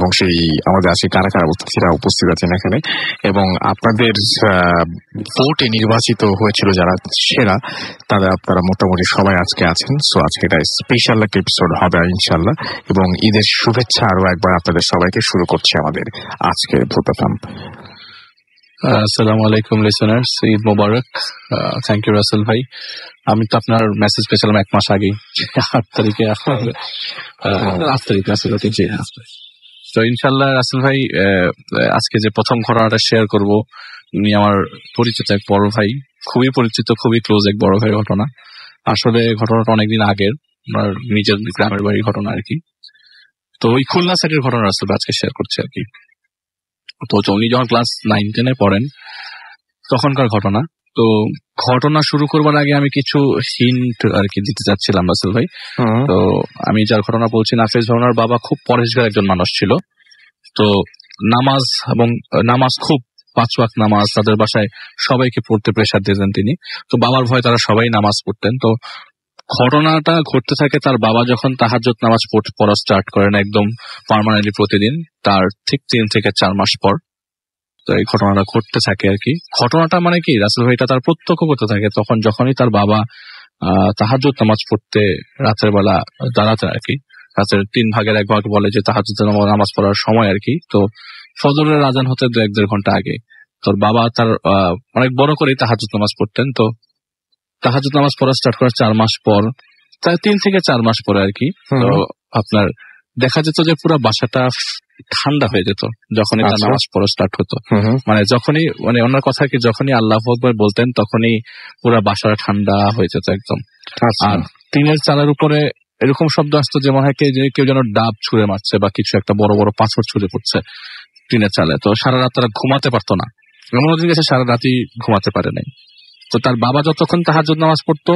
এবং সেই আমাদের আজকে কারা কারা উপস্থিত আছেন এখানে, এবং আপনাদের ভোটে নির্বাচিত হয়েছিল যারা সেরা তারা আপনারা মোটামুটি সবাই আজকে আছেন। সো আজকে এটা স্পেশাল একটা এপিসোড হবে ইনশাল্লাহ, এবং ঈদের শুভেচ্ছা আরো একবার আপনাদের সবাইকে। শুরু করছি আমাদের আজকে ভোট এফএম। আসসালামু আলাইকুম লিসেনার্স, ঈদ মোবারক। থ্যাংক ইউ রাসেল ভাই। আমি তো আপনার মেসেজ পেয়েছিলাম 1 মাস আগেই, 8 তারিখে 8 তারিখে আসলে। তো ইনশাল্লাহ রাসেল ভাই, আজকে যে প্রথম ঘটনাটা শেয়ার করব, উনি আমার পরিচিত এক বড় ভাই, খুবই পরিচিত, খুবই ক্লোজ এক বড় ভাই ঘটনা। আসলে ঘটনাটা অনেকদিন আগের, আমার নিজের গ্রামের বাড়ির ঘটনা আর কি। তো ওই খুলনা সাইডের ঘটনা রাসেল ভাই আজকে শেয়ার করছি আর কি। তো উনি যখন ক্লাস 9-10 পড়েন তখনকার ঘটনা। তো ঘটনা শুরু করবার আগে আমি কিছু হিন্ট আর কি দিতে চাচ্ছিলাম রাসেল ভাই। তো আমি যার ঘটনা বলছি, নাফিজ ভাই, ওনার বাবা খুব পরেশগার একজন মানুষ ছিল। তো নামাজ খুব 5 ওয়াক্ত নামাজ তাদের বাসায় সবাইকে পড়তে প্রেসার দিতেন তিনি। তো বাবার ভয় তারা সবাই নামাজ পড়তেন। তো ঘটনাটা ঘটতে থাকে, তার বাবা যখন তাহাজ্জুদ নামাজ পড়া স্টার্ট করেন একদম পার্মানেন্টলি প্রতিদিন, তার ঠিক 3 থেকে 4 মাস পর তো এই ঘটনাটা ঘটতে থাকে আর কি। ঘটনাটা মানে কি রাসেল ভাই, এটা তার প্রত্যক্ষ করতে থাকে তখন যখনই তার বাবা তাহাজ্জুদ নামাজ পড়তে রাতের বেলা দাঁড়াতে আর কি। রাতের 3 ভাগের 1 ভাগ বলে যে তাহাজ্জুদ নামাজ পড়ার সময় আর কি। তো ফজরের আজান হতে 1-1.5 ঘন্টা আগে তোর বাবা তার অনেক বড় করে তাহাজ্জুদ নামাজ পড়তেন। তো তাহাজ্জুদ নামাজ পড়া স্টার্ট করার 4 মাস পর, তাই 3 থেকে 4 মাস পরে আর কি, তো আপনার দেখা যেত যে পুরো বাসাটা ঠান্ডা হয়ে যেত যখনই তার নামাজ পড়া স্টার্ট হতো। মানে যখনই, মানে ওনার কথা কি, যখনই আল্লাহু আকবার বলতেন তখনই পুরো বাসাটা ঠান্ডা হয়ে যেত একদম। আর টিনের চালের উপরে এরকম শব্দ আসতো যে মনে হয় কেউ যেন ডাব ছুঁড়ে মারছে বা কিছু একটা বড় বড় পাথর ছুঁড়ে পড়ছে টিনের চালে। তো সারা রাত তারা ঘুমাতে পারতো না, এমন দিন গেছে সারা রাতই ঘুমাতে পারে নাই। তো তার বাবা যতক্ষণ তাহাজ্জুদ নামাজ পড়তো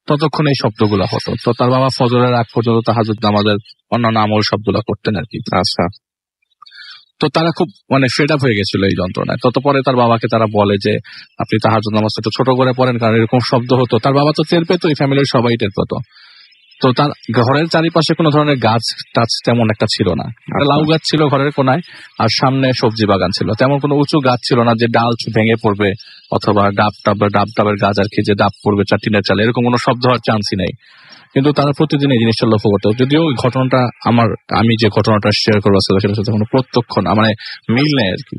ততক্ষণ এই শব্দগুলো হতো। তো তার বাবা ফজরের আগ পর্যন্ত তাহাজ্জুদ নামাজের অন্যান্য আমল সবগুলো করতেন আর কি। আচ্ছা। তো তারা খুব মানে ফেড আপ হয়ে গেছিল এই যন্ত্রণায়। ততপরে তার বাবাকে তারা বলে যে আপনি তাহাজ্জুদ নামাজটা একটু ছোট করে পড়েন, কারণ এরকম শব্দ হতো। তার বাবা তো টের পেত, এই ফ্যামিলির সবাই টের পেত। তো তার ঘরের চারিপাশে কোনো ধরনের গাছ টাছ তেমন একটা ছিল না। লাউ গাছ ছিল ঘরের কোনায়, আর সামনে সবজি বাগান ছিল। তেমন কোনো উঁচু গাছ ছিল না যে ডাল ভেঙে পড়বে, অথবা ডাব টাবের গাছ আর কি, যে ডাব পড়বে টিনের চালে, এরকম কোনো শব্দ হওয়ার চান্সই নেই। কিন্তু তারা প্রতিদিন এই জিনিসটা লক্ষ্য করতো। যদিও ওই ঘটনাটা আমি যে ঘটনাটা শেয়ার করবো সেটার সাথে কোনো প্রত্যক্ষ না, মানে মিল নেই আর কি।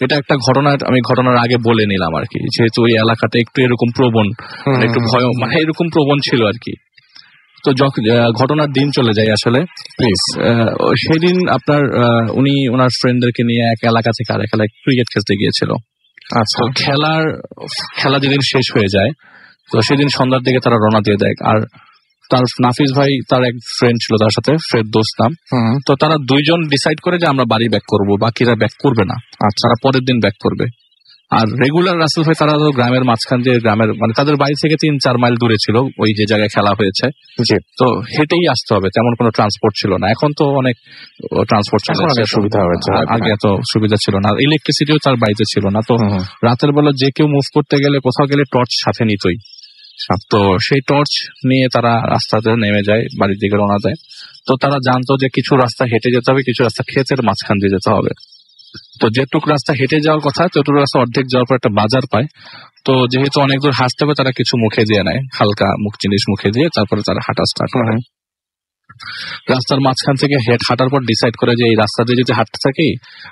এটা একটা ঘটনা আমি ঘটনার আগে বলে নিলাম আর কি, যেহেতু ওই এলাকাটা একটু এরকম প্রবণ, একটু ভয়, মানে এরকম প্রবণ ছিল আর কি। তো ঘটনার দিন চলে যায় আসলে, প্লিজ। সেদিন আপনার উনি ওনার ফ্রেন্ডদেরকে নিয়ে এক এলাকা থেকে আরেক এলাকায় ক্রিকেট খেলতে গিয়েছিল। আচ্ছা। খেলা যেদিন শেষ হয়ে যায়, তো সেদিন সন্ধ্যার দিকে তারা রওনা দিয়ে দেয়। আর তার নাফিজ ভাই, তার এক ফ্রেন্ড ছিল তার সাথে, ফেরদৌস নাম। তো তারা 2 জন ডিসাইড করে যে আমরা বাড়ি ব্যাক করবো, বাকিরা ব্যাক করবে না। আচ্ছা, তারা পরের দিন ব্যাক করবে। আর রেগুলার রাসেল ভাই তারা গ্রামের মাঝখান দিয়ে, মানে তাদের বাড়ি থেকে 3-4 মাইল দূরে ছিল ওই যে জায়গায় খেলা হয়েছে। তো হেঁটেই আসতে হবে, তেমন কোনো ট্রান্সপোর্ট ছিল না। এখন তো অনেক ট্রান্সপোর্ট সুবিধা হয়েছে, আগে এত সুবিধা ছিল না। ইলেকট্রিসিটিও তার বাড়িতে ছিল না। তো রাতের বেলা যে কেউ মুভ করতে গেলে, কোথাও গেলে টর্চ সাথে নিতই। তো সেই টর্চ নিয়ে তারা রাস্তাতে নেমে যায়, বাড়ির দিকে রওনা দেয়। তো তারা জানতো যে কিছু রাস্তা হেঁটে যেতে হবে, কিছু রাস্তা ক্ষেতের মাঝখান দিয়ে যেতে হবে। তো যেটুকু রাস্তা হেঁটে যাওয়ার কথা, ততটুকু রাস্তা অর্ধেক যাওয়ার পর একটা বাজার পায়। তো যেহেতু অনেক দূর হাঁটতে হবে, তারা কিছু মুখে দিয়ে নেয়, হালকা জিনিস মুখে দিয়ে, তারপরে তারা হাঁটা স্টার্ট করে। রাস্তার মাঝখান থেকে হাঁটার পর ডিসাইড করে যে এই রাস্তা দিয়ে যদি হাঁটতে থাকি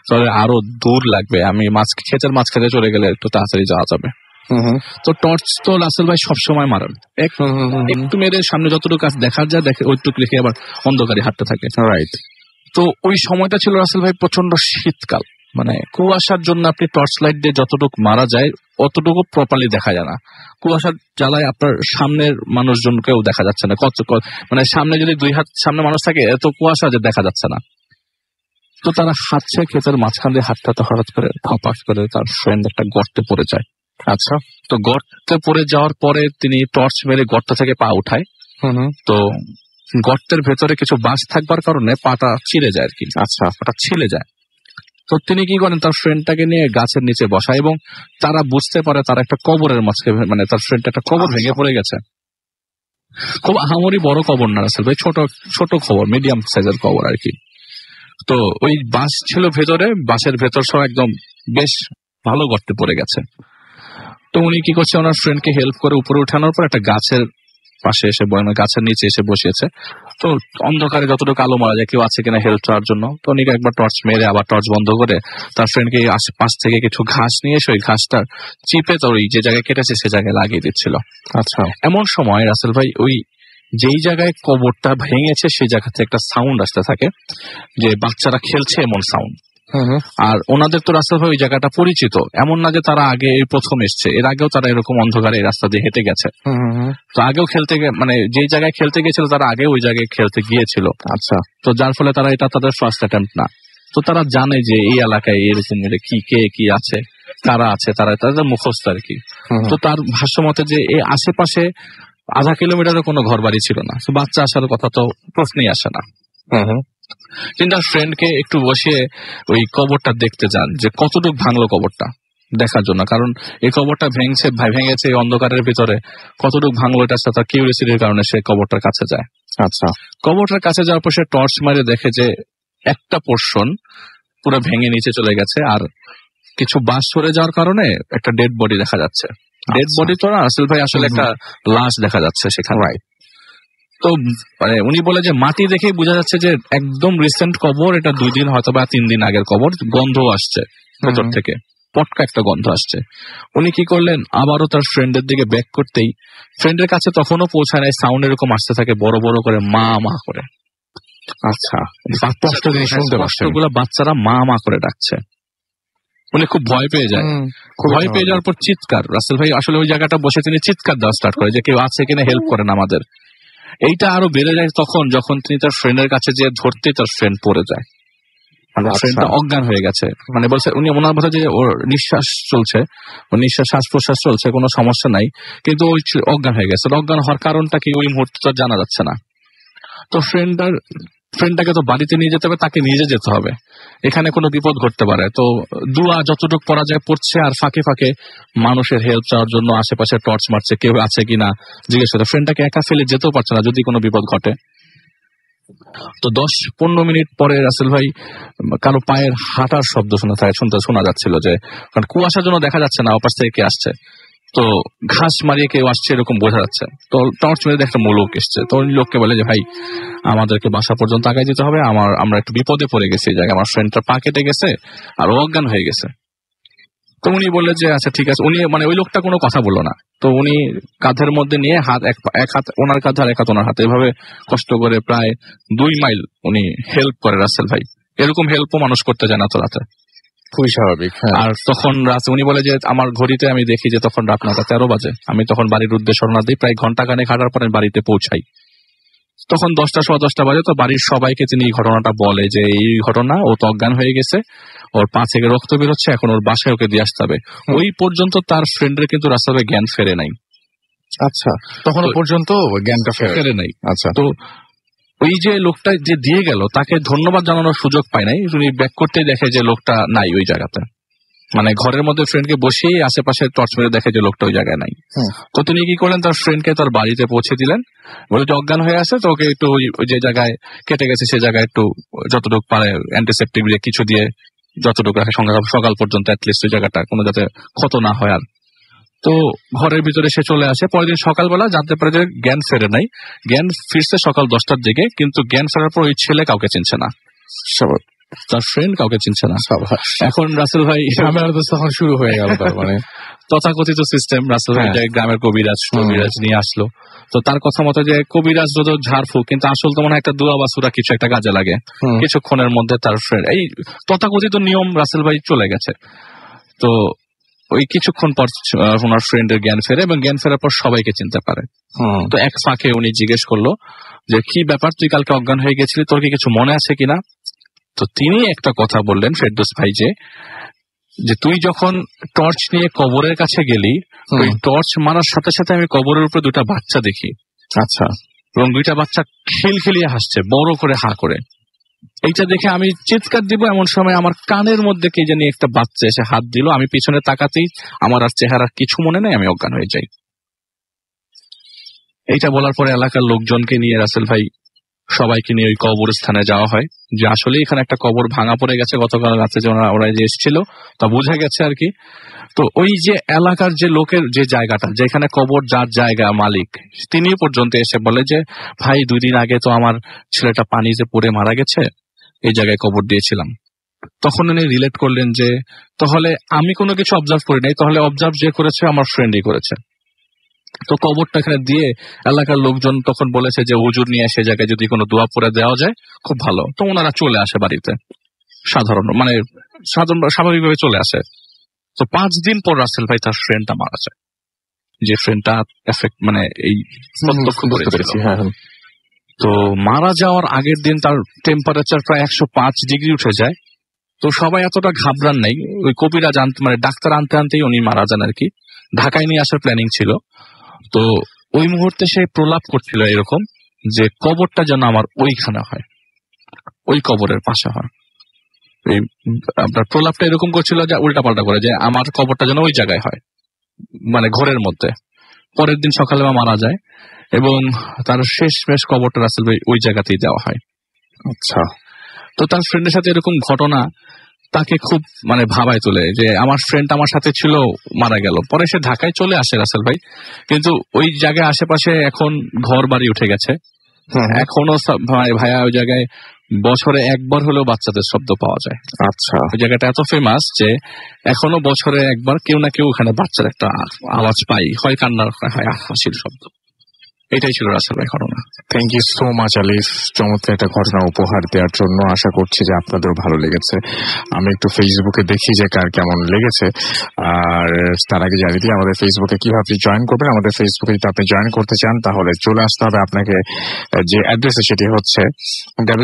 তাহলে আরো দূর লাগবে, আমি ক্ষেতের মাঝখানে চলে গেলে একটু তাড়াতাড়ি যাওয়া যাবে। তো টর্চ তো রাসেল ভাই সবসময় মারেন, একটু মেরে সামনে যতটুকু কাজ দেখা যায় দেখে ওইটুকু রেখে আবার অন্ধকারে হাঁটতে থাকে। রাইট। তো ওই সময়টা ছিল রাসেল ভাই প্রচন্ড শীতকাল, মানে কুয়াশার জন্য আপনি টর্চ লাইট দিয়ে যতটুকু মারা যায় অতটুকু প্রপারলি দেখা যায় না। কুয়াশার জ্বালায় আপনার সামনের মানুষজনকেও দেখা যাচ্ছে না, মানে সামনে যদি 2 হাত সামনে মানুষ থাকে, এত কুয়াশা যে দেখা যাচ্ছে না। তো তারা হাঁটছে, ক্ষেতের মাঝখান দিয়ে হাঁটতে হঠাৎ করে ধপাস করে তার ফ্রেন্ড একটা গর্তে পড়ে যায়। আচ্ছা। তো গর্তে পড়ে যাওয়ার পরে তিনি টর্চ মেরে গর্ত থেকে পা উঠায়। তো গর্তের ভেতরে কিছু বাঁশ থাকবার কারণে পাটা ছিঁড়ে যায় আর কি। আচ্ছা, পাটা ছিলে যায়। তো তিনি কি করেন, তার ফ্রেন্ডটাকে নিয়ে গাছের নিচে বসায়, এবং তারা বুঝতে পারে তার একটা কবরের মাঝখানে, মানে তার ফ্রেন্ড একটা কবর ভেঙে পড়ে গেছে। খুব আহামরি বড় কবর না রাসেল ভাই, ছোট ছোট কবর, মিডিয়াম সাইজের কবর আর কি। তো ওই বাস ছিল ভেতরে, বাসের ভেতর সব একদম বেশ ভালো গর্তে পড়ে গেছে। তো উনি কি করছে, ওনার ফ্রেন্ডকে হেল্প করে উপরে উঠানোর পর একটা গাছের পাশে এসে গাছের নিচে এসে বসিয়েছে। তো অন্ধকারে যতটুকু আলো মারা যায় কেউ আছে কিনা হেল্প করার জন্য, তো উনি একবার টর্চ মেরে আবার টর্চ বন্ধ করে তার ফ্রেন্ডকে পাশ থেকে কিছু ঘাস নিয়ে এসে ওই ঘাসটা চিপে তোর ওই যে জায়গায় কেটেছে সে জায়গায় লাগিয়ে দিচ্ছিল। আচ্ছা, এমন সময় রাসেল ভাই ওই যেই জায়গায় কবরটা ভেঙেছে সেই জায়গা থেকে একটা সাউন্ড আসতে থাকে, যে বাচ্চারা খেলছে এমন সাউন্ড। আর ওনাদের তো রাস্তা ওই জায়গাটা পরিচিত, এমন না যে তারা আগে এই প্রথম এসছে, এর আগেও তারা এরকম অন্ধকারে এই রাস্তা দিয়ে হেঁটে গেছে। তো আগেও খেলতে মানে যে জায়গায় খেলতে গিয়েছিল তারা আগে ওই জায়গায় খেলতে গিয়েছিল। আচ্ছা, তো যার ফলে তারা এটা তাদের ফার্স্ট অ্যাটেম্প্ট না। তো তারা জানে যে এই এলাকায় এরকম কি কে কি আছে, কারা আছে, তারা তাদের মুখস্থ আর কি। তো তার ভাষ্য মতে যে এই আশেপাশে আধা কিলোমিটারের কোনো ঘর বাড়ি ছিল না, তো বাচ্চা আসার কথা তো প্রশ্নই আসে না। কিন্তু তার ফ্রেন্ডকে একটু বসিয়ে ওই কবরটা দেখতে যান যে কতটুকু ভাঙলো কবরটা দেখার জন্য, কারণ এই কবরটা ভেঙেছে এই অন্ধকারের ভিতরে, কতটুকু ভাঙলো এটা তার কিউরিয়াসিটির কারণে সে কবরটার কাছে যায়। আচ্ছা, কবরটার কাছে যাওয়ার পর সে টর্চ মারে দেখে যে একটা পোর্শন পুরো ভেঙে নিচে চলে গেছে, আর কিছু বাস সরে যাওয়ার কারণে একটা ডেড বডি দেখা যাচ্ছে। ডেড বডি তো না আসল ভাই, আসলে একটা লাশ দেখা যাচ্ছে সেখানে। তো মানে উনি বলে যে মাটি দেখেই বোঝা যাচ্ছে যে একদম রিসেন্ট কবর, এটা 2 দিন হয়তো বা 3 দিন আগের কবর, গন্ধ আসছে ভেতর থেকে, পটকা একটা গন্ধ আসছে। উনি কি করলেন, আবারও তার ফ্রেন্ডের দিকে ব্যাক করতেই ফ্রেন্ডের কাছে তখনও পৌঁছায় নাই, সাউন্ড এরকম আসতে থাকে বড় বড় করে মা মা করে। আচ্ছা, বাচ্চারা মা মা করে ডাকছে। উনি খুব ভয় পেয়ে যায়, ভয় পেয়ে যাওয়ার পর চিৎকার, রাসেল ভাই আসলে ওই জায়গাটা বসে তিনি চিৎকার দেওয়া স্টার্ট করে যে কেউ আছে কিনা, হেল্প করেন আমাদের। এইটা আরো বেড়ে যায় তখন যখন তিনি তার ফ্রেন্ডের কাছে যে ধরতে তার ফ্রেন্ড পড়ে যায়, মানে ফ্রেন্ডটা অজ্ঞান হয়ে গেছে। মানে বলছে উনি ওনার কথা যে ওর নিঃশ্বাস চলছে, ওর নিঃশ্বাস শ্বাস প্রশ্বাস চলছে, কোনো সমস্যা নাই, কিন্তু ওই অজ্ঞান হয়ে গেছে। অজ্ঞান হওয়ার কারণটা কি ওই মুহূর্তে তো জানা যাচ্ছে না। তো ফ্রেন্ডটাকে তো বাড়িতে নিয়ে যেতে হবে, তাকে নিজে যেতে হবে, এখানে কোনো বিপদ ঘটতে পারে। তো দুয়া যতটুকু পড়া যায় পড়ছে, আর ফাঁকে ফাঁকে মানুষের হেল্প চাওয়ার জন্য আশেপাশে টর্চ মারছে কেউ আছে কিনা জিজ্ঞেস করে। ফ্রেন্ডটাকে একা ফেলে যেতেও পারছে না যদি কোনো বিপদ ঘটে। তো 10-15 মিনিট পরে রাসেল ভাই কারো পায়ের হাঁটার শব্দ শোনা যাচ্ছিল, যে কারণ কুয়াশার জন্য দেখা যাচ্ছে না ওপাশ থেকে কে আসছে। তো ঘাস মারিয়ে কেউ আসছে এরকম বোঝা যাচ্ছে। তো টর্চ মেরে একটা লোক এসছে। তো ওই লোককে বলে যে ভাই আমাদেরকে বাসা পর্যন্ত আগায় যেতে হবে, আমরা একটু বিপদে পড়ে গেছি, এই জায়গায় আমার ফ্রেন্ডটা পা কেটে গেছে আর অজ্ঞান হয়ে গেছে। তো উনি বললেন যে আচ্ছা ঠিক আছে। উনি মানে ওই লোকটা কোনো কথা বললো না। তো উনি কাঁধের মধ্যে নিয়ে এক হাত ওনার কাঁধে আর এক হাত ওনার হাতে, এভাবে কষ্ট করে প্রায় 2 মাইল উনি হেল্প করে রাসেল ভাই। এরকম হেল্পও মানুষ করতে যায় না তো রাতে, খুবই স্বাভাবিক। আর তখন উনি বলে যে আমার ঘড়িতে আমি দেখি যে তখন রাত 9:13 বাজে। আমি তখন বাড়ির উদ্দেশ্যে রওনা দিই, প্রায় ঘন্টাখানেক হাঁটার পরে বাড়িতে পৌঁছাই। তখন 10টা 10:15 বাজে। তো বাড়ির সবাইকে তিনি এই ঘটনাটা বলে যে এই ঘটনা, ও তো অজ্ঞান হয়ে গেছে, ওর পা থেকে রক্ত বেরোচ্ছে, এখন ওর বাসায় ওকে দিয়ে আসতে হবে। ওই পর্যন্ত তার ফ্রেন্ডের কিন্তু রাস্তায় জ্ঞান ফেরে নাই। আচ্ছা, তখন পর্যন্ত জ্ঞানটা ফেরে নাই। আচ্ছা, তো ওই যে লোকটা যে দিয়ে গেল তাকে ধন্যবাদ জানানোর সুযোগ পায় নাই। উনি ব্যাক করতে দেখে যে লোকটা নাই ওই জায়গাতে, মানে ঘরের মধ্যে ফ্রেন্ডকে বসেই আশেপাশে টর্চ মেরে দেখে যে লোকটা ওই জায়গায় নাই। তো তিনি কি করলেন, তার ফ্রেন্ডকে তার বাড়িতে পৌঁছে দিলেন, বলে যে অজ্ঞান হয়ে আছে, তো ওকে একটু যে জায়গায় কেটে গেছে সে জায়গায় একটু যতটুকু পারে অ্যান্টিসেপ্টিক দিয়ে কিছু দিয়ে যতটুকু রাখে সকাল পর্যন্ত অ্যাটলিস্ট ওই জায়গাটা কোনো যাতে ক্ষত না হয়। আর তো ঘরের ভিতরে সে চলে আসে। পরের দিন সকালবেলা জানতে পারে যে জ্ঞান ফেরে নাই, জ্ঞান ফিরছে সকাল 10টার দিকে, কিন্তু জ্ঞান ফেরার পর ওই ছেলে কাউকে চিনছে না, তার ফ্রেন্ড কাউকে চিনছে না। এখন রাসেল ভাই তখন শুরু হয়ে গেল, তার মানে তথাকথিত সিস্টেম। রাসেল ভাই গ্রামের কবিরাজ নিয়ে আসলো। তো তার কথা মতো যে কবিরাজ যত ঝাড়ফুঁক, কিন্তু আসল তো মনে হয় একটা দুয়া বা সূরা কিছু একটা কাজে লাগে। কিছুক্ষণের মধ্যে তার ফ্রেন্ড, এই তথাকথিত নিয়ম রাসেল ভাই চলে গেছে। তো ওই কিছুক্ষণ পর ওনার ফ্রেন্ডের জ্ঞান ফেরে, এবং জ্ঞান ফেরার পর সবাইকে চিনতে পারে। তো এক ফাঁকে উনি জিজ্ঞেস করলো যে কি ব্যাপার, তুই কালকে অজ্ঞান হয়ে গেছিলি, তোর কি কিছু মনে আছে কিনা? তো তিনি একটা কথা বললেন ফেরদৌস ভাই, যে তুই যখন টর্চ নিয়ে কবরের কাছে গেলি, ওই টর্চ মারার সাথে সাথে আমি কবরের উপরে 2টা বাচ্চা দেখি। আচ্ছা, এবং 2টা বাচ্চা খিলখিলিয়ে হাসছে বড় করে হা করে। এইটা দেখে আমি চিৎকার দিব, এমন সময় আমার কানের মধ্যে কে জানি একটা বাচ্চা এসে হাত দিল। আমি পিছনে তাকাতেই আমার আর চেহারার কিছু মনে নেই, আমি অজ্ঞান হয়ে যাই। এইটা বলার পরে এলাকার লোকজনকে নিয়ে রাসেল ভাই সবাইকে নিয়ে ওই কবরস্থানে যাওয়া হয়, যে আসলে এখানে একটা কবর ভাঙা পড়ে গেছে গতকাল রাতে, যে ওরা যে এসেছিল তা বোঝা গেছে আর কি। তো ওই যে এলাকার যে লোকের যে জায়গাটা, যেখানে কবর যার জায়গা মালিক, তিনি পর্যন্ত এসে বলে যে ভাই 2 দিন আগে তো আমার ছেলেটা পানিতে পড়ে মারা গেছে, এই জায়গায় কবর দিয়েছিলাম। তখন উনি রিলেট করলেন যে তাহলে আমি কোনো কিছু অবজার্ভ করি নাই, তাহলে অবজার্ভ যে করেছে আমার ফ্রেন্ডই করেছে। তো কবরটা এখানে দিয়ে এলাকার লোকজন তখন বলেছে যে হুজুর নিয়ে সে জায়গায় যদি কোনো দোয়া পড়ে দেওয়া যায় খুব ভালো। তো ওনারা চলে আসে বাড়িতে, স্বাভাবিকভাবে চলে আসে। তো 5 দিন পর রাসেল ভাই তার ফ্রেন্ডটা মারা যায়, যে ফ্রেন্ডটা এই প্রত্যক্ষ করেছিল। তো মারা যাওয়ার আগের দিন তার টেম্পারেচার প্রায় 105 ডিগ্রি উঠে যায়। তো সবাই এতটা ঘাবড়ান নাই, ওই কবিরাজ ডাক্তার আনতে আনতেই উনি মারা যান আর কি। ঢাকায় নিয়ে আসার প্ল্যানিং ছিল। তো ওই মুহূর্তে সে প্রলাপ করছিল এরকম যে কবরটা যেন আমার ওইখানে হয়, ওই কবরের পাশে হয়। এই আপনার প্রলাপটা এরকম করছিল যে উল্টাপাল্টা করে, যে আমার কবরটা যেন ওই জায়গায় হয়, ঘরের মধ্যে। পরের দিন সকালে মারা যায় এবং তার শেষ কবরটা রাসেল ভাই ওই জায়গাতেই দেওয়া হয়। আচ্ছা। তো তার ফ্রেন্ডের সাথে এরকম ঘটনা তাকে খুব ভাবায় তোলে, যে আমার ফ্রেন্ড আমার সাথে ছিল, মারা গেল। পরে সে ঢাকায় চলে আসে রাসেল ভাই, কিন্তু ওই জায়গায় আশেপাশে এখন ঘর বাড়ি উঠে গেছে। এখনো ভাইয়া ওই জায়গায় বছরে একবার হলেও বাচ্চাদের শব্দ পাওয়া যায়। আচ্ছা। ওই জায়গাটা এত ফেমাস যে এখনো বছরে একবার কেউ না কেউ ওখানে বাচ্চার একটা আওয়াজ পাই, হয় কান্নার, হয় হাসির শব্দ। এটাই ছিল রাসেল ভাই ঘটনা। থ্যাংক ইউ সো মাচ আলিফ, চমৎকার একটা ঘটনা উপহার দেওয়ার জন্য। আশা করছি যে আপনাদেরও ভালো লেগেছে। আমি একটু ফেসবুকে দেখি যে কার কেমন লেগেছে। আর তার আগে জানিয়ে দিই আমাদের ফেসবুকে কিভাবে জয়েন করবেন। আমাদের ফেসবুকে যদি আপনি জয়েন করতে চান তাহলে চলে আসতে হবে আপনাকে যে অ্যাড্রেসে, সেটি হচ্ছে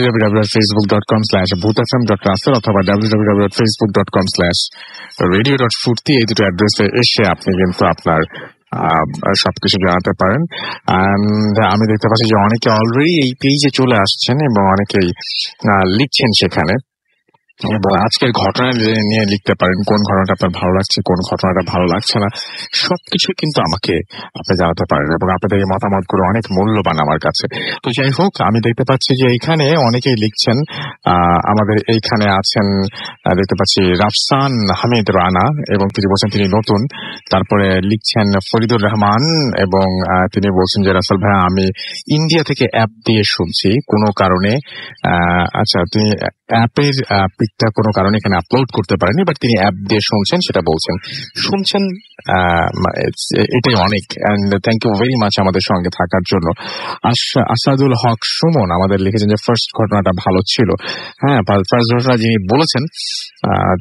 www.facebook.com/bhutfm.russell অথবা www.facebook.com/radio.furti। এই দুটো অ্যাড্রেসে এসে আপনি কিন্তু আপনার সবকিছু জানাতে পারেন। আমি দেখতে পাচ্ছি যে অনেকে অলরেডি এই পেজে চলে আসছেন এবং অনেকেই লিখছেন সেখানে, এবং আজকের ঘটনা নিয়ে লিখতে পারেন কোন ঘটনাটা আপনার ভালো লাগছে, কোন ঘটনাটা ভালো লাগছে না, সবকিছু কিন্তু আমাকে আপনি জানাতে পারেন, এবং আপনাদের এই মতামতগুলো অনেক মূল্যবান আমার কাছে। তো যাই হোক, আমি দেখতে পাচ্ছি যে এইখানে অনেকেই লিখছেন। আমাদের এইখানে আছেন, দেখতে পাচ্ছি রাফসান হামিদ রানা, এবং তিনি বলছেন তিনি নতুন। তারপরে লিখছেন ফরিদুর রহমান, এবং তিনি বলছেন যে রাসেল ভাই আমি ইন্ডিয়া থেকে অ্যাপ দিয়ে শুনছি কোনো কারণে। আচ্ছা, তিনি অ্যাপের পিকটা কোনো কারণে এখানে আপলোড করতে পারেনি, বাট তিনি অ্যাপ দিয়ে শুনছেন সেটা বলছেন। শুনছেন এটাই অনেক। And thank you very much আমাদের সঙ্গে থাকার জন্য। আসাদুল হক সুমন আমাদের লিখেছেন যে ফার্স্ট ঘটনাটা ভালো ছিল। হ্যাঁ, ফার্স্ট ঘটনা যিনি বলেছেন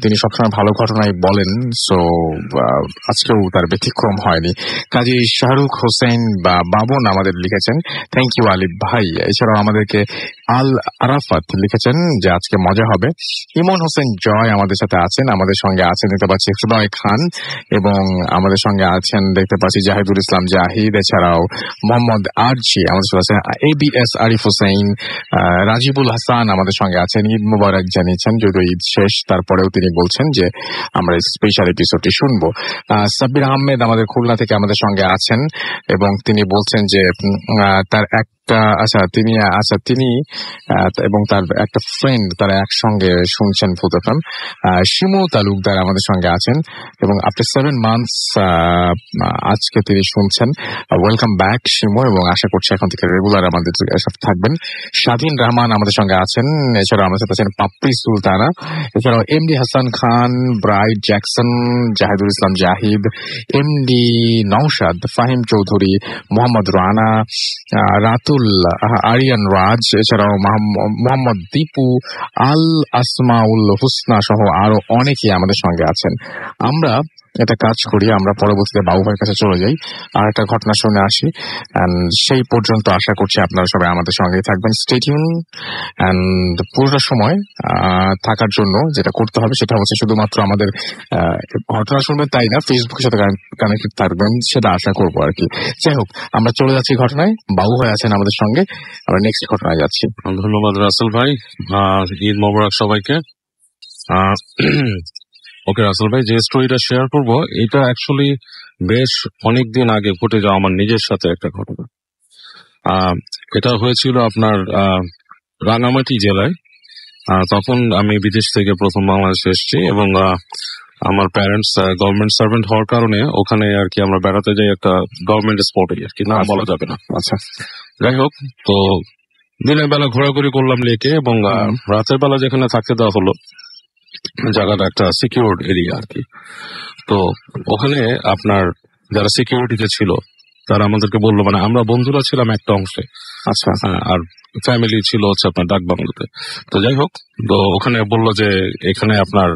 তিনি সবসময় ভালো ঘটনাই বলেন, সো আজকেও তার ব্যতিক্রম হয়নি। কাজী শাহরুখ হোসেন বা বাবন আমাদের লিখেছেন থ্যাংক ইউ আলিফ ভাই। এছাড়াও আমাদেরকে আল আরাফাত লিখেছেন যে আজকে মজা হবে। ইমন হোসেন জয় আমাদের সাথে আছেন, আমাদের সঙ্গে আছেন দেখতে পাচ্ছি হৃদয় খান, এবং আমাদের সঙ্গে আছেন দেখতে পাচ্ছি জাহিদুল ইসলাম জাহিদ। এছাড়াও মোহাম্মদ আরজি আমাদের সঙ্গে আছেন, ABS আরিফ হোসেন, রাজিবুল হাসান আমাদের সঙ্গে আছেন। ঈদ মুবারক জানিয়েছেন, যদিও ঈদ শেষ, তারপরেও তিনি বলছেন যে আমরা স্পেশাল এপিসোডটি শুনবো। সাব্বির আহমেদ আমাদের খুলনা থেকে আমাদের সঙ্গে আছেন, এবং তিনি বলছেন যে তার তিনি এবং তার একটা ফ্রেন্ড তারা একসঙ্গে শুনছেন ভূত এফএম। শিমু তালুকদার আমাদের সঙ্গে আছেন, এবং আফটার 7 মান্থস আজকে তিনি শুনছেন। ওয়েলকাম ব্যাক শিমু, এবং আশা করছি এখন থেকে রেগুলার আমাদের সাথে থাকবেন। স্বাধীন রহমান আমাদের সঙ্গে আছেন। এছাড়াও আমাদের সাথে আছেন পাপ্পি সুলতানা, এছাড়াও MD Hasan Khan, bright Jackson, Zahidul ইসলাম জাহিদ, এমডি নওশাদ, ফাহিম চৌধুরী, মোহাম্মদ রানা, রাতুল, আরিয়ান রাজ, এছাড়াও মোহাম্মদ দীপু, আল আসমাউল হুসনা সহ আরো অনেকেই আমাদের সঙ্গে আছেন। আমরা একটা কাজ করি, আমরা পরবর্তীতে বাবু ভাইয়ের কাছে চলে যাই আর একটা ঘটনা শুনে আসি। সেই পর্যন্ত আশা করছি আপনারা সবাই আমাদের সঙ্গেই থাকবেন। স্টে টিউন, অ্যান্ড পুরোটা সময় থাকার জন্য যেটা করতে হবে সেটা হচ্ছে শুধুমাত্র আমাদের ঘটনা শুনবেন তাই না, ফেসবুকের সাথে কানেক্টেড থাকবেন সেটা আশা করবো আর কি। যাই হোক, আমরা চলে যাচ্ছি ঘটনায়। বাবু ভাই আছেন আমাদের সঙ্গে, আমরা নেক্সট ঘটনায় যাচ্ছি। ধন্যবাদ রাসেল ভাই, আর ঈদ মোবারক সবাইকে। ওকে রাসেল ভাই, যে স্টোরিটা শেয়ার করব এটা অ্যাকচুয়ালি বেশ অনেকদিন আগে ঘটে যাওয়া আমার নিজের সাথে একটা ঘটনা। আহ, এটা হয়েছিল আপনার রাঙামাটি জেলায়। তখন আমি বিদেশ থেকে প্রথম বাংলাদেশে এসেছি এবং আমার প্যারেন্টস গভর্নমেন্ট সার্ভেন্ট হওয়ার কারণে ওখানে আর কি আমরা বেড়াতে যাই একটা গভর্নমেন্ট স্পটে আর কি, নাম বলা যাবে না। আচ্ছা, যাই হোক, তো দিনের বেলা ঘোরাঘুরি করলাম লেকে এবং রাতের বেলা যেখানে থাকতে দেওয়া হলো জায়গাটা একটা সিকিউরড এরিয়া আর কি। তো ওখানে আপনার যারা সিকিউরিটিতে ছিল তারা আমাদেরকে বললো, মানে আমরা বন্ধুরা ছিলাম একটা অংশে, আচ্ছা, আর ফ্যামিলি ছিল হচ্ছে আপনার ডাক বাংলোতে। তো যাই হোক, তো ওখানে বললো যে এখানে আপনার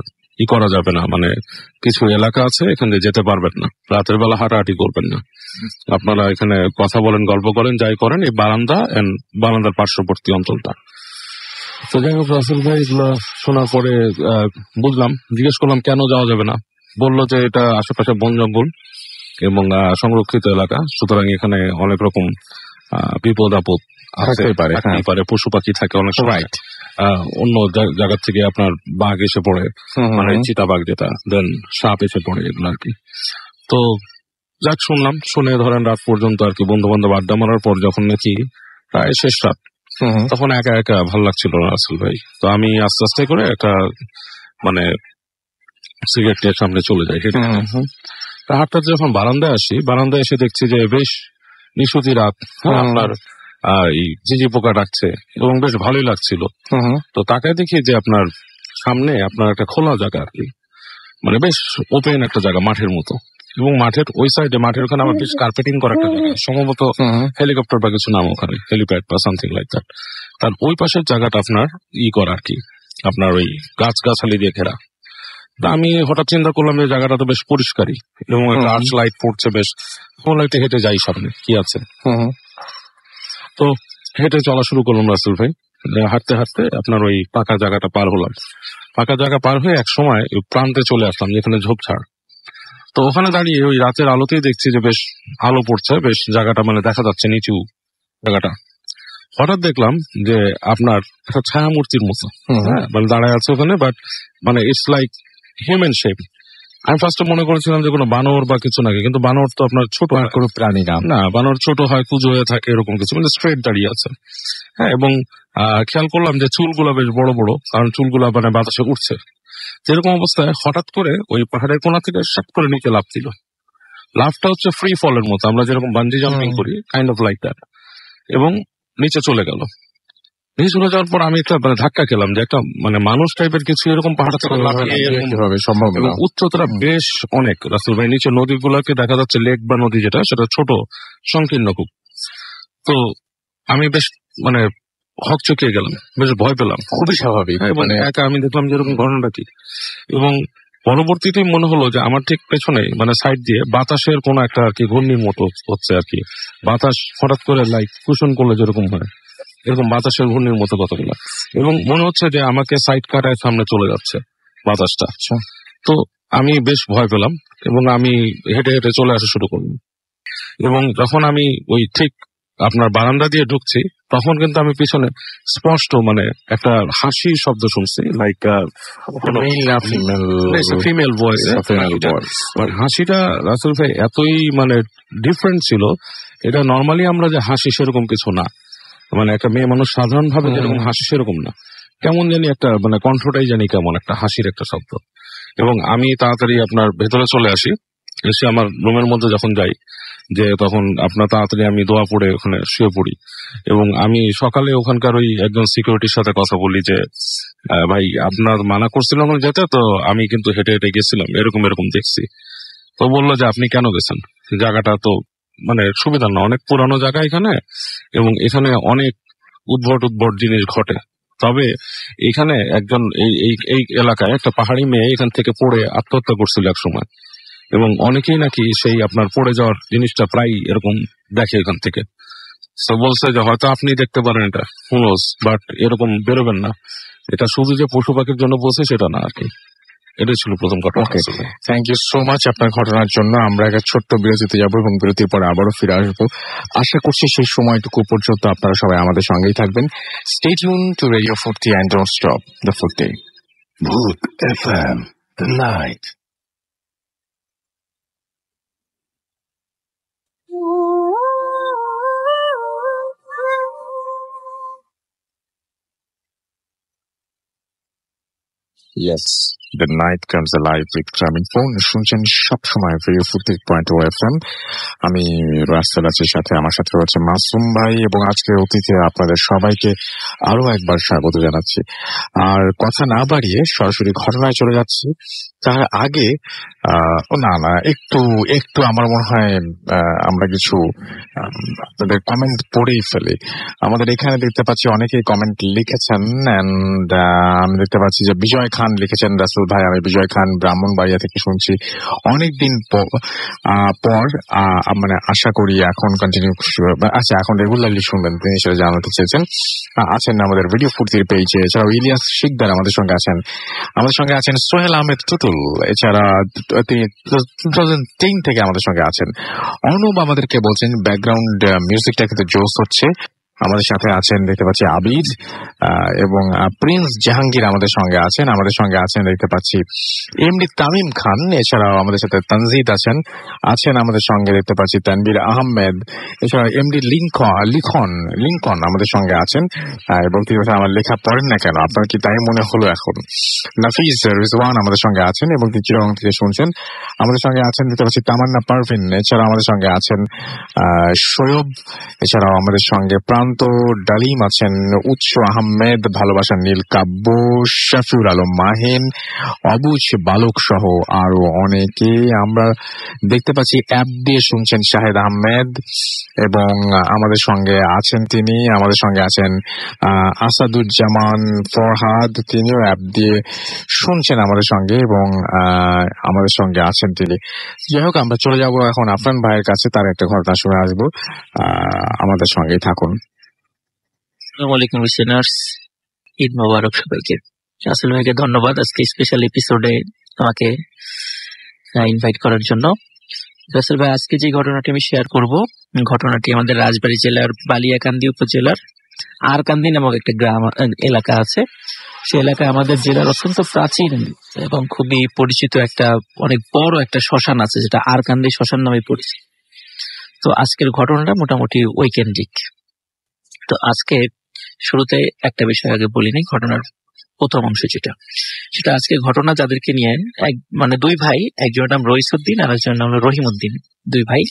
করা যাবে না, মানে কিছু এলাকা আছে এখানে যেতে পারবেন না, রাতের বেলা হাঁটাহাঁটি করবেন না, আপনারা এখানে কথা বলেন, গল্প করেন, যাই করেন এই বারান্দা এন্ড বারান্দার পার্শ্ববর্তী অঞ্চলটা। তো যাই হোক, রাসেল ভাই এগুলো শোনার পরে বুঝলাম, জিজ্ঞেস করলাম কেন যাওয়া যাবে না। বললো যে এটা আশেপাশে বন জঙ্গল এবং সংরক্ষিত এলাকা, সুতরাং এখানে অনেক রকম বিপদ আপদ থাকতেই পারে, পারে, পশু পাখি থাকে অনেক সময়, অন্য জায়গা থেকে আপনার বাঘ এসে পড়ে, মানে চিতাবাঘ যেটা, দেন সাপ এসে পড়ে, এগুলো আর কি। তো যাক শুনলাম, শুনে ধরেন রাত পর্যন্ত আর কি বন্ধু বান্ধব আড্ডা মারার পর যখন নাকি প্রায় শেষ রাত, তখন একা একা ভালো লাগছিল না রাসেল ভাই। তো আমি আস্তে আস্তে করে একটা মানে সিগারেটের সামনে চলে যাই, হাঁটতে যখন বারান্দায় আসি, বারান্দায় এসে দেখছি যে বেশ নিশুতি রাত, আপনার এই ঝিঝি পোকা ডাকছে এবং বেশ ভালোই লাগছিল। তো তাকায় দেখি যে আপনার সামনে আপনার একটা খোলা জায়গা আর কি, মানে বেশ ওপেন একটা জায়গা, মাঠের মতো, এবং মাঠের ওই সাইডে, মাঠের ওখানে আমার বেশ কার্পেটিং করা একটা জায়গা, সম্ভবত হেলিকপ্টার বা কিছু নাম ওখানে, হেলিপ্যাড বা সামথিং লাইক দ্যাট। তার ওই পাশের জায়গাটা আপনার করা আর কি, আপনার ওই গাছগাছালি দিয়ে ঘেরা। তা আমি হঠাৎ চিন্তা করলাম যে জায়গাটা তো বেশ পরিষ্কারই এবং একটা আর্চ লাইট পড়ছে, বেশ ভালো একটু হেঁটে যাই, সামনে কি আছে। তো হেঁটে চলা শুরু করলাম রাসেল ভাই, হাঁটতে হাঁটতে আপনার ওই পাকা জায়গাটা পার হলাম। পাকা জায়গা পার হয়ে এক সময় প্রান্তে চলে আসলাম যেখানে ঝোপঝাড়। তো ওখানে দাঁড়িয়ে ওই রাতের আলোতেই দেখছি যে বেশ আলো পড়ছে, বেশ জায়গাটা মানে দেখা যাচ্ছে নিচু জায়গাটা। হঠাৎ দেখলাম যে আপনার একটা ছায়া মূর্তির মতো, হ্যাঁ, মানে দাঁড়ায় আছে ওখানে, বাট মানে ইটস লাইক হিউম্যান শেপ। আমি ফার্স্টে মনে করেছিলাম যে কোনো বানর বা কিছু নাকি, কিন্তু বানর তো আপনার ছোট কোনো প্রাণী না, বানর ছোট হয়, কুজো হয়ে থাকে, এরকম কিছু, মানে স্ট্রেট দাঁড়িয়ে আছে। হ্যাঁ, এবং খেয়াল করলাম যে চুলগুলা বেশ বড় বড়, কারণ চুলগুলা মানে বাতাসে উঠছে। যেরকম অবস্থায় হঠাৎ করে ওই পাহাড়ের কোনা থেকে সাট করে নিচে লাফ দিল। লাফটা হচ্ছে ফ্রি ফলের মতো, আমরা যেরকম বানজি জাম্পিং করি, কাইন্ড অফ লাইক দ্যাট, এবং নিচে চলে গেল। নিচে চলে যাওয়ার পর আমি একটা মানে ধাক্কা খেলাম যে একটা মানে মানুষ টাইপের কিছু এরকম পাহাড় থেকে লাফিয়ে সম্ভব, এবং উচ্চতা বেশ অনেক রাসেল ভাই। নিচে নদীগুলোকে দেখা যাচ্ছে, লেক বা নদী যেটা, সেটা ছোট সংকীর্ণ খুব। তো আমি বেশ মানে হকচকিয়ে গেলাম, বেশ ভয় পেলাম, খুবই স্বাভাবিক। এবং একা আমি দেখলাম যে এরকম ঘটনাটা কি, এবং পরবর্তীতে মনে হলো যে আমার ঠিক পেছনে মানে সাইড দিয়ে বাতাসের কোন একটা আর কি ঘূর্ণির মতো হচ্ছে আর কি, বাতাস হঠাৎ করে লাইক কুশন করলে যেরকম হয়, এরকম বাতাসের ঘূর্ণির মতো কতগুলো, এবং মনে হচ্ছে যে আমাকে সাইড কাটায় সামনে চলে যাচ্ছে বাতাসটা। তো আমি বেশ ভয় পেলাম এবং আমি হেঁটে হেঁটে চলে আসা শুরু করলাম। এবং যখন আমি ওই ঠিক আপনার বারান্দা দিয়ে ঢুকছি, তখন কিন্তু আমি পিছনে স্পষ্ট মানে একটা হাসির শব্দ শুনছি, লাইক ফিমেল ভয়েস। হাসিটা রাসেল ভাই এতই মানে ডিফারেন্ট ছিল, এটা নর্মালি আমরা যে হাসি সেরকম কিছু না, মানে একটা মেয়ে মানুষ সাধারণ ভাবে যেরকম হাসি সেরকম না, কেমন জানি একটা মানে কণ্ঠটাই জানি কেমন একটা হাসির একটা শব্দ। এবং আমি তাড়াতাড়ি আপনার ভেতরে চলে আসি, এসে আমার রুমের মধ্যে যখন যাই, যে তখন আপনার তাড়াতাড়ি আমি দোয়া পড়ে ওখানে শুয়ে পড়ি। এবং আমি সকালে ওখানকার ওই একজন সিকিউরিটির সাথে কথা বলি যে ভাই আপনার মানা করছিল ওখানে যেতে, তো আমি কিন্তু হেঁটে হেঁটে গেছিলাম, এরকম এরকম দেখছি। তো বললো যে আপনি কেন গেছেন, জায়গাটা তো মানে সুবিধা না, অনেক পুরানো জায়গা এখানে, এবং এখানে অনেক উদ্ভট উদ্ভট জিনিস ঘটে। তবে এখানে একজন এই এলাকায় একটা পাহাড়ি মেয়ে এখান থেকে পড়ে আত্মহত্যা করছিল এক সময়, এবং অনেকেই নাকি সেই আপনার পড়ে যাওয়ার জিনিসটা প্রায় এরকম দেখে এখান থেকে। তো বলছে যে হয়তো আপনি দেখতে পারেন এটা, হুনোস, বাট এরকম বেরোবেন না, এটা শুধু যে পশু পাখির জন্য বলছে সেটা না আর কি। এটাই ছিল প্রথম ঘটনা। থ্যাংক ইউ সো মাচ আপনার ঘটনার জন্য। আমরা একটা ছোট্ট বিরতিতে যাবো এবং বিরতির পরে আবারও ফিরে আসবো। আশা করছি সেই সময়টুকু পর্যন্ত আপনারা সবাই আমাদের সঙ্গেই থাকবেন। স্টে টিউন টু রেডিও ফুর্তি এন্ড ডোন্ট স্টপ দ্য ফুর্তি। Voot FM, the night. Yes, the night comes alive with Gramophone. শুনছেন সবসময় রেডিও 48.0 FM। আমি রাসেল আছি, সাথে আমার সাথে রয়েছে মাসুম ভাই, এবং আজকে অতিথি আপনাদের সবাইকে আরো একবার স্বাগত জানাচ্ছি। আর কথা না বাড়িয়ে সরাসরি ঘটনায় চলে যাচ্ছি। তার আগে না একটু আমার মনে হয় আমরা কিছু আপনাদের কমেন্ট পড়েই ফেলি। আমাদের এখানে দেখতে পাচ্ছি অনেকেই কমেন্ট লিখেছেন, এন্ড আমি দেখতে পাচ্ছি যে বিজয় খান লিখেছেন, রাসেল ভাই আমি বিজয় খান ব্রাহ্মণবাড়িয়া থেকে শুনছি অনেকদিন পর, মানে আশা করি এখন কন্টিনিউ, আচ্ছা এখন রেগুলারলি শুনবেন, তিনি সেটা জানাতে চেয়েছেন। আছেন আমাদের ভিডিও ফুর্তির পেজে, এছাড়াও ইলিয়াস শিকদার আমাদের সঙ্গে আছেন সোহেল আহমেদ তুতুল, এছাড়া তিনি 2010 থেকে আমাদের সঙ্গে আছেন। অনুপ আমাদেরকে বলছেন ব্যাকগ্রাউন্ড মিউজিকটা কিন্তু জোস হচ্ছে। আমাদের সাথে আছেন দেখতে পাচ্ছি আবিদ, এবং প্রিন্স জাহাঙ্গীর আমাদের সঙ্গে আছেন দেখতে পাচ্ছি এমডি তামিম খান, এছাড়াও আমাদের সাথে তানজিদ আছেন আমাদের সঙ্গে দেখতে পাচ্ছি তানবীর আহমেদ, এছাড়া এমডি লিঙ্কন আমাদের সঙ্গে আছেন। এবং তিনি আমার লেখা পড়েন না কেন, আপনার কি তাই মনে হলো এখন? নাফিস রিজওয়ান আমাদের সঙ্গে আছেন এবং তিনি চিরং থেকে শুনছেন। আমাদের সঙ্গে আছেন দেখতে পাচ্ছি তামান্না পারভিন, এছাড়া আমাদের সঙ্গে আছেন সৈয়ব, এছাড়াও আমাদের সঙ্গে প্রান্ত ডালিম আছেন, উৎস আহমেদ, ভালোবাসা নীল কাব্য, শাফিউল আলম মাহিন, অবুজ বালক সহ আরো অনেকে আমরা দেখতে পাচ্ছি। অ্যাপ দিয়ে শুনছেন শাহেদ আহমেদ, এবং আমাদের সঙ্গে আছেন আসাদুজ্জামান ফরহাদ, তিনিও অ্যাপ দিয়ে শুনছেন আমাদের সঙ্গে, এবং আমাদের সঙ্গে আছেন তিনি। যাই হোক, আমরা চলে যাব এখন আফরান ভাইয়ের কাছে, তার একটা ঘটনা শুনে আসবো। আমাদের সঙ্গেই থাকুন। আসসালামু আলাইকুম লিসেনার্স, ঈদ মোবারক সবাইকে। রাসেল ভাইকে ধন্যবাদ আজকে স্পেশাল এপিসোডে আমাকে ইনভাইট করার জন্য। রাসেল ভাই, আজকে যে ঘটনাটি আমি শেয়ার করব, ঘটনাটি আমাদের রাজবাড়ী জেলার বালিয়াকান্দি উপজেলার আরকান্দি নামক একটা গ্রাম এলাকা আছে। সে এলাকায় আমাদের জেলার অত্যন্ত প্রাচীন এবং খুবই পরিচিত একটা অনেক বড় একটা শ্মশান আছে, যেটা আরকান্দি শ্মশান নামে পরিচিত। তো আজকের ঘটনাটা মোটামুটি ওইকেন্দ্রিক। তো আজকে শুরুতে একটা বিষয় আগে বলিনি, ঘটনার প্রথম অংশ সেটা আজকে ঘটনা যাদেরকে নিয়ে দুই ভাই, একজনের নাম রইসুদ্দিন আর একজনের নাম রহিমউদ্দিন, দুই ভাই।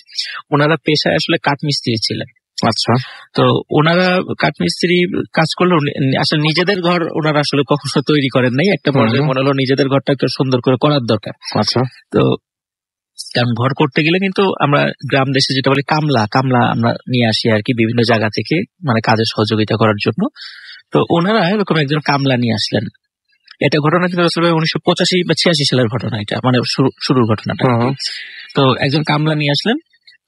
ওনারা পেশায় আসলে কাঠমিস্ত্রি ছিলেন। আচ্ছা। তো ওনারা কাঠমিস্ত্রি কাজ করলো, আসলে নিজেদের ঘর ওনারা আসলে কখনো তৈরি করেন নাই। একটা পর্যায়ে মনে হলো নিজেদের ঘরটা একটু সুন্দর করে করার দরকার। আচ্ছা। তো কারণ ঘর করতে গেলে কিন্তু আমরা গ্রাম দেশে যেটা বলি কামলা আমরা নিয়ে আসি আর কি, বিভিন্ন জায়গা থেকে, মানে কাজে সহযোগিতা করার জন্য। তো ওনারা এরকম একজন কামলা নিয়ে আসলেন। এটা ঘটনা কিন্তু আসলে 1985 বা 86 সালের ঘটনা, এটা মানে শুরুর ঘটনাটা। তো একজন কামলা নিয়ে আসলেন।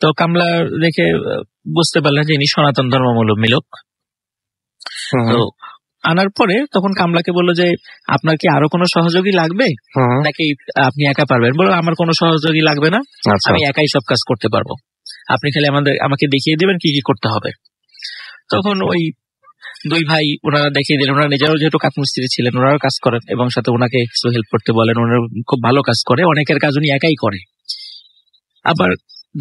তো কামলা দেখে বুঝতে পারলেন যে ইনি সনাতন ধর্মাবলম্বী লোক। তো আনার পরে তখন কামলাকে বললো যে আপনার কি আরো কোনো সহযোগী লাগবে নাকি আপনি একা পারবেন? বললো আমার কোনো সহযোগী লাগবে না, আমি একাই সব কাজ করতে পারবো, আপনি খালি আমাকে দেখিয়ে দিবেন কি কি করতে হবে। তখন ওই দুই ভাই ওনারা দেখিয়ে দিলেন। ওনারা নিজেরাও যেহেতু কাঠমিস্ত্রি ছিলেন, ওনারাও কাজ করেন এবং সাথে ওনাকে কিছু হেল্প করতে বলেন। ওনারা খুব ভালো কাজ করে, অনেকের কাজ উনি একাই করে। আবার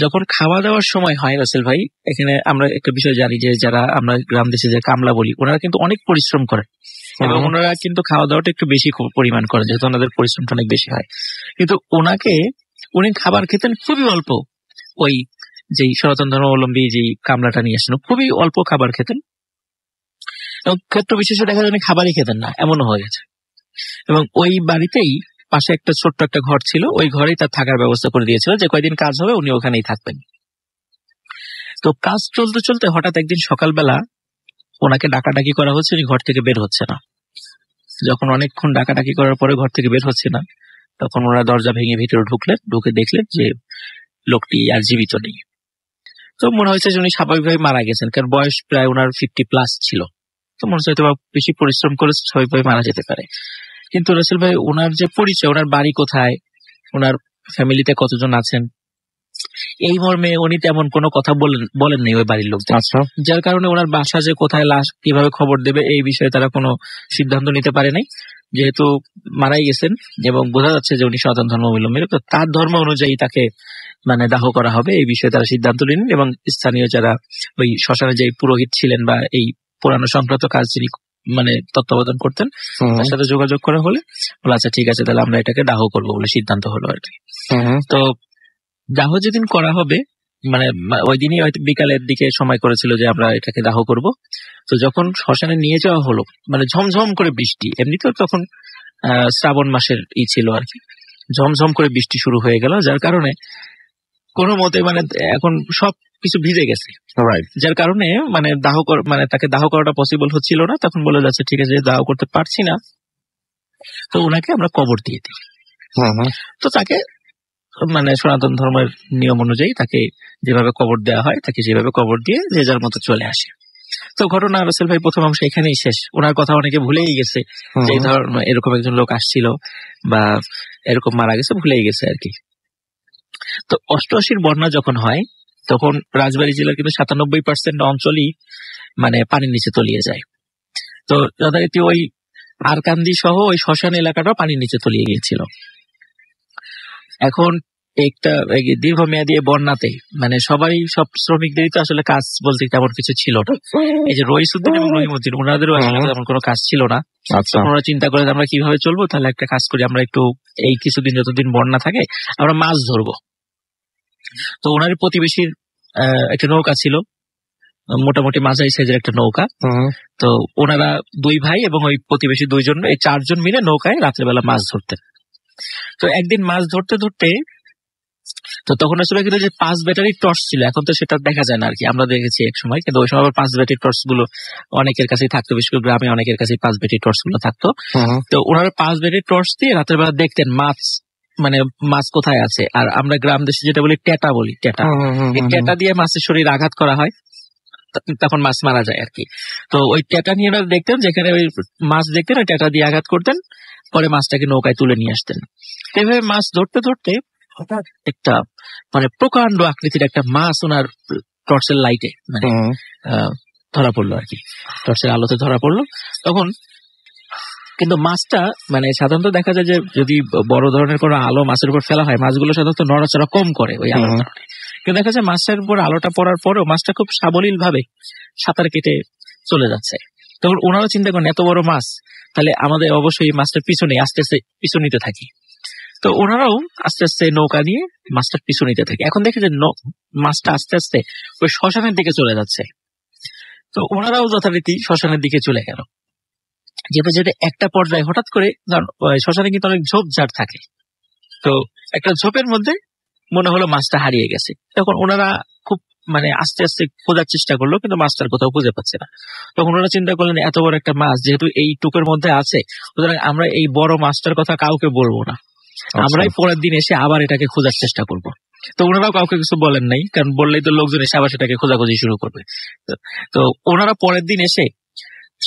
যখন খাওয়া দাওয়ার সময় হয় রাসেল ভাই, এখানে আমরা একটা বিষয় জানি যে যারা আমরা গ্রাম দেশে যে কামলা বলি, ওনারা কিন্তু অনেক পরিশ্রম করেন এবং ওনারা কিন্তু খাওয়া দাওয়াটা একটু বেশি পরিমাণ করেন, যেহেতু ওনাদের পরিশ্রমটা অনেক বেশি হয়। কিন্তু উনি খাবার খেতেন খুবই অল্প। ওই যে সনাতন ধর্মাবলম্বী যে কামলাটা নিয়ে আসেন, খুবই অল্প খাবার খেতেন এবং ক্ষেত্র বিশেষে দেখা যায় খাবারই খেতেন না, এমনও হয়ে গেছে। এবং ওই বাড়িতেই পাশে একটা ছোট্ট একটা ঘর ছিল, ওই ঘরেই তার থাকার ব্যবস্থা করে দিয়েছিল, যে কয়দিন কাজ হবে উনি ওখানেই থাকবেন। তো কাজ চলতে চলতে হঠাৎ একদিন সকালবেলা ওনাকে ডাকাডাকি করা হচ্ছে, উনি ঘর থেকে বের হচ্ছে না। যখন অনেকক্ষণ ডাকাডাকি করার পরে ঘর থেকে বের হচ্ছে না, তখন ওরা দরজা ভেঙে ভিতরে ঢুকে দেখলেন যে লোকটি আর জীবিত নেই। তো মনে হয়েছে যে উনি স্বাভাবিকভাবে মারা গেছেন, কারণ বয়স প্রায় ওনার 50+ ছিল। তো মনে হচ্ছে বেশি পরিশ্রম করেছে, স্বাভাবিকভাবে মারা যেতে পারে। কিন্তু রাসেল ভাই, ওনার যে পরিচয়, ওনার বাড়ি কোথায়, ওনার ফ্যামিলিতে কতজন আছেন, এই মর্মে উনি তেমন কোনো কথা বলেন নেই ওই বাড়ির লোক। আচ্ছা। যার কারণে ওনার বাসা যে কোথায়, লাশ কিভাবে খবর দেবে, এই বিষয়ে তারা কোনো সিদ্ধান্ত নিতে পারে নাই। যেহেতু মারাই গেছেন এবং বোঝা যাচ্ছে যে উনি সনাতন ধর্মাবলম্বী, তো তার ধর্ম অনুযায়ী তাকে দাহ করা হবে, এই বিষয়ে তারা সিদ্ধান্ত নিন। এবং স্থানীয় যারা ওই শ্মশানে যে পুরোহিত ছিলেন বা এই পুরানো সংক্রান্ত কাজ যিনি মানে তত্ত্বাবধান করতেন, তার সাথে যোগাযোগ করা হলে বলে আচ্ছা ঠিক আছে তাহলে আমরা এটাকে দাহ করবো বলে সিদ্ধান্ত হলো আর কি। তো দাহ যেদিন করা হবে মানে ওই দিনই হয়তো বিকালের দিকে সময় করেছিল যে আমরা এটাকে দাহ করব। তো যখন শ্মশানে নিয়ে যাওয়া হলো মানে ঝমঝম করে বৃষ্টি, এমনিতেও তখন শ্রাবণ মাসের ছিল আর কি, ঝমঝম করে বৃষ্টি শুরু হয়ে গেল, যার কারণে কোনো মতে মানে এখন সব কিছু ভিজে গেছে, যার কারণে মানে মানে তাকে দাহ করাটা পসিবল হচ্ছিল না। তখন বলে যাচ্ছে ঠিক আছে দাহ করতে পারছি না, তো ওনাকে আমরা কবর দিয়ে দিই। তো তাকে মানে সনাতন ধর্মের নিয়ম অনুযায়ী তাকে যেভাবে কবর দেওয়া হয় তাকে যেভাবে কবর দিয়ে যে যার মতো চলে আসে। তো ঘটনা রাসেল ভাই প্রথম অংশ এখানেই শেষ। ওনার কথা অনেকে ভুলেই গেছে যে এরকম একজন লোক আসছিল বা এরকম মারা গেছে, ভুলেই গেছে আর কি। তো 88-র বন্যা যখন হয় তখন রাজবাড়ী জেলার কিন্তু 97% অঞ্চলই মানে পানির নিচে তলিয়ে যায়। তো যথারীতি ওই আরকান্দি সহ ওই শ্মশান এলাকাটাও পানির নিচে তলিয়ে গিয়েছিল। এখন একটা দীর্ঘমেয়াদী বন্যাতে মানে সব শ্রমিকদেরই তো আসলে কাজ বলতে তেমন কিছু ছিল না। এই যে রইসুদ্দিন এবং রহিমউদ্দিন ওনাদেরও আসলে তেমন কোনো কাজ ছিল না। ওনারা চিন্তা করে আমরা কিভাবে চলবো, তাহলে একটা কাজ করি আমরা একটু এই কিছুদিন যতদিন বন্যা থাকে আমরা মাছ ধরবো। তো ওনার প্রতিবেশীর একটা নৌকা ছিল, মোটামুটি মাঝারি সাইজের একটা নৌকা। তো ওনারা 2 ভাই এবং ওই প্রতিবেশী 2 জন, এই 4 জন মিলে নৌকায় রাত্রেবেলা মাছ ধরতেন। তো একদিন মাছ ধরতে ধরতে তো তখন আসলে কিন্তু যে 5 ব্যাটারি টর্চ ছিল, এখন তো সেটা দেখা যায় না আর কি, আমরা দেখেছি এক সময়, কিন্তু ওই সময় 5 ব্যাটারি টর্চ গুলো অনেকের কাছেই থাকতো, বিশেষ করে গ্রামে অনেকের কাছে 5 ব্যাটারি টর্চ গুলো থাকতো। তো ওনারা 5 ব্যাটারি টর্চ দিয়ে রাতের বেলা দেখতেন মাছ মানে মাছ কোথায় আছে। আর আমরা গ্রাম দেশে যেটা বলি টেটা বলি, টেটা, এই টেটা দিয়ে মাছের শরীর আঘাত করা হয়, তখন মাছ মারা যায় আর কি। তো ওই টেটা নিয়ে ওরা দেখতেন, যেখানে ওই মাছ দেখতেন ওই টেটা দিয়ে আঘাত করতেন, পরে মাছটাকে নৌকায় তুলে নিয়ে আসতেন। এভাবে মাছ ধরতে ধরতে হঠাৎ একটা মানে প্রকাণ্ড আকৃতির একটা মাছ ওনার টর্চের লাইটে মানে ধরা পড়লো আর কি, টর্চের আলোতে ধরা পড়লো। তখন কিন্তু মাছটা মানে সাধারণত দেখা যায় যে যদি বড় ধরনের কোনো আলো মাছের উপর ফেলা হয় মাছগুলো সাধারণত নড়াচড়া কম করে ওই আলোর কারণে, কিন্তু দেখা যায় মাছটার উপর আলোটা পড়ার পরেও মাছটা খুব সাবলীল ভাবে সাঁতার কেটে চলে যাচ্ছে। তখন ওনারা চিন্তা করেন এত বড় মাছ, তাহলে আমাদের অবশ্যই মাছটার পিছনে আস্তে আস্তে পিছু নিতে থাকি। তো ওনারাও আস্তে আস্তে নৌকা নিয়ে মাছটার পিছু নিতে থাকে। এখন দেখে যে মাছটা আস্তে আস্তে ওই শ্মশানের দিকে চলে যাচ্ছে। তো ওনারাও যথারীতি শ্মশানের দিকে চলে গেল। যেটা যেটা একটা পর্যায়ে হঠাৎ করে শ্মশানে কিন্তু অনেক ঝোপঝাড় থাকে, তো একটা ঝোপের মধ্যে মনে হলো মাছটা হারিয়ে গেছে। তখন ওনারা খুব মানে আস্তে আস্তে খোঁজার চেষ্টা করলো, কিন্তু মাছটার কোথাও খুঁজে পাচ্ছে না। তখন ওনারা চিন্তা করলেন এত বড় একটা মাছ যেহেতু এই টুকের মধ্যে আছে, সুতরাং আমরা এই বড় মাছটার কথা কাউকে বলবো না, আমরাই পরের দিন এসে আবার এটাকে খোঁজার চেষ্টা করব। তো ওনারাও কাউকে কিছু বলেন নাই, কারণ বললেই তো লোকজন এসে আবার সেটাকে খোঁজাখুঁজি শুরু করবে। তো ওনারা পরের দিন এসে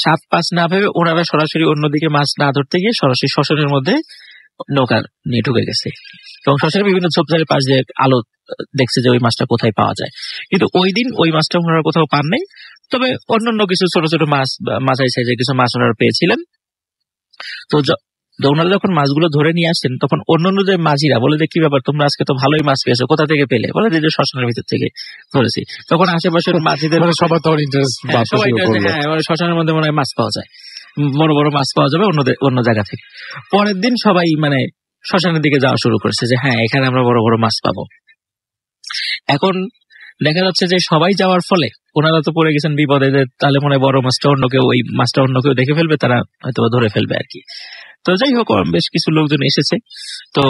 7-5 না ভেবে ওনারা সরাসরি অন্যদিকে মাছ না ধরতে গিয়ে সরাসরি শ্মশানের মধ্যে নৌকা নিয়ে ঢুকে গেছে এবং শ্মশানের বিভিন্ন ঝোপঝাড়ের পাশ দিয়ে আলো দেখছে যে ওই মাছটা কোথায় পাওয়া যায়। কিন্তু ওই দিন ওই মাছটা ওনারা কোথাও পান নাই, তবে অন্যান্য কিছু ছোট ছোট মাছ মাঝারি সাইজের কিছু মাছ ওনারা পেয়েছিলেন। তো ওনারা যখন মাছগুলো ধরে নিয়ে আসছেন তখন অন্যান্য যে মাঝিরা বলে যে কি ব্যাপার তোমরা আজকে তো ভালোই মাছ পেয়েছো, কোথা থেকে পেলে? বলে যে শ্মশানের ভিতর থেকে ধরেছি। তখন আশেপাশের মাঝিদের সবার তখন ইন্টারেস্ট, শ্মশানের মধ্যে মনে হয় মাছ পাওয়া যায়, বড় বড় মাছ পাওয়া যাবে অন্য জায়গা থেকে। পরের দিন সবাই মানে শ্মশানের দিকে যাওয়া শুরু করেছে যে হ্যাঁ এখানে আমরা বড় বড় মাছ পাবো। এখন দেখা যাচ্ছে যে সবাই যাওয়ার ফলে ওনারা তো পড়ে গেছেন বিপদে, যে তাহলে মনে হয় বড় মাছটা অন্য কেউ ওই মাছটা অন্য কেউ দেখে ফেলবে, তারা হয়তো ধরে ফেলবে আর কি। তো যাই হোক বেশ কিছু লোকজন এসেছে। তো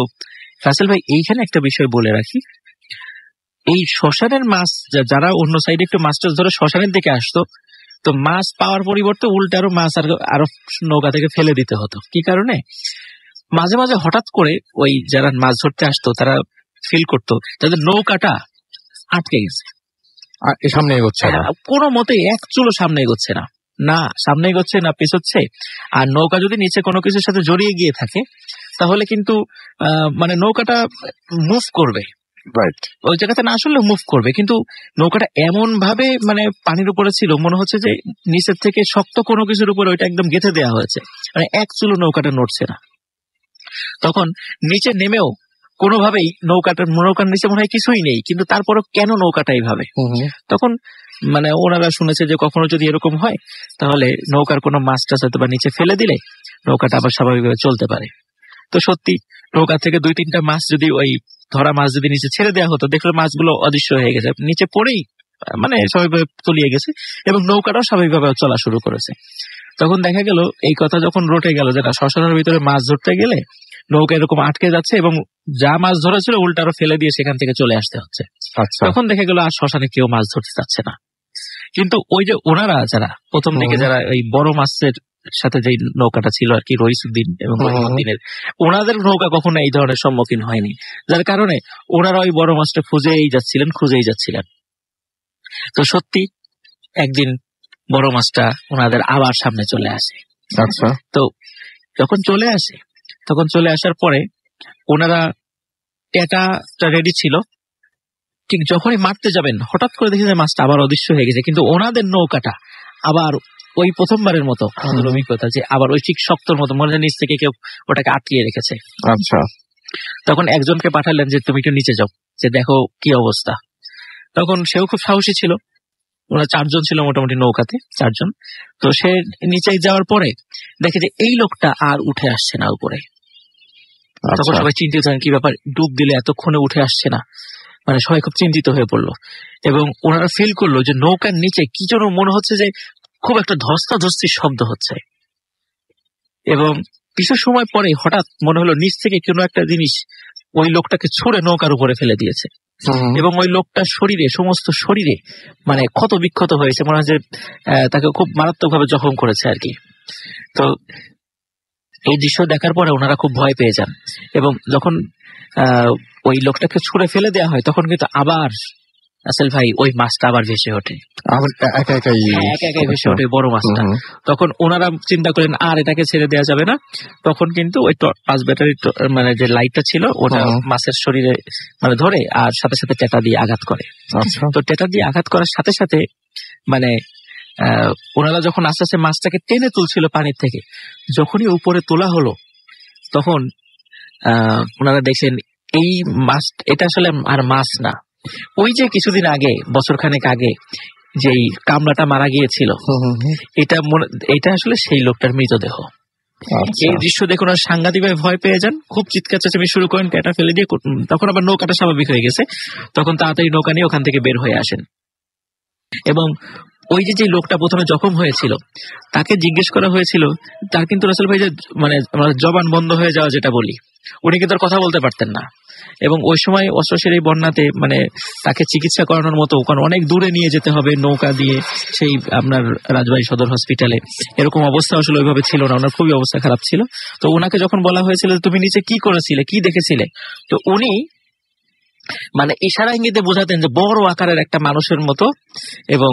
রাসেল ভাই এইখানে একটা বিষয় বলে রাখি, এই শ্মশানের মাছ যারা অন্য সাইডে একটু মাছ টাছ ধরে শ্মশানের দিকে আসতো, তো মাছ পাওয়ার পরিবর্তে উল্টে আরো মাছ আরো নৌকা থেকে ফেলে দিতে হতো। কি কারণে? মাঝে মাঝে হঠাৎ করে ওই যারা মাছ ধরতে আসতো তারা ফিল করতো তাদের নৌকাটা আটকে গেছে, সামনে এগোচ্ছে না, কোনো মতে এক চুলো সামনে এগোচ্ছে না, না সামনে এগোচ্ছে না পিছোচ্ছে। আর নৌকা যদি নিচে কোনো কিছুর সাথে জড়িয়ে গিয়ে থাকে তাহলে কিন্তু মানে নৌকাটা মুভ করবে, ওই জায়গাতে না আসলে মুভ করবে, কিন্তু নৌকাটা এমন ভাবে মানে পানির উপরে ছিল মনে হচ্ছে যে নিচের থেকে শক্ত কোনো কিছুর উপরে ওইটা একদম গেঁথে দেওয়া হয়েছে, মানে এক চুলো নৌকাটা নড়ছে না। তখন নিচে নেমেও কোনোভাবেই নৌকার নিচে মনে হয় কিছুই নেই, কিন্তু তারপরও কেন নৌকাটা এইভাবে? তখন মানে ওনারা শুনেছে যে কখনো যদি এরকম হয় তাহলে নৌকার কোনো মাছ টাছ হয়তো বা নিচে ফেলে দিলে নৌকাটা আবার স্বাভাবিকভাবে চলতে পারে। তো সত্যি নৌকা থেকে 2-3টা মাছ যদি ওই ধরা মাছ যদি নিচে ছেড়ে দেওয়া হতো, দেখলো মাছগুলো অদৃশ্য হয়ে গেছে, নিচে পড়েই মানে স্বাভাবিকভাবে তলিয়ে গেছে এবং নৌকাটাও স্বাভাবিকভাবে চলা শুরু করেছে। তখন দেখা গেল এই কথা যখন রটে গেল যে শ্মশানের ভিতরে মাছ ধরতে গেলে নৌকা এরকম আটকে যাচ্ছে এবং যা মাছ ধরেছিল উল্টা আরো ফেলে দিয়ে সেখান থেকে চলে আসতে হচ্ছে। আচ্ছা, তখন দেখা গেল আর শ্মশানে কেউ মাছ ধরতে চাচ্ছে না। কিন্তু ওই যে ওনারা যারা প্রথম দিকে যারা এই বড় মাছের সাথে যে নৌকাটা ছিল আর কি, রইসুদ্দিন এবং রহিমউদ্দিনের, ওনাদের নৌকা কখনো এই ধরনের সম্মুখীন হয়নি, যার কারণে ওনারা ওই বড় মাছটা খুঁজেই যাচ্ছিলেন। তো সত্যি একদিন বড় মাছটা ওনাদের আবার সামনে চলে আসে। আচ্ছা, তো যখন চলে আসার পরে ওনারা টেটাটা রেডি ছিল, ঠিক যখনই মারতে যাবেন হঠাৎ করে দেখে যে মাছটা আবার অদৃশ্য হয়ে গেছে, কিন্তু ওনাদের নৌকাটা আবার ওই প্রথমবারের মতো আমাদের অভিজ্ঞতা যে আবার ওই ঠিক শক্তর মতো মনে হয় নিচ থেকে কেউ ওটাকে আটকিয়ে রেখেছে। আচ্ছা, তখন একজনকে পাঠালেন যে তুমি একটু নিচে যাও, যে দেখো কি অবস্থা। তখন সেও খুব সাহসী ছিল, ওরা 4 জন ছিল মোটামুটি নৌকাতে, 4 জন। তো সে নিচে যাওয়ার পরে দেখে যে এই লোকটা আর উঠে আসছে না উপরে। তখন সবাই চিন্তিত হলেন কি ব্যাপার, ডুব দিলে এতক্ষণে উঠে আসছে না, মানে সবাই খুব চিন্তিত হয়ে পড়লো এবং ওনারা ফিল করলো যে নৌকার নিচে কি যেন মনে হচ্ছে যে খুব একটা ধস্তাধস্তির শব্দ হচ্ছে এবং কিছু সময় পরে হঠাৎ মনে হলো নিচ থেকে কোনো একটা জিনিস ওই লোকটাকে ছুঁড়ে নৌকার উপরে ফেলে দিয়েছে এবং ওই লোকটার সমস্ত শরীরে মানে ক্ষত বিক্ষত হয়েছে, মনে হয় যে তাকে খুব মারাত্মকভাবে জখম করেছে আর কি। তো এই দৃশ্য দেখার পরে ওনারা খুব ভয় পেয়ে যান এবং যখন ওই লোকটাকে ছুঁড়ে ফেলে দেওয়া হয় তখন কিন্তু আবার আসল ভাই ওই মাছটা আবার ভেসে ওঠে, একাই ভেসে ওঠে বড় মাছটা। তখন ওনারা চিন্তা করেন আর এটাকে ছেড়ে দেওয়া যাবে না। তখন কিন্তু ওই 5 ব্যাটারি মানে যে লাইটটা ছিল ওটা মাছের শরীরে মানে ধরে আর সাথে সাথে টেটা দিয়ে আঘাত করে। তো টেটা দিয়ে আঘাত করার সাথে সাথে মানে ওনারা যখন আস্তে আস্তে মাছটাকে টেনে তুলছিল পানির থেকে, যখনই উপরে তোলা হলো তখন ওনারা দেখছেন এই মাছ এটা আসলে আর মাছ না, ওই যে কিছুদিন আগে বছরখানেক আগে যেই কামলাটা মারা গিয়েছিল এটা আসলে সেই লোকটার মৃতদেহ। এই দৃশ্য দেখুন আর সাংঘাতিকভাবে ভয় পেয়ে যান, খুব চিৎকার চেঁচামেচি শুরু করেন, টেটা ফেলে দিয়ে। তখন আবার নৌকাটা স্বাভাবিক হয়ে গেছে, তখন তাড়াতাড়ি নৌকা নিয়ে ওখান থেকে বের হয়ে আসেন এবং ওই যে লোকটা প্রথমে জখম হয়েছিল তাকে জিজ্ঞেস করা হয়েছিল, তার কিন্তু রাসেল ভাই যে মানে জবান বন্ধ হয়ে যাওয়া যেটা বলি, উনি কিন্তু আর কথা বলতে পারতেন না এবং ওই সময় অশ্বাসের এই বন্যাতে মানে তাকে চিকিৎসা করানোর মতো কারণ অনেক দূরে নিয়ে যেতে হবে নৌকা দিয়ে সেই আপনার রাজবাড়ী সদর হসপিটালে, এরকম অবস্থা আসলে ওইভাবে ছিল না, ওনার খুবই অবস্থা খারাপ ছিল। তো ওনাকে যখন বলা হয়েছিল তুমি নিচে কি করেছিলে, কি দেখেছিলে, তো উনি মানে ইশারা ইঙ্গিতে বোঝাতেন যে বড় আকারের একটা মানুষের মতো এবং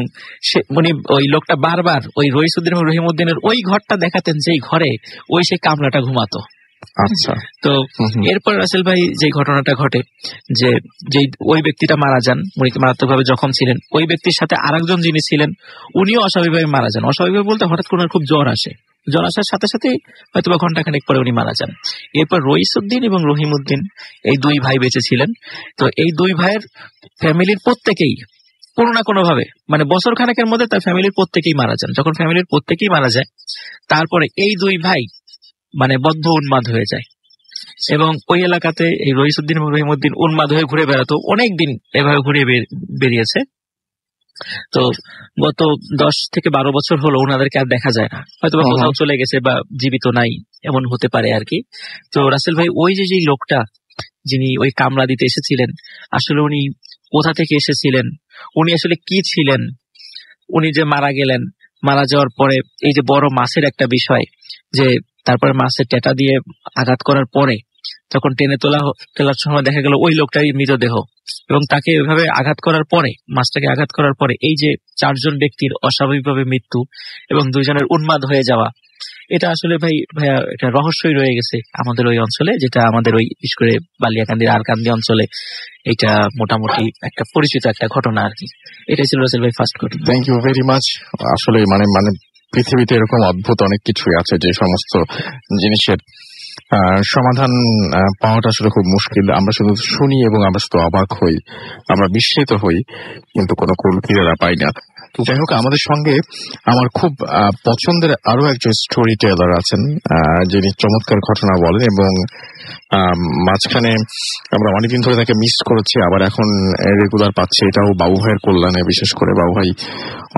উনি ওই লোকটা বারবার ওই রইসুদ্দিন এবং রহিমউদ্দিনের ওই ঘরটা দেখাতেন যেই ঘরে ওই সেই কামলাটা ঘুমাতো। আচ্ছা, তো এরপর রাসেল ভাই যে ঘটনাটা ঘটে যে ওই ব্যক্তিটা মারা যান, উনি মারাত্মকভাবে জখম ছিলেন, ওই ব্যক্তির সাথে আরেকজন যিনি ছিলেন উনিও অস্বাভাবিকভাবে মারা যান। অস্বাভাবিকভাবে বলতে হঠাৎ করে খুব জ্বর আসার সাথে সাথে হয়তো বা ঘন্টাখানেক পরে উনি মারা যান। এরপর রইসুদ্দিন এবং রহিমউদ্দিন এই 2 ভাই বেঁচে ছিলেন। তো এই 2 ভাইয়ের ফ্যামিলির প্রত্যেকেই কোনো না কোনো ভাবে মানে বছর খানেকের মধ্যে তার ফ্যামিলির প্রত্যেকেই মারা যান। যখন ফ্যামিলির প্রত্যেকেই মারা যায় তারপরে এই 2 ভাই মানে বদ্ধ উন্মাদ হয়ে যায় এবং ওই এলাকাতে এই রইসুদ্দিন এবং রহিমউদ্দিন উন্মাদ হয়ে ঘুরে বেড়াতো, অনেকদিন এভাবে ঘুরে বেরিয়েছে। তো গত 10 থেকে 12 বছর হলো ওনাদেরকে আর দেখা যায় না, হয়তো বা কোথাও চলে গেছে বা জীবিত নাই, এমন হতে পারে আর কি। তো রাসেল ভাই ওই যে লোকটা যিনি ওই কামলা দিতে এসেছিলেন আসলে উনি কোথা থেকে এসেছিলেন, উনি আসলে কি ছিলেন, উনি যে মারা গেলেন, মারা যাওয়ার পরে এই যে বড় মাছের একটা বিষয় যে তারপরে মাছের টেটা দিয়ে আঘাত করার পরে তখন টেনে তোলার সময় দেখা গেল ওই লোকটারই মৃতদেহ এবং তাকে ওইভাবে আঘাত করার পরে মাছটাকে আঘাত করার পরে এই যে 4 জন ব্যক্তির অস্বাভাবিকভাবে মৃত্যু এবং 2 জনের উন্মাদ হয়ে যাওয়া, এটা আসলে ভাইয়া এটা রহস্যই রয়ে গেছে আমাদের ওই অঞ্চলে, যেটা আমাদের ওই বিশেষ করে বালিয়াকান্দির আরকান্দি অঞ্চলে এটা মোটামুটি একটা পরিচিত একটা ঘটনা আর কি। এটাই ছিল রাসেল ভাই ফার্স্ট ঘটনা। Thank you very much. আসলে মানে পৃথিবীতে এরকম অদ্ভুত অনেক কিছুই আছে যে সমস্ত জিনিসের সমাধান পাওয়াটা আসলে খুব মুশকিল। আমরা শুধু শুনি এবং আমরা শুধু অবাক হই, আমরা বিস্মিত হই, কিন্তু কোনো কুল কিনারা পাই না। যাই হোক, আমাদের সঙ্গে আমার খুব পছন্দের আরো একজন স্টোরি টেলার আছেন, যিনি চমৎকার ঘটনা বলেন, এবং মাঝখানে আমরা অনেকদিন ধরে তাকে মিস করেছি, আবার এখন রেগুলার পাচ্ছি। এটাও বাবু ভাইয়ের কল্যাণে। বিশেষ করে বাবু ভাই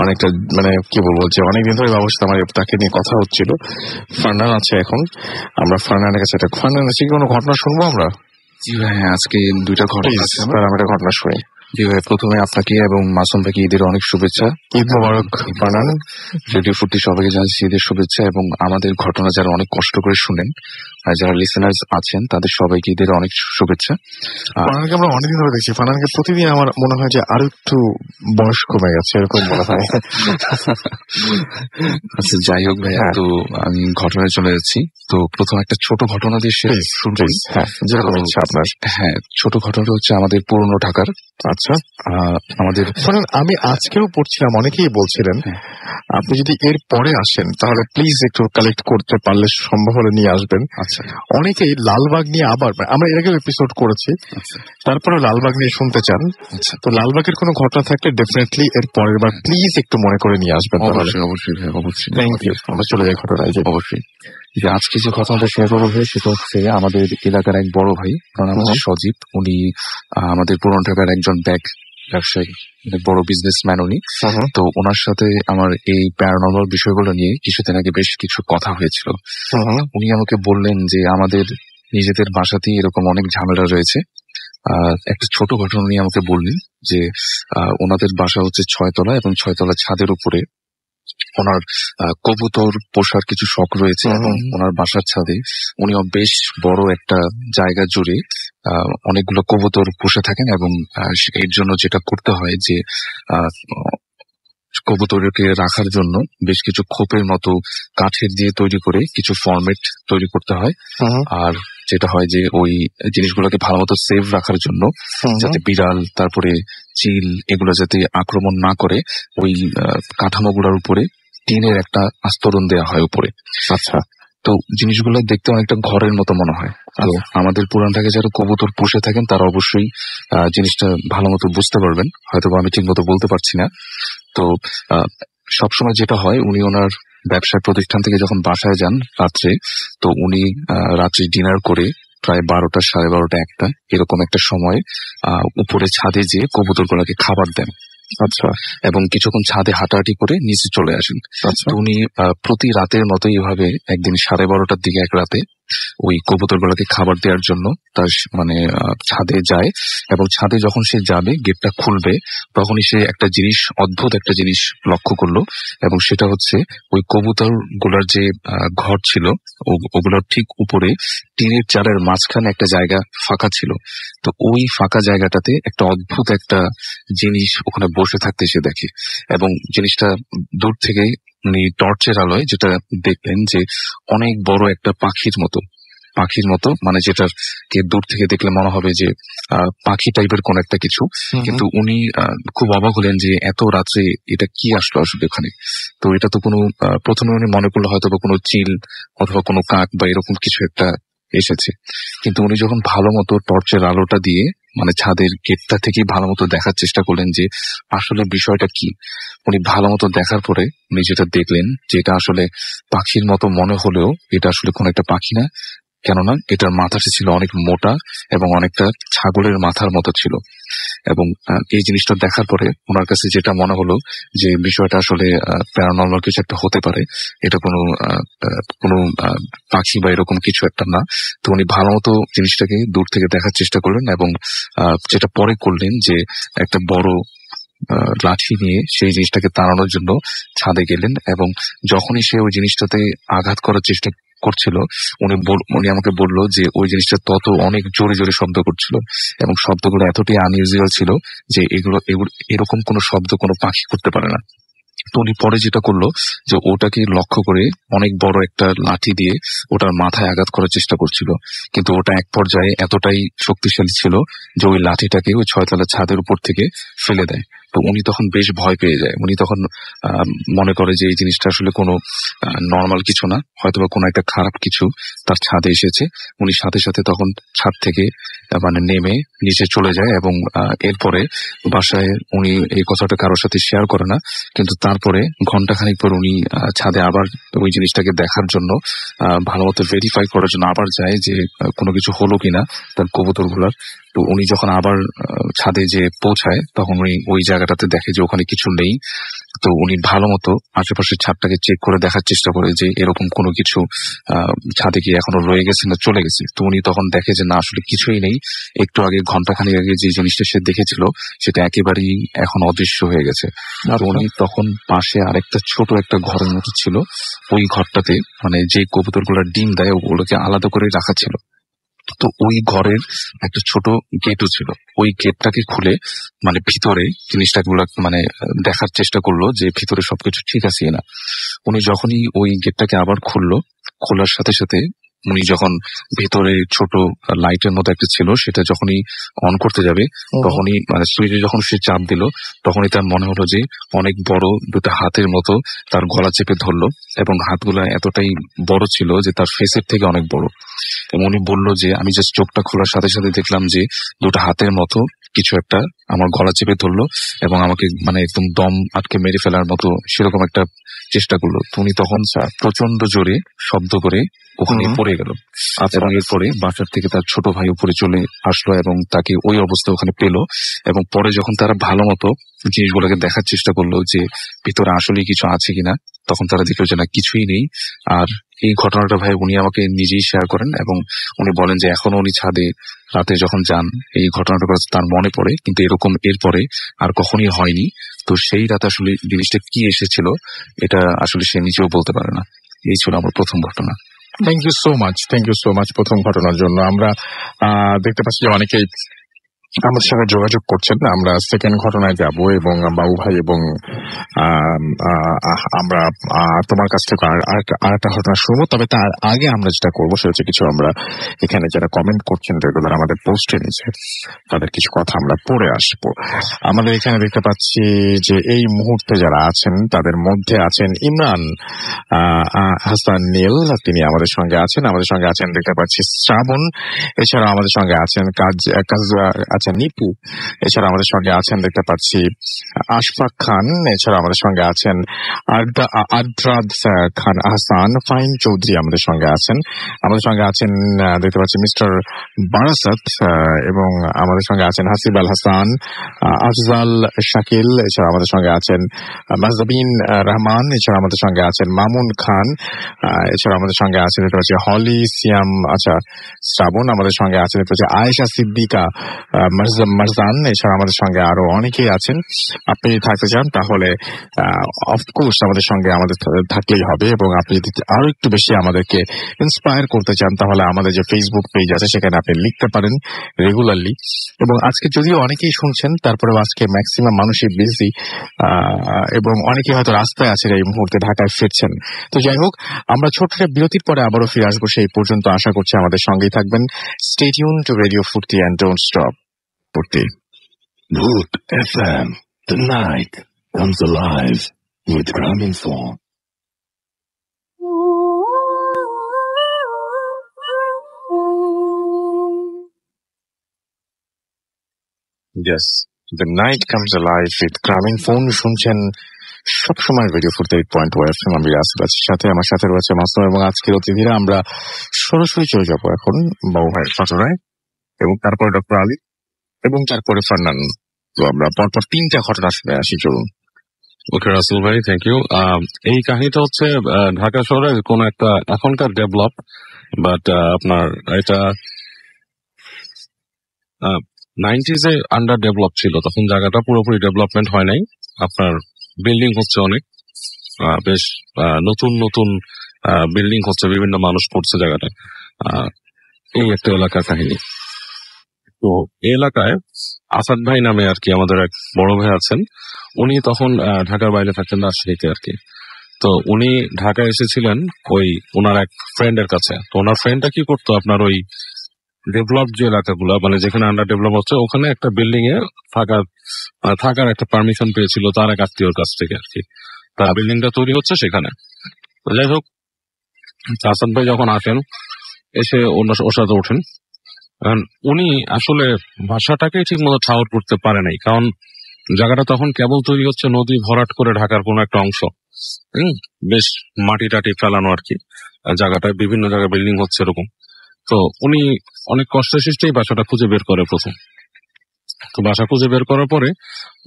অনেকটা মানে কি বলবো, যে অনেকদিন ধরে বাবুর সাথে আমার তাকে নিয়ে কথা হচ্ছিল। ফারনান আছে এখন, আমরা ফারনানের কাছে ফারনান আছে কি কোনো ঘটনা শুনবো আমরা? জি ভাই, আজকে দুইটা ঘটনা আছে। আমি একটা ঘটনা শুনি। জি ভাই, প্রথমে আপনাকে এবং মাসুম ভাইকে ঈদের অনেক শুভেচ্ছা। ঈদ মোবারক ফারনান। রেডিও ফুটি সবাইকে জানাচ্ছি ঈদের শুভেচ্ছা, এবং আমাদের ঘটনা যারা অনেক কষ্ট করে শুনেন, আর যারা লিসেনার্স আছেন তাদের সবাইকে ঈদের অনেক শুভেচ্ছা। ফারনানকে আমরা অনেকদিন ধরে দেখছি, ফারনানকে প্রতিদিন আমার মনে হয় যে আরো একটু বয়স কমে গেছে, এরকম মনে হয়। আচ্ছা, যাই হোক ভাইয়া, তো আমি ঘটনায় চলে যাচ্ছি। তো প্রথম একটা ছোট ঘটনা দিয়ে শুরু করি। যেরকম ইচ্ছা আপনার। হ্যাঁ, ছোট ঘটনাটা হচ্ছে আমাদের পুরনো ঢাকার। আচ্ছা, আমাদের আমি আজকেও পড়ছিলাম, অনেকেই বলছিলেন আপনি যদি এর পরে আসেন তাহলে প্লিজ একটু কালেক্ট করতে পারলে সম্ভব হলে নিয়ে আসবেন। আচ্ছা, অনেকেই লালবাগ নিয়ে আবার, আমরা এর আগেও এপিসোড করেছি, তারপরে লালবাগ নিয়ে শুনতে চান। আচ্ছা, তো লালবাগের কোনো ঘটনা থাকলে ডেফিনেটলি এর পরের বার প্লিজ একটু মনে করে নিয়ে আসবেন। অবশ্যই অবশ্যই ভাই, অবশ্যই। Thank you. আমরা চলে যাই ঘটনায়। অবশ্যই। যে আজকে যে ঘটনাটা শেয়ার করবো ভাই, সেটা হচ্ছে আমাদের এলাকার এক বড় ভাই, তার নাম হচ্ছে সজীব। উনি আমাদের পুরনো ঢাকার একজন ব্যাগ ব্যবসায়ী, বড় বিজনেসম্যান উনি। তো ওনার সাথে আমার এই প্যারানর্মাল বিষয়গুলো নিয়ে কিছুদিন আগে বেশ কিছু কথা হয়েছিল। উনি আমাকে বললেন যে আমাদের নিজেদের বাসাতেই এরকম অনেক ঝামেলা রয়েছে। একটা ছোট ঘটনা নিয়ে আমাকে বললেন যে ওনাদের বাসা হচ্ছে 6 তলা, এবং 6 তলা ছাদের উপরে ওনার কবুতর পোষার কিছু শখ রয়েছে, এবং ওনার বাসার ছাদে উনি বেশ বড় একটা জায়গা জুড়ে অনেকগুলো কবুতর পুষে থাকেন। এবং এর জন্য যেটা করতে হয় যে কবুতরকে রাখার জন্য বেশ কিছু খোপের মতো কাঠের দিয়ে তৈরি করে কিছু ফরম্যাট তৈরি করতে হয়। আর যেটা হয় যে ওই জিনিসগুলোকে ভালো মতো সেভ রাখার জন্য, যাতে বিড়াল তারপরে চিল এগুলো যাতে আক্রমণ না করে, ওই কাঠামোগুলোর উপরে টিনের একটা আস্তরণ দেওয়া হয় উপরে। আচ্ছা, তো জিনিসগুলো দেখতে অনেকটা ঘরের মতো মনে হয়। তো আমাদের পুরান ঢাকায় যারা কবুতর পুষে থাকেন তারা অবশ্যই জিনিসটা ভালো মতো বুঝতে পারবেন, হয়তো আমি ঠিক মতো বলতে পারছি না। তো সবসময় যেটা হয়, উনি ওনার ব্যবসার প্রতিষ্ঠান থেকে যখন বাসায় যান রাত্রে, তো উনি রাত্রে ডিনার করে প্রায় 12টা, 12:30, 1টা এরকম একটা সময় উপরে ছাদে যেয়ে কবুতরগুলোকে খাবার দেন। আচ্ছা, এবং কিছুক্ষণ ছাদে হাঁটাহাঁটি করে নিচে চলে আসেন। তো উনি প্রতি রাতের মতো এইভাবে একদিন 12:30টার দিকে এক রাতে ওই কবুতরগুলোকে খাবার দেওয়ার জন্য তার মানে ছাদে যায়, এবং ছাদে যখন সে যাবে, গেটটা খুলবে, তখনই সে একটা জিনিস, অদ্ভুত একটা জিনিস লক্ষ্য করলো। এবং সেটা হচ্ছে ওই কবুতর গুলার যে ঘর ছিল, ওগুলোর ঠিক উপরে টিনের চালের মাঝখানে একটা জায়গা ফাঁকা ছিল। তো ওই ফাঁকা জায়গাটাতে একটা অদ্ভুত একটা জিনিস ওখানে বসে থাকতে সে দেখে, এবং জিনিসটা দূর থেকেই উনি টর্চের আলোয় যেটা দেখলেন যে অনেক বড় একটা পাখির মতো, মানে যেটাকে দূর থেকে দেখলে মনে হবে যে পাখি টাইপের কোন একটা কিছু। কিন্তু উনি খুব অবাক হলেন যে এত রাত্রে এটা কি আসলো আসলে ওখানে। তো এটা তো কোনো, প্রথমে উনি মনে করলো হয়তো বা কোনো চিল অথবা কোনো কাক বা এরকম কিছু একটা এসেছে। কিন্তু উনি যখন ভালো মতো টর্চের আলোটা দিয়ে, মানে ছাদের গেটটা থেকে ভালো মতো দেখার চেষ্টা করলেন যে আসলে বিষয়টা কি, উনি ভালো মতো দেখার পরে উনি যেটা দেখলেন যে এটা আসলে পাখির মতো মনে হলেও এটা আসলে কোন একটা পাখি না, কেননা এটার মাথাটা ছিল অনেক মোটা এবং অনেকটা ছাগলের মাথার মতো ছিল। এবং এই জিনিসটা দেখার পরে ওনার কাছে যেটা মনে হলো যে বিষয়টা আসলে প্যারানর্মাল কিছু একটা হতে পারে, এটা কোনো পাখি বা এরকম কিছু একটা না। তো উনি ভালো মতো জিনিসটাকে দূর থেকে দেখার চেষ্টা করলেন, এবং যেটা পরে করলেন যে একটা বড় লাঠি নিয়ে সেই জিনিসটাকে তাড়ানোর জন্য ছাদে গেলেন। এবং যখনই সে ওই জিনিসটাতে আঘাত করার চেষ্টা করছিল, উনি আমাকে বললো যে ওই জিনিসটা তত অনেক জোরে জোরে শব্দ করছিল, এবং শব্দগুলো এতটাই আনইউজুয়াল ছিল যে এরকম কোনো শব্দ কোনো পাখি করতে পারে না। তো উনি পরে যেটা করলো যে ওটাকে লক্ষ্য করে অনেক বড় একটা লাঠি দিয়ে ওটার মাথায় আঘাত করার চেষ্টা করছিল, কিন্তু ওটা এক পর্যায়ে এতটাই শক্তিশালী ছিল যে ওই লাঠিটাকে ওই 6 তলা ছাদের উপর থেকে ফেলে দেয়। তো উনি তখন বেশ ভয় পেয়ে যায়। উনি তখন মনে করে যে এই জিনিসটা আসলে কোনো নর্মাল কিছু না, হয়তোবা কোনো একটা খারাপ কিছু তার ছাদে এসেছে। উনি সাথে সাথে তখন ছাদ থেকে মানে নেমে নিচে চলে যায় এবং এরপরে বাসায় উনি এই কথাটা কারোর সাথে শেয়ার করে না। কিন্তু তারপরে ঘন্টাখানিক পর উনি ছাদে আবার ওই জিনিসটাকে দেখার জন্য ভালো মতো ভেরিফাই করার জন্য আবার যায় যে কোনো কিছু হলো কিনা তার কবুতরগুলার। তো উনি যখন আবার ছাদে যে পৌঁছায় তখন উনি ওই জায়গাটাতে দেখে যে ওখানে কিছু নেই। তো উনি ভালো মতো আশেপাশের ছাদটাকে চেক করে দেখার চেষ্টা করে যে এরকম কোনো কিছু ছাদে কি এখনো রয়ে গেছে না চলে গেছে। তো উনি তখন দেখে যে না, আসলে কিছুই নেই। একটু আগে ঘন্টাখানেক আগে যে জিনিসটা সে দেখেছিল সেটা একেবারেই এখন অদৃশ্য হয়ে গেছে। আর উনি তখন পাশে আরেকটা ছোট একটা ঘরের মতো ছিল, ওই ঘরটাতে মানে যে কবুতরগুলোর ডিম দেয় ওগুলোকে আলাদা করে রাখা ছিল। তো ওই ঘরের একটা ছোট গেটও ছিল। ওই গেটটাকে খুলে মানে ভিতরে জিনিসটাগুলো মানে দেখার চেষ্টা করলো যে ভিতরে সবকিছু ঠিক আছে কিনা। উনি যখনই ওই গেটটাকে আবার খুললো, খোলার সাথে সাথে উনি যখন ভেতরে ছোট লাইটের মতো একটা ছিল সেটা যখনই অন করতে যাবে তখনই মানে সুইচে যখন সে চাপ দিল তখনই তার মনে হলো যে অনেক বড় দুটো হাতের মতো তার গলা চেপে ধরলো এবং হাতগুলা এতটাই বড় ছিল যে তার ফেসের থেকে অনেক বড়। এবং উনি বললো যে আমি জাস্ট চোখটা খোলার সাথে সাথে দেখলাম যে দুটো হাতের মতো কিছু একটা আমার গলা চেপে ধরলো এবং আমাকে মানে একদম দম আটকে মেরে ফেলার মতো সেরকম একটা চেষ্টা করলো। তো উনি তখন প্রচন্ড জোরে শব্দ করে ওখানে পড়ে গেল। এবং এরপরে বাসার থেকে তার ছোট ভাই উপরে চলে আসলো এবং তাকে ওই অবস্থা ওখানে পেলো। এবং পরে যখন তারা ভালো মতো জিনিসগুলোকে দেখার চেষ্টা করলো যে ভিতরে আসলে কিছু আছে কিনা, তখন তারা দেখলো যে না, কিছুই নেই। আর এই ঘটনাটা ভাই উনি আমাকে নিজেই শেয়ার করেন এবং উনি বলেন যে এখনো উনি ছাদে রাতে যখন যান এই ঘটনাটা তার মনে পড়ে, কিন্তু এরকম এরপরে আর কখনই হয়নি। তো সেই রাতে আসলে জিনিসটা কি এসেছিল এটা আসলে সে নিজেও বলতে পারে না। এই ছিল আমার প্রথম ঘটনা। থ্যাংক ইউ সো মাচ প্রথম ঘটনার জন্য। আমরা দেখতে পাচ্ছি যে অনেকেই আমাদের সঙ্গে যোগাযোগ করছেন। আমরা সেকেন্ড ঘটনায় যাব এবং বাবু ভাই এবং আমরা তোমার কাছ থেকে আরেকটা ঘটনা শুনবো। তবে তার আগে আমরা যেটা করবো সেটা হচ্ছে কিছু আমরা এখানে যারা কমেন্ট করছেন রেগুলার আমাদের পোস্টে নিচে তাদের কিছু কথা আমরা পড়ে আসবো। আমাদের এখানে দেখতে পাচ্ছি যে এই মুহূর্তে যারা আছেন তাদের মধ্যে আছেন ইমরান হাসান নীল, তিনি আমাদের সঙ্গে আছেন। আমাদের সঙ্গে আছেন দেখতে পাচ্ছি শ্রাবণ, এছাড়া আমাদের সঙ্গে আছেন আচ্ছা নিপু, এছাড়া আমাদের সঙ্গে আছেন দেখতে পাচ্ছি আশফাক খান, এছাড়া আমাদের সঙ্গে আছেন আদ্রাদ খান আহসান, ফাইন চৌধুরী আমাদের সঙ্গে আছেন। আমাদের সঙ্গে আছেন দেখতে পাচ্ছি মিস্টার বারাসাত এবং আমাদের সঙ্গে আছেন হাসিব আল হাসান, আফজাল শাকিল, এছাড়া আমাদের সঙ্গে আছেন মাজদাবিন রহমান, এছাড়া আমাদের সঙ্গে আছেন মামুন খান, এছাড়া আমাদের সঙ্গে আছেন দেখতে পাচ্ছি হলি সিয়াম, আচ্ছা শ্রাবণ, আমাদের সঙ্গে আছেন দেখতে পাচ্ছি আয়েশা সিদ্দিকা মারজান, এছাড়া আমাদের সঙ্গে আরো অনেকেই আছেন। আপনি থাকতে চান তাহলে অফকোর্স আমাদের সঙ্গে আমাদের থাকলেই হবে, এবং আপনি যদি আরো একটু বেশি আমাদেরকে ইন্সপায়ার করতে চান তাহলে আমাদের যে ফেসবুক পেজ আছে সেখানে আপনি লিখতে পারেন রেগুলারলি। এবং আজকে যদিও অনেকেই শুনছেন তারপরে আজকে ম্যাক্সিমাম মানুষই বিজি এবং অনেকেই হয়তো রাস্তায় আছেন এই মুহূর্তে, ঢাকায় ফিরছেন। তো যাই হোক, আমরা ছোট্ট বিরতির পরে আবারও ফিরে আসবো। সেই পর্যন্ত আশা করছি আমাদের সঙ্গেই থাকবেন। স্টে টিউন টু রেডিও ফুর্তি এন্ড ডোন্ট স্টপ ফুর্তি। Bhoot FM. The night comes alive with Gramophone. Yes, the night comes alive with Gramophone. শুনছেন সবসময় রেডিও ফুর্তি 8.1 FM। আমি রাসেল আছি সাথে, আমার সাথে রয়েছে মাসুম এবং আজকের অতিথিরা। আমরা সরাসরি চলে যাবো এখন বাবু ভাইয়ের ঘটনায় এবং তারপরে ডক্টর আলী এবং তারপরে ফারনান। তো আমরা পরপর তিনটা ঘটনা শুনে আসি, চলুন। ওকে রাসেল ভাই, থ্যাংক ইউ। এই কাহিনীটা হচ্ছে ঢাকা শহরে কোন একটা এখনকার ডেভেলপ, বাট আপনার এটা 90s এ আন্ডার ডেভেলপ ছিল। তখন জায়গাটা পুরোপুরি ডেভেলপমেন্ট হয় নাই। আপনার বিল্ডিং হচ্ছে অনেক, বেশ নতুন নতুন বিল্ডিং হচ্ছে, বিভিন্ন মানুষ পড়ছে জায়গাটায়। এই একটা এলাকার কাহিনী। তো এই এলাকায় আসাদ ভাই নামে আর কি আমাদের এক বড় ভাই আছেন। উনি তখন ঢাকার বাইরে থাকতেন, রাজশাহীতে আর কি। তো উনি ঢাকায় এসেছিলেন ওই ওনার এক ফ্রেন্ডের কাছে। তো ওনার ফ্রেন্ডটা কি করতো, আপনার ওই ডেভেলপ যে এলাকাগুলো মানে যেখানে আন্ডার ডেভেলপ হচ্ছে ওখানে একটা বিল্ডিং এ থাকার একটা পারমিশন পেয়েছিল তার এক আত্মীয়র কাছ থেকে আর কি। তার বিল্ডিংটা তৈরি হচ্ছে সেখানে। তো যাই হোক, আসাদ ভাই যখন আসেন এসে ওর সাথে ওঠেন, উনি আসলে ভাষাটাকে ঠিক মতো ঠাউর করতে পারে নাই, কারণ জায়গাটা তখন কেবল তৈরি হচ্ছে, নদী ভরাট করে ঢাকার কোন একটা অংশ, বেশ মাটি টাটি ফেলানো আর কি জায়গাটায়, বিভিন্ন জায়গায় বিল্ডিং হচ্ছে এরকম। তো উনি অনেক কষ্টে সৃষ্টেই বাসাটা খুঁজে বের করে প্রথম। তো বাসা খুঁজে বের করার পরে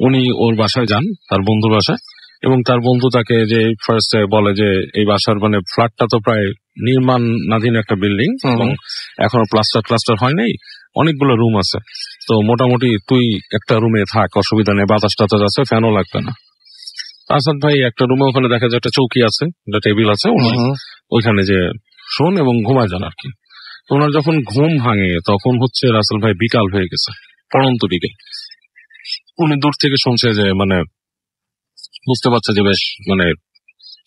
উনি ওর বাসায় যান, তার বন্ধুর বাসায়, এবং তার বন্ধু তাকে যে ফার্স্টে বলে যে এই বাসার মানে ফ্ল্যাটটা তো প্রায় নির্মাণাধীন একটা বিল্ডিং এবং এখনো প্লাস্টার হয় নাই, অনেকগুলো রুম আছে, তো মোটামুটি তুই একটা রুমে থাক, অসুবিধা নেই, বাতাস টাতাস আছে, ফ্যানও লাগবে না। আসাদ ভাই একটা রুমে, ওখানে দেখা যায় একটা চৌকি আছে, একটা টেবিল আছে, উনি ওইখানে যে শোন এবং ঘুমায় যান আর কি। তো ওনার যখন ঘুম ভাঙে তখন হচ্ছে রাসেল ভাই বিকাল হয়ে গেছে, পড়ন্ত দিকে। উনি দূর থেকে শুনছে যে মানে বুঝতে পারছে যে বেশ মানে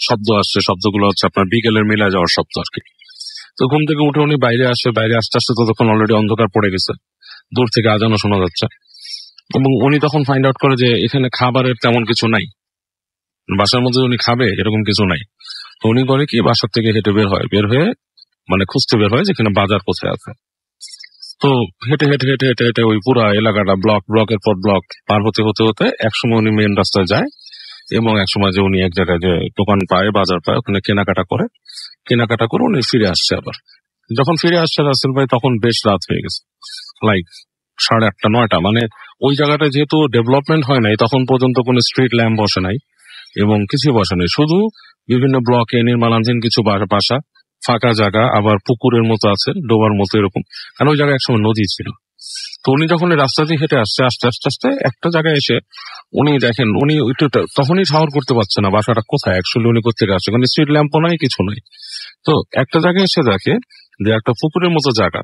শব্দ আসছে, শব্দগুলো হচ্ছে আপনার বিকেলের মিলা যাওয়ার শব্দ আর কি। তো ঘুম থেকে উঠে উনি বাইরে আসে, বাইরে আসতে আসতে ততক্ষণ অলরেডি অন্ধকার পড়ে গেছে, দূর থেকে আজানও শোনা যাচ্ছে, এবং উনি তখন ফাইন্ড আউট করে যে এখানে খাবারের তেমন কিছু নাই, বাসার মধ্যে উনি খাবে এরকম কিছু নাই। তো উনি করে কি বাসার থেকে হেঁটে বের হয়ে মানে খুঁজতে বের হয় যেখানে বাজার কোথায় আছে। তো হেঁটে হেঁটে হেঁটে হেঁটে হেঁটে ওই পুরা এলাকাটা ব্লকের পর ব্লক পার হতে হতে হতে একসময় উনি মেন রাস্তায় যায়, এবং একসময় যে উনি এক জায়গায় যে দোকান পায়, বাজার পায়, ওখানে কেনাকাটা করে উনি ফিরে আসছে। আবার যখন ফিরে আসছে রাসেল ভাই তখন বেশ রাত হয়ে গেছে, লাইক 8:30 9টা, মানে ওই জায়গাটা যেহেতু ডেভেলপমেন্ট হয় নাই তখন পর্যন্ত কোনো স্ট্রিট ল্যাম্প বসে নাই এবং কিছু বসে নাই, শুধু বিভিন্ন ব্লকে নির্মাণাধীন কিছু বাসা, ফাঁকা জায়গা, আবার পুকুরের মতো আছে, ডোবার মতো এরকম, কারণ ওই জায়গায় একসময় নদী ছিল। তো উনি যখন রাস্তা দিয়ে হেঁটে আসছে আস্তে একটা জায়গায় এসে উনি দেখেন উনি তখনই ঠাউর করতে পারছে না বাসাটা কোথায়, অ্যাকচুয়ালি উনি কোথেকে আসছে, কারণ স্ট্রিট ল্যাম্পও নাই, কিছু নাই। তো একটা জায়গায় এসে দেখে যে একটা পুকুরের মতো জায়গা,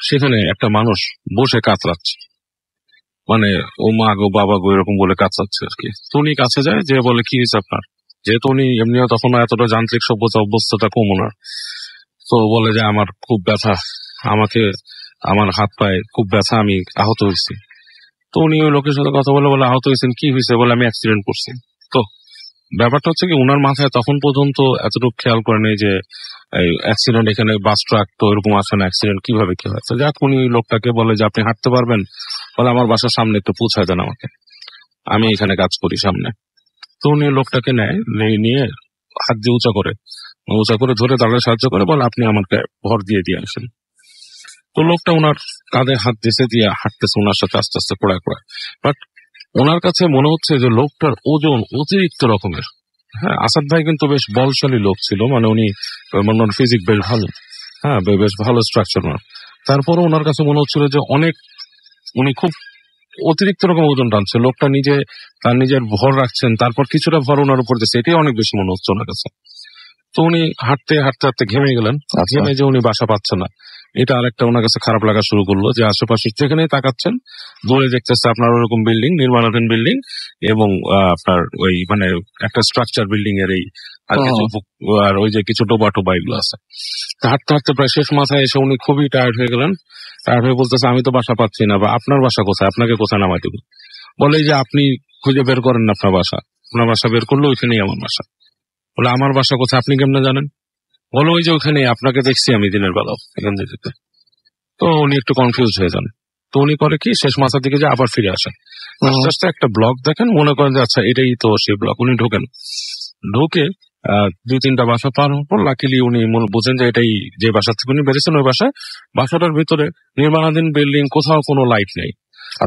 সেখানে একটা মানুষ বসে কাতরাচ্ছে, মানে ও মা গো বাবা গো এরকম বলে কাতরাচ্ছে আর কি। তো উনি কাছে যায়, যে বলে কি হয়েছে আপনার, যেহেতু উনি এমনিও তখন এতটা যান্ত্রিক সভ্যতা অভ্যস্তটা কম ওনার। তো বলে যে আমার খুব ব্যথা, আমার হাত পায়ে খুব ব্যথা, আমি আহত হয়েছি। তো উনি ওই লোকের সাথে কথা বলে আহত হয়েছেন, কি হয়েছে, বলে আমি অ্যাক্সিডেন্ট করছি। তো ব্যাপারটা হচ্ছে কি উনার মাথায় তখন পর্যন্ত এতটুকু খেয়াল করে নেই যে অ্যাক্সিডেন্ট এখানে বাস ট্রাক তো এরকম আসে না, অ্যাক্সিডেন্ট কিভাবে কি হয়। তো যাক উনি লোকটাকে বলে যে আপনি হাঁটতে পারবেন, বলে আমার বাসার সামনে একটু পৌঁছায় দেন আমাকে, আমি এখানে কাজ করি সামনে। তো উনি লোকটাকে নিয়ে হাত দিয়ে উঁচা করে ধরে দাঁড়ালে সাহায্য করে, বলে আপনি আমাকে ভর দিয়ে আসেন। তো লোকটা ওনার কাঁধে হাত দিয়ে হাঁটতেছে ওনার সাথে আস্তে আস্তে কোড়ায়। বাট ওনার কাছে মনে হচ্ছে যে লোকটার ওজন অতিরিক্ত রকমের। হ্যাঁ, আসাদ ভাই কিন্তু বেশ বলশালী লোক ছিল, মানে উনি ফিজিক বেশ ভালো, হ্যাঁ বেশ ভালো স্ট্রাকচার। তারপরে ওনার কাছে মনে হচ্ছিল যে উনি খুব অতিরিক্ত রকম ওজন টানছে, লোকটা তার নিজের ভর রাখছেন, তারপর কিছুটা ভর ওনার উপর দিচ্ছে, এটাই অনেক বেশি মনে হচ্ছে ওনার কাছে। তো উনি হাঁটতে ঘেমে গেলেন, ঘেমে যে উনি বাসা পাচ্ছে না, এটা আরেকটা ওনার কাছে খারাপ লাগা শুরু করলো, যে আশেপাশে যেখানেই তাকাচ্ছেন দূরে দেখতেছে আপনার ওরকম বিল্ডিং, নির্মাণাধীন বিল্ডিং, এবং আপনার ওই মানে একটা স্ট্রাকচার বিল্ডিং এর এই আর ওই যে কিছু টোবা এগুলো আছে। হাঁটতে প্রায় শেষ মাথায় এসে উনি খুবই টায়ার্ড হয়ে গেলেন। টায়ার্ড হয়ে বলতেছে আমি তো বাসা পাচ্ছি না, বা আপনার বাসা কোথায়, আপনাকে কোথায় নামাই দেবো। বলে যে আপনি খুঁজে বের করেন না আপনার বাসা বের করলে ওইখানেই আমার বাসা। বলে আমার বাসা কোথায়, আপনি কেমনে জানেন? বলো ওই যে ওখানে আপনাকে দেখছি আমি দিনের বেলা এখান থেকে। তো উনি একটু কনফিউজ হয়ে যান। তো উনি করে কি শেষ মাথার দিকে যে আবার ফিরে আসেন, আস্তে আস্তে একটা ব্লক দেখেন, মনে করেন যে আচ্ছা এটাই তো সেই ব্লক। উনি ঢুকে 2-3টা বাসা পার হওয়ার পর লাকিলি উনি বুঝেন যে এটাই যে বাসা থেকে উনি বেরিয়েছেন ওই বাসাটার ভিতরে নির্মাণাধীন বিল্ডিং, কোথাও কোনো লাইট নেই।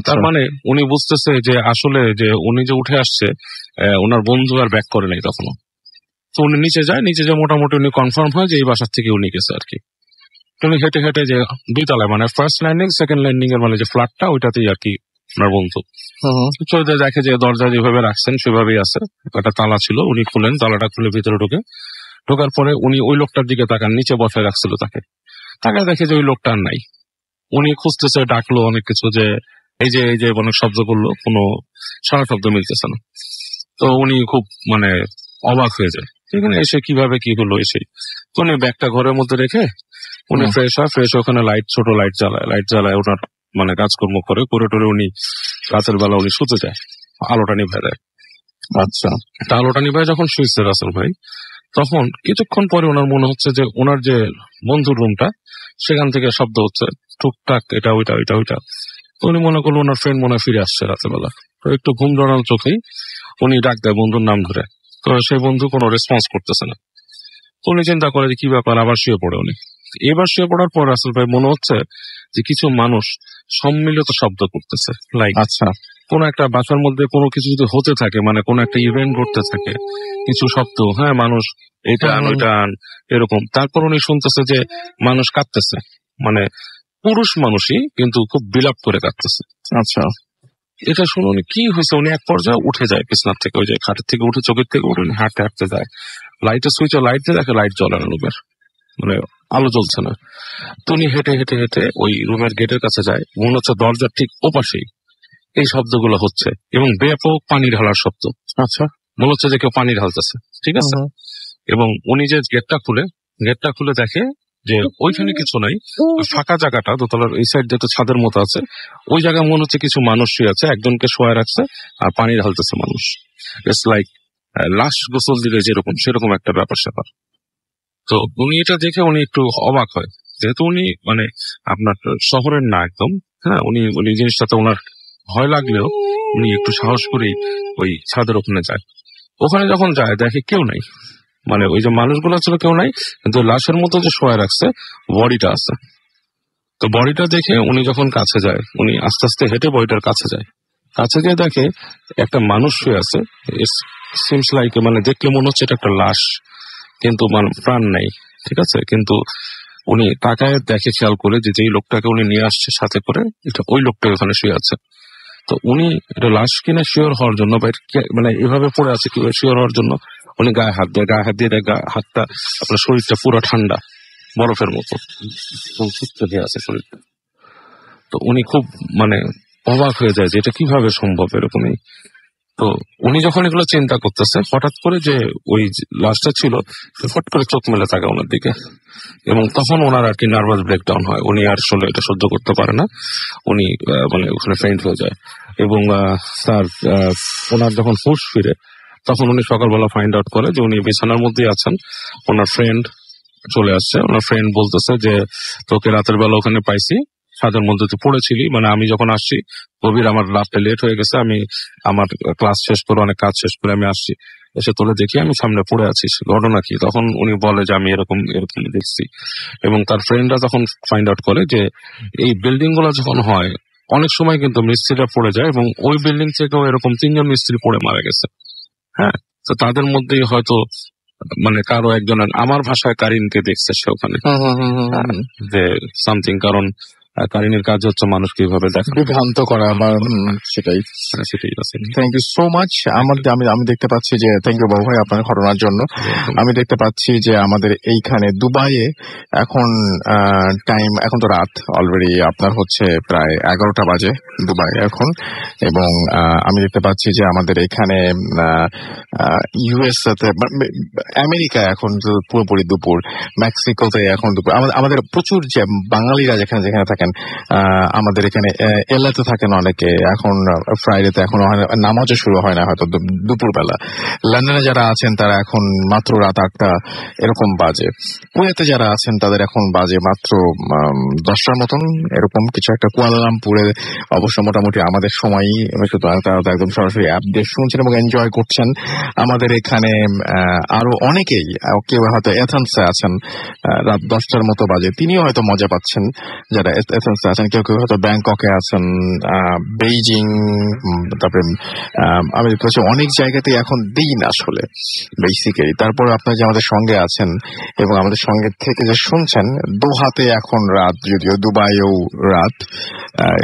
তার মানে উনি বুঝতেছে যে আসলে যে উনি যে উঠে আসছে ওনার বন্ধু আর ব্যাক করে নাই তখনও। তো উনি নিচে যায় মোটামুটি উনি কনফার্ম হয় যে এই বাসার থেকে উনি গেছে আর কি। উনি হেঁটে যে 2 তলায়, মানে ফার্স্ট ল্যান্ডিং সেকেন্ড ল্যান্ডিং এর মানে যে ফ্ল্যাটটা ওইটাতেই আর কি ওনার বন্ধু। চলতে দেখে যে দরজা যেভাবে রাখছেন সেভাবেই আছে, একটা তালা ছিল, উনি খুলেন, তালাটা খুলে ভিতরে ঢোকার পরে উনি ওই লোকটার দিকে তাকান, নিচে বসায় রাখছিল তাকে দেখে যে ওই লোকটা আর নাই। উনি খুঁজতেছে, ডাকলো অনেক কিছু, যে এই যে অনেক শব্দ করলো, কোনো সারা শব্দ মিলতেছে না। তো উনি খুব মানে অবাক হয়ে যায়, এখানে এসে কিভাবে কি হলো এসে। তো উনি ব্যাগটা ঘরের মধ্যে রেখে উনি ফ্রেশ হয় ওখানে ছোট লাইট জ্বালায় ওনার মানে কাজকর্ম করে টরে উনি রাতের বেলা উনি শুতে যায়, আলোটা নিভে দেয়। আচ্ছা, তা আলোটা নিভায় যখন শুয়েছে রাসেল ভাই, তখন কিছুক্ষণ পরে ওনার মনে হচ্ছে যে ওনার যে বন্ধুর রুমটা সেখান থেকে শব্দ হচ্ছে টুকটাক, এটা ওইটা। তো উনি মনে করলো ওনার ফ্রেন্ড মনে হয় ফিরে আসছে রাতের বেলা। তো একটু ঘুম জড়ানো চোখেই উনি ডাক দেয় বন্ধুর নাম ধরে, তো সেই বন্ধু কোনো রেসপন্স করতেছে না। উনি চিন্তা করে যে কি ব্যাপার, আবার শুয়ে পড়ে উনি। এবার শুয়ে পড়ার পর রাসেল ভাই মনে হচ্ছে যে কিছু মানুষ সম্মিলিত শব্দ করতেছে, লাইক আচ্ছা, কোন একটা বাসার মধ্যে কোনো কিছু যদি হতে থাকে, মানে কোন একটা ইভেন্ট ঘটতে থাকে, কিছু শব্দ, হ্যাঁ, মানুষ এটা আন ওইটা আন এরকম। তারপর উনি শুনতেছে যে মানুষ কাঁদতেছে, মানে পুরুষ মানুষই কিন্তু খুব বিলাপ করে কাঁদতেছে। আচ্ছা, এটা শুনে উনি কি হয়েছে, উনি এক পর্যায়ে উঠে যায় বিছনার থেকে, ওই যে খাটের থেকে উঠে, চোখের থেকে উঠে হাঁটতে যায়, লাইটের সুইচে লাইট দিয়ে দেখে লাইট জ্বলে না রুমের, মানে আলো জ্বলছে না। তো উনি হেঁটে ওই রুমের গেটের কাছে যায়, মনে হচ্ছে দরজার ঠিক ওপাশেই এই শব্দগুলো হচ্ছে এবং ব্যাপক পানি ঢালার শব্দ। আচ্ছা, মনে হচ্ছে যে কেউ পানি ঢালতেছে, ঠিক আছে। এবং উনি যে গেটটা খুলে দেখে যে ওইখানে কিছু নাই, ফাঁকা জায়গাটা দোতলার এই সাইড যেটা ছাদের মতো আছে, ওই জায়গায় মনে হচ্ছে কিছু মানুষ শুয়ে আছে, একজনকে শোয়া রাখছে আর পানি ঢালতেছে মানুষ। ইটস লাইক লাশ গোসল দিলে যেরকম সেরকম একটা ব্যাপার স্যাপার। তো উনি এটা দেখে উনি একটু অবাক হয়, যেহেতু উনি মানে আপনার শহরের না একদম, হ্যাঁ, উনি জিনিসটাতে ওনার ভয় লাগলেও উনি একটু সাহস করেই ওই ছাদের ওখানে যায়। ওখানে যখন যায় দেখে কেউ নাই, মানে ওই যে মানুষগুলো ছিল কেউ নাই, কিন্তু লাশের মতো যে শোয়া রাখছে বডিটা আছে। তো বডিটা দেখে উনি যখন কাছে যায়, উনি আস্তে আস্তে হেঁটে বডিটার কাছে যায়, কাছে গিয়ে দেখে একটা মানুষ শুয়ে আছে। সিমস লাইক, মানে দেখলে মনে হচ্ছে এটা একটা লাশ, কিন্তু মানে প্রাণ নাই, ঠিক আছে। কিন্তু উনি তাকায় দেখে, খেয়াল করে যে যেই লোকটাকে উনি নিয়ে আসছে সাথে করে, এটা ওই লোকটা ওখানে শুয়ে আছে। তো উনি এটা লাশ কিনা শিওর হওয়ার জন্য, বা মানে এভাবে পড়ে আছে কি শিওর হওয়ার জন্য উনি গায়ে হাত দিয়ে হাতটা, আপনার শরীরটা পুরো ঠান্ডা বরফের মতো সুস্থ হয়ে আছে শরীরটা। তো উনি খুব মানে অবাক হয়ে যায় যে এটা কিভাবে সম্ভব এরকমই। তো উনি যখন এগুলো চিন্তা করতেছে, হঠাৎ করে যে ওই লাশটা ছিল ফট করে চোখ মেলে থাকে ওনার দিকে, এবং তখন ওনার আর কি নার্ভাস ব্রেকডাউন হয়, উনি আর আসলে এটা সহ্য করতে পারে না, উনি মানে ওখানে ফেইন্ট হয়ে যায়। এবং ওনার যখন হুঁশ ফিরে, তখন উনি সকালবেলা ফাইন্ড আউট করে যে উনি বিছানার মধ্যেই আছেন, ওনার ফ্রেন্ড চলে আসছে। ওনার ফ্রেন্ড বলতেছে যে তোকে রাতের বেলা ওখানে পাইছি, ছাদের মধ্যে তুই পড়েছিলি, মানে আমি যখন আসছি গভীর, আমার রাতটা লেট হয়ে গেছে, আমি আমার ক্লাস শেষ করে অনেক কাজ শেষ করে আমি আসছি, এসে তোলে দেখি আমি সামনে পড়ে আছিস, ঘটনা কি? তখন উনি বলে যে আমি এরকম দেখছি। এবং তার ফ্রেন্ডরা তখন ফাইন্ড আউট করে যে এই বিল্ডিং গুলো যখন হয় অনেক সময় কিন্তু মিস্ত্রিরা পড়ে যায়, এবং ওই বিল্ডিং থেকেও এরকম 3 জন মিস্ত্রি পড়ে মারা গেছে। হ্যাঁ, তো তাদের মধ্যেই হয়তো মানে কারো একজনের, আমার ভাষায় কারিনকে দেখছে সে ওখানে, যে সামথিং, কারণ কারিনের কাজ হচ্ছে মানুষকে এইভাবে দেখা, বিভ্রান্ত করা বা সেটাই। Thank you so much. আমি দেখতে পাচ্ছি যে, থ্যাংক ইউ বাবু ভাই আপনার ঘটনার জন্য। আমি দেখতে পাচ্ছি যে আমাদের এইখানে দুবাইয়ে এখন টাইম, এখন তো রাত অলরেডি, আপনার হচ্ছে প্রায় 11টা বাজে দুবাই এখন। এবং আমি দেখতে পাচ্ছি যে আমাদের এখানে ইউএসএতে, আমেরিকায় এখন পুরোপুরি দুপুর, মেক্সিকোতে এখন দুপুর। আমাদের প্রচুর যে বাঙালিরা যেখানে থাকেন, আমাদের এখানে এলাতে থাকেন অনেকে, এখন ফ্রাইডেতে এখন নামাজও শুরু হয় না হয়তো দুপুরবেলা। লন্ডনে যারা আছেন তারা এখন মাত্র রাত 8টা এরকম বাজে। কুয়েতে যারা আছেন তাদের এখন বাজে মাত্র 10টার মতন এরকম কিছু একটা। কুয়ালালামপুরে অবশ্য মোটামুটি আমাদের সময়ই, সুতরাং তারা তো একদম সরাসরি অ্যাপ দিয়ে শুনছেন এবং এনজয় করছেন। আমাদের এখানে আরো অনেকেই, কেউ হয়তো এথেন্সে আছেন, রাত 10টার মতো বাজে, তিনিও হয়তো মজা পাচ্ছেন যারা এথেন্সে আছেন। কেউ হয়তো ব্যাংককে আছেন, বেইজিং, তারপরে আমি দেখতে পাচ্ছি অনেক জায়গাতেই এখন দিন আসলে বেসিক্যালি। তারপর আপনারা যে আমাদের সঙ্গে আছেন এবং আমাদের সঙ্গে থেকে যে শুনছেন, দোহাতে এখন রাত, যদিও দুবাইও রাত,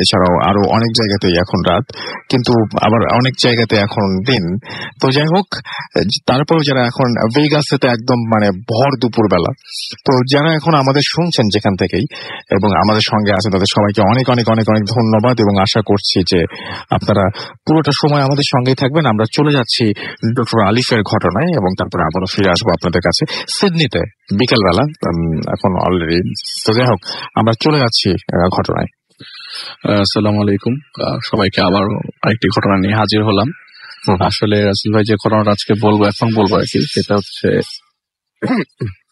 এছাড়াও আরো অনেক জায়গাতেই এখন রাত, কিন্তু আবার অনেক জায়গাতে এখন দিন। তো যাই হোক, তারপর যারা এখন ভেগাসে তো একদম মানে ভর দুপুর বেলা। তো যারা এখন আমাদের শুনছেন যেখান থেকেই এবং আমাদের সঙ্গে আছেন তাদের সবাইকে অনেক অনেক অনেক অনেক ধন্যবাদ, এবং আশা করছি যে আপনারা পুরোটা সময় আমাদের সঙ্গেই থাকবেন। আমরা চলে যাচ্ছি ডক্টর আলিফের ঘটনায় এবং তারপরে আবারও ফিরে আসবো আপনাদের কাছে সিডনিতে বিকেলবেলা। এখন অলরেডি, তো যাই হোক, আমরা চলে যাচ্ছি ঘটনায়। আসসালামু আলাইকুম, সবাইকে আবার আরেকটি ঘটনা নিয়ে হাজির হলাম। আসলে রাসেল ভাই যে ঘটনাটা আজকে বলবো আর কি, সেটা হচ্ছে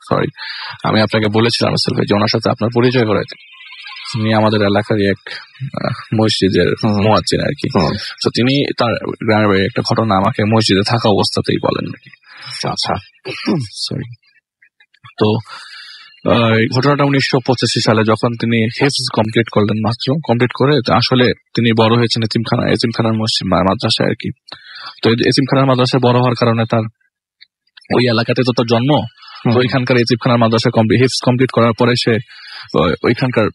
সরি, আমি আপনাকে বলেছিলাম রাসেল ভাই যে ওনার সাথে আপনার পরিচয় করাইতে, তিনি আমাদের এলাকারই এক মসজিদের মুয়াজ্জিন আর কি। তো তিনি তার গ্রামের একটা ঘটনা আমাকে মসজিদে থাকা অবস্থাতেই বলেন আর কি। আচ্ছা, সরি। তো এই ঘটনাটা 1985 সালে যখন তিনি হেফজ কমপ্লিট করলেন, মাত্র কমপ্লিট করে আসলে তিনি বড় হয়েছেন এতিমখানার মসজিদ মাদ্রাসায় আর কি। তো এতিমখানার মাদ্রাসায় বড় হওয়ার কারণে তার ওই এলাকাতে তো তার জন্ম, তো ওইখানকার এতিমখানার মাদ্রাসায় হেফজ কমপ্লিট করার পরে সে ওইখানকার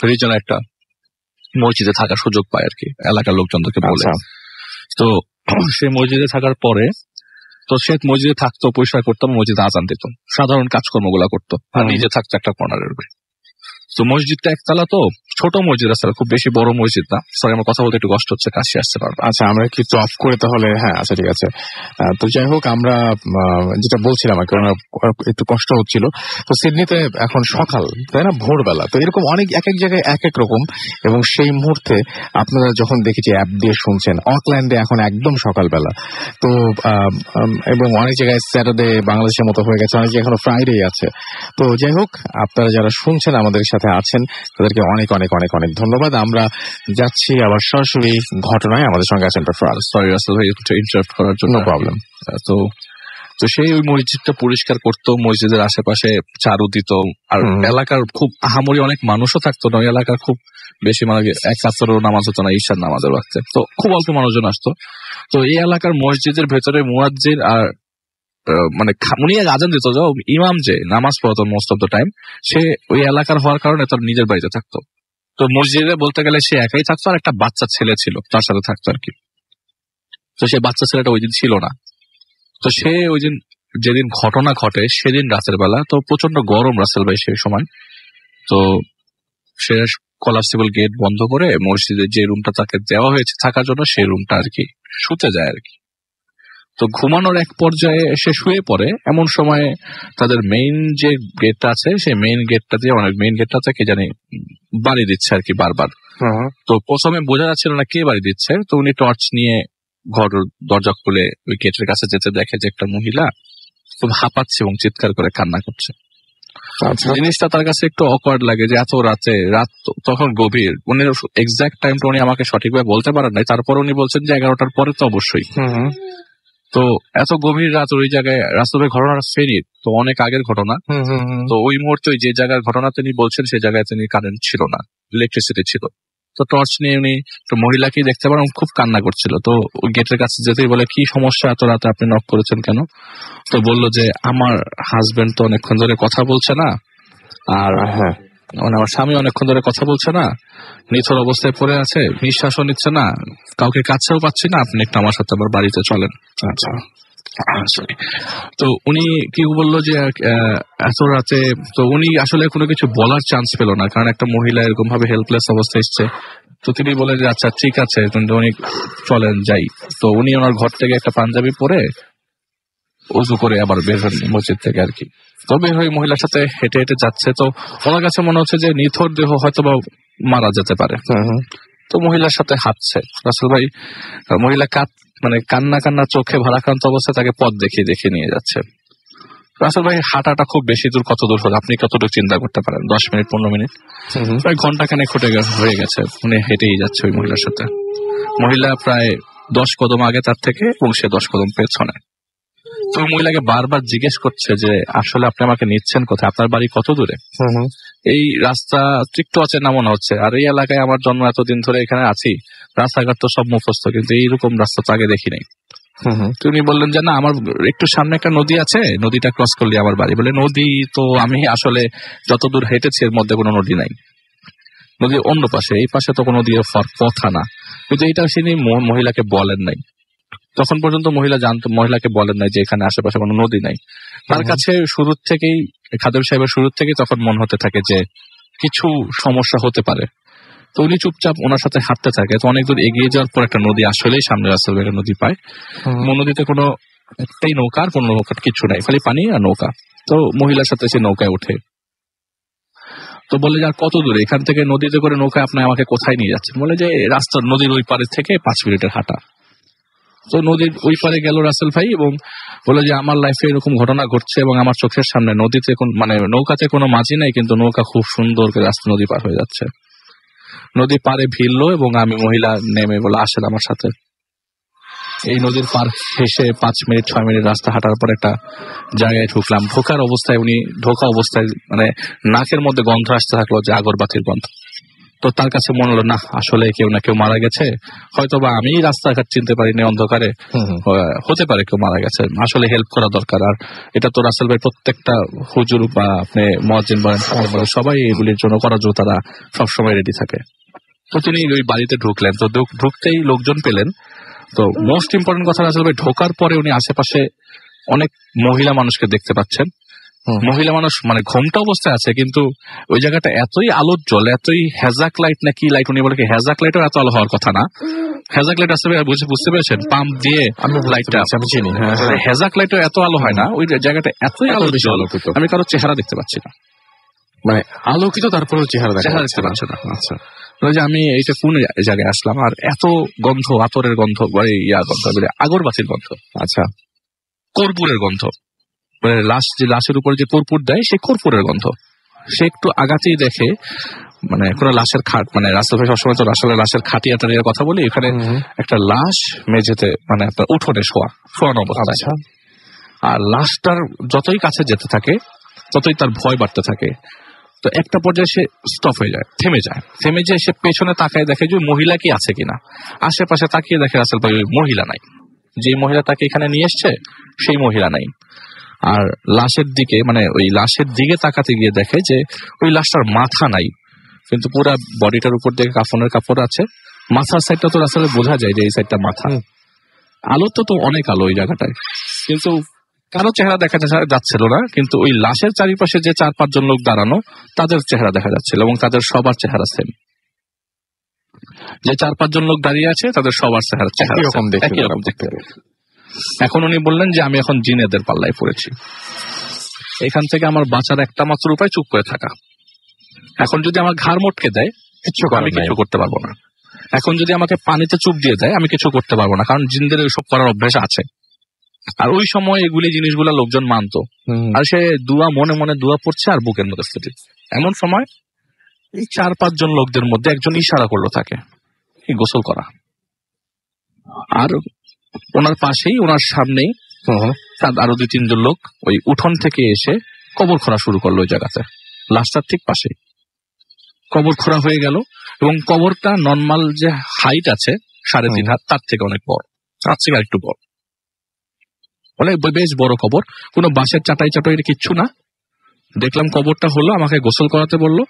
রিজনে একটা মসজিদে থাকার সুযোগ পায় আর কি, এলাকার লোকজনকে বলে। তো সে মসজিদে থাকার পরে তো সে মসজিদে থাকতো, পরিষ্কার করতো, মসজিদে আজান দিত, সাধারণ কাজকর্মগুলা করতো, আর নিজে থাকতো একটা কর্নারের উপরে। তো মসজিদটা একতলা, তো ছোট মসজিদ আসলে, খুব বেশি বড় মসজিদ না। সরি, আমার কথা বলতে একটু কষ্ট হচ্ছে, কাশি আসতে পারবো। আচ্ছা, আমরা কি অফ করে তাহলে? হ্যাঁ, আচ্ছা, ঠিক আছে। তো যাই হোক, আমরা যেটা বলছিলাম আর কি, একটু কষ্ট হচ্ছিল। তো সিডনিতে এখন সকাল, তাই না, ভোরবেলা, তো এরকম অনেক এক এক জায়গায় এক এক রকম। এবং সেই মুহূর্তে আপনারা যখন দেখেছি অ্যাপ দিয়ে শুনছেন, অকল্যান্ডে এখন একদম সকালবেলা। তো এবং অনেক জায়গায় স্যাটারডে বাংলাদেশের মতো হয়ে গেছে, অনেক জায়গায় এখনো ফ্রাইডে আছে। তো যাই হোক, আপনারা যারা শুনছেন আমাদের সাথে আছেন তাদেরকে অনেক অনেক অনেক অনেক ধন্যবাদ। আমরা যাচ্ছি আবার সরাসরি ঘটনায়। আমাদের সঙ্গে আছেন সরি রাসেল ভাই, একটু ইন্টারাপ্ট করার জন্য। No problem. তো সেই ওই মসজিদটা পরিষ্কার করতো, মসজিদের আশেপাশে ঝাড়ু দিত, আর এলাকার খুব আহামরি অনেক মানুষও থাকতো না। ওই এলাকার খুব বেশি মানে এক রাতেরও নামাজ হতো না, ঈশার নামাজের ওয়াক্তে, তো খুব অল্প মানুষজন আসতো। তো এই এলাকার মসজিদের ভেতরে মুয়াজ্জিন আর মানে উনি আজান দিত, ইমাম যে নামাজ পড়তো মোস্ট অফ দ্য টাইম, সে ওই এলাকার হওয়ার কারণে তার নিজের বাড়িতে থাকতো। তো মসজিদে বলতে গেলে সে একাই থাকতো, আর একটা বাচ্চা ছেলে ছিল তার সাথে থাকতো আর কি। তো সে বাচ্চা ছেলেটা ওই দিন ছিল না। তো সে ওই দিন, যেদিন ঘটনা ঘটে সেদিন রাতের বেলা, তো প্রচন্ড গরম রাসেল ভাই সেই সময়। তো সে কলাপসিবল গেট বন্ধ করে মসজিদের যে রুমটা তাকে দেওয়া হয়েছে থাকার জন্য, সেই রুমটা আর কি শুতে যায় আর কি। তো ঘুমানোর এক পর্যায়ে সে শুয়ে পড়ে, এমন সময় তাদের মেইন যে গেটটা আছে, সেই মেইন গেটটা দিয়ে মেইন গেটটা কে জানি বাড়ি দিচ্ছে আর কি বারবার। তো প্রথমে বোঝা যাচ্ছিল না কে বাড়ি দিচ্ছে। তো উনি টর্চ নিয়ে ঘর দরজা খুলে ওই গেটের কাছে যেতে দেখে যে একটা মহিলা খুব হাঁপাচ্ছে এবং চিৎকার করে কান্না করছে। জিনিসটা তার কাছে একটু অকওয়ার্ড লাগে যে এত রাতে, রাত তখন গভীর, উনি এক্সাক্ট টাইমটা উনি আমাকে সঠিকভাবে বলতে পারেন নাই, তারপর উনি বলছেন যে 11টার পরে তো অবশ্যই। তো এত গভীর রাত ওই জায়গায়, রাসেল ভাই ঘটনাটা ফেনীর, তো অনেক আগের ঘটনা। তো ওই মুহূর্তে যে জায়গার ঘটনা তিনি বলছেন, সেই জায়গায় তিনি কারেন্ট ছিল না, ইলেকট্রিসিটি ছিল। তো টর্চ নিয়ে উনি মহিলাকেই দেখতে পারেন, খুব কান্না করছিল। তো ওই গেটের কাছে যেতেই বলে, কি সমস্যা, এত রাতে আপনি নক করেছেন কেন? তো বললো যে আমার হাজবেন্ড তো অনেকক্ষণ ধরে কথা বলছে না, আর মানে আমার স্বামী অনেকক্ষণ ধরে কথা বলছে না, নিথর অবস্থায় পড়ে আছে, নিঃশ্বাসও নিচ্ছে না, কাউকে কাছেও পাচ্ছি না, আপনি একটু আমার সাথে আমার বাড়িতে চলেন। আচ্ছা, তো উনি কি বললো যে এত রাতে, তো উনি আসলে কোনো কিছু বলার চান্স পেল না, কারণ একটা মহিলা এরকম ভাবে হেল্পলেস অবস্থায় এসছে। তো তিনি বলেন যে আচ্ছা ঠিক আছে, উনি চলেন যাই। তো উনি ওনার ঘর থেকে একটা পাঞ্জাবি পরে উজু করে আবার বের হন মসজিদ থেকে আর কি। তো বের হয়ে মহিলার সাথে হেঁটে হেঁটে যাচ্ছে। তো ওনার কাছে মনে হচ্ছে যে নিথর দেহ হয়তো বা মারা যেতে পারে। তো মহিলার সাথে হাঁটছে রাসেল ভাই, মহিলা মানে কান্না চোখে ভারাক্রান্ত অবস্থায় তাকে পথ দেখিয়ে নিয়ে যাচ্ছে। রাসেল ভাই হাঁটাটা খুব বেশি দূর, কত দূর হলো আপনি কতটুকু চিন্তা করতে পারেন? 10 মিনিট 15 মিনিট, প্রায় ঘন্টাখানেক হয়ে গেছে উনি হেঁটেই যাচ্ছে ওই মহিলার সাথে। মহিলা প্রায় 10 কদম আগে তার থেকে, এবং সে 10 কদম পেছনে। তো মহিলাকে বারবার জিজ্ঞেস করছে যে আসলে আপনি আমাকে নিচ্ছেন কোথায়, আপনার বাড়ি কত দূরে? এই রাস্তা একটু অচেনা মনে হচ্ছে, আর এই এলাকায় আমার জন্ম, এতদিন ধরে এখানে আছি, রাস্তাঘাট তো সব মুখস্থ, কিন্তু এইরকম রাস্তা তো আগে দেখি নাই। তিনি বললেন যে না, আমার একটু সামনে একটা নদী আছে, নদীটা ক্রস করলে আমার বাড়ি। বলে নদী তো আমি আসলে যতদূর হেঁটেছি এর মধ্যে কোনো নদী নাই, নদীর অন্য পাশে, এই পাশে তো কোনো নদীর কথা না। কিন্তু এটা তিনি মহিলাকে বলেন নাই, তখন পর্যন্ত মহিলাকে বলেন নাই যে এখানে আশেপাশে কোনো নদী নাই। তার কাছে শুরুর থেকেই, খাদেম সাহেবের শুরুর থেকেই তখন মনে হতে থাকে যে কিছু সমস্যা হতে পারে। তো উনি চুপচাপ ওনার সাথে হাঁটতে থাকে। তো অনেক দূর এগিয়ে যাওয়ার পর একটা নদী আসলেই সামনে রাসেল ভাই একটা নদী পায়। নদীতে কোনো একটাই নৌকা আর কোনো নৌকার কিছু নাই, খালি পানি আর নৌকা। তো মহিলার সাথে সে নৌকায় ওঠে। তো বলে যে আর কত দূরে এখান থেকে নদীতে করে নৌকায় আপনি আমাকে কোথায় নিয়ে যাচ্ছেন? বলে যে রাস্তার নদীর ওই পারে থেকে 5 মিনিটের হাঁটা। তো নদীর ওই পারে গেল রাসেল ভাই এবং বলে যে আমার লাইফে এরকম ঘটনা ঘটছে এবং আমার চোখের সামনে নদীতে মানে নৌকাতে কোনো মাঝি নাই, কিন্তু নৌকা খুব সুন্দর করে রাস্তা নদী পার হয়ে যাচ্ছে। নদী পারে ভিড়লো এবং আমি মহিলা নেমে বলে আসেন আমার সাথে। এই নদীর পার হেসে 5 মিনিট 6 মিনিট রাস্তা হাঁটার পর একটা জায়গায় ঢুকলাম। উনি ঢোকা অবস্থায় মানে নাকের মধ্যে গন্ধ আসতে থাকলো, যে আগরবাতির গন্ধ। তো তার কাছে মনে হলো না আসলে কেউ না কেউ মারা গেছে, হয়তো বা আমি রাস্তাঘাট চিনতে পারিনি অন্ধকারে, হতে পারে কেউ মারা গেছে, আসলে হেল্প করা দরকার। আর এটা তো রাসেল ভাই প্রত্যেকটা হুজুর বা আপনি মুয়াজ্জিন বলেন সবাই এগুলির জন্য করার জন্য তারা সবসময় রেডি থাকে। তো তিনি ওই বাড়িতে ঢুকলেন। তো ঢুকতেই লোকজন পেলেন। তো মোস্ট ইম্পর্টেন্ট কথা রাসেল ভাই, ঢোকার পরে উনি আশেপাশে অনেক মহিলা মানুষকে দেখতে পাচ্ছেন। মহিলা মানুষ মানে ঘোমটা অবস্থায় আছে, কিন্তু ওই জায়গাটা এতই আলোর জল, এতই হ্যাজাক লাইট নাকি লাইট, উনি বলে কি হ্যাজাক লাইটও এত আলো হওয়ার কথা না। হ্যাজাক লাইট আসলে বুঝতে পেরেছেন, পাম্প দিয়ে লাইটটা আমি চিনি, হ্যাজাক লাইটও এত আলো হয় না। ওই জায়গাটা এতই আলো জল, আমি কারো চেহারা দেখতে পাচ্ছি না, মানে আলোকিত, তারপরে চেহারা দেখতে পাচ্ছি না। আচ্ছা, যে আমি এইটা কোন জায়গায় আসলাম, আর এত গন্ধ, আতরের গন্ধ, গন্ধ, আগরবাতির গন্ধ, আচ্ছা কর্পূরের গন্ধ, লাশের উপরে যে কর্পূর দেয় সেই কর্পূরের গন্ধ। সে একটু আগাতেই দেখে মানে কোন লাশের খাট, মানে রাসেল ভাই সবসময় তো লাশের খাটিয়া টাটিয়ার কথা বলি, এখানে একটা লাশ মেঝেতে মানে আপনার উঠোনে শোয়ানো অবস্থায়। আর লাশটার যতই কাছে যেতে থাকে ততই তার ভয় বাড়তে থাকে। তো একটা পর্যায়ে সে স্টপ হয়ে যায়, থেমে যায় সে পেছনে তাকায় দেখে যে মহিলা কি আছে কিনা। আশেপাশে তাকিয়ে দেখে রাসেল ভাই মহিলা নাই, যে মহিলা তাকে এখানে নিয়ে এসছে সেই মহিলা নাই। আর লাশের দিকে মানে ওই লাশের দিকে তাকাতে গিয়ে দেখে যে ওই লাশটার মাথা নাই, কিন্তু পুরো বডিটার উপর দিকে কাফনের কাপড় আছে। মাথার সাইডটা তো আসলে বোঝা যায় যে এই সাইডটা মাথা। আলো তো অনেক আলো ওই জায়গাটায়, কিন্তু কারো চেহারা দেখা যাচ্ছিল না। কিন্তু ওই লাশের চারিপাশে যে 4-5 জন লোক দাঁড়ানো, তাদের চেহারা দেখা যাচ্ছিল এবং তাদের সবার চেহারা সেম। যে 4-5 জন লোক দাঁড়িয়ে আছে তাদের সবার চেহারা একই রকম দেখতে। এখন উনি বললেন যে আমি এখন জিনেদের পাল্লায় পড়েছি, এখান থেকে আমার বাঁচার একটা মাত্র উপায় চুপ করে থাকা। এখন যদি আমার ঘাড় মটকে দেয় আমি কিছু করতে পারবো না। এখন যদি আমাকে পানিতে চুপ দিয়ে দেয় আমি কিছু করতে পারবো না, কারণ জিনদের ওইসব করার অভ্যাস আছে। আর ওই সময় এগুলি জিনিসগুলা লোকজন মানতো। আর সে মনে মনে দোয়া পড়ছে আর বুকের মধ্যে স্থিতি। এমন সময় এই 4-5 জন লোকদের মধ্যে একজন ইশারা করলো তাকে গোসল করা। আর ওনার পাশেই, ওনার সামনেই আরো 2-3 জন লোক ওই উঠোন থেকে এসে কবর খোঁড়া শুরু করলো ওই জায়গাতে। লাশটার ঠিক পাশে কবর খোঁড়া হয়ে গেল এবং কবরটা নর্মাল যে হাইট আছে 3.5 হাত, তার থেকে অনেক বড়, তার থেকে আরেকটু বড়, অনেক বেশ বড় কবর। কোনো বাঁশের চাটাই কিচ্ছু না। দেখলাম কবরটা হলো, আমাকে গোসল করাতে বললো।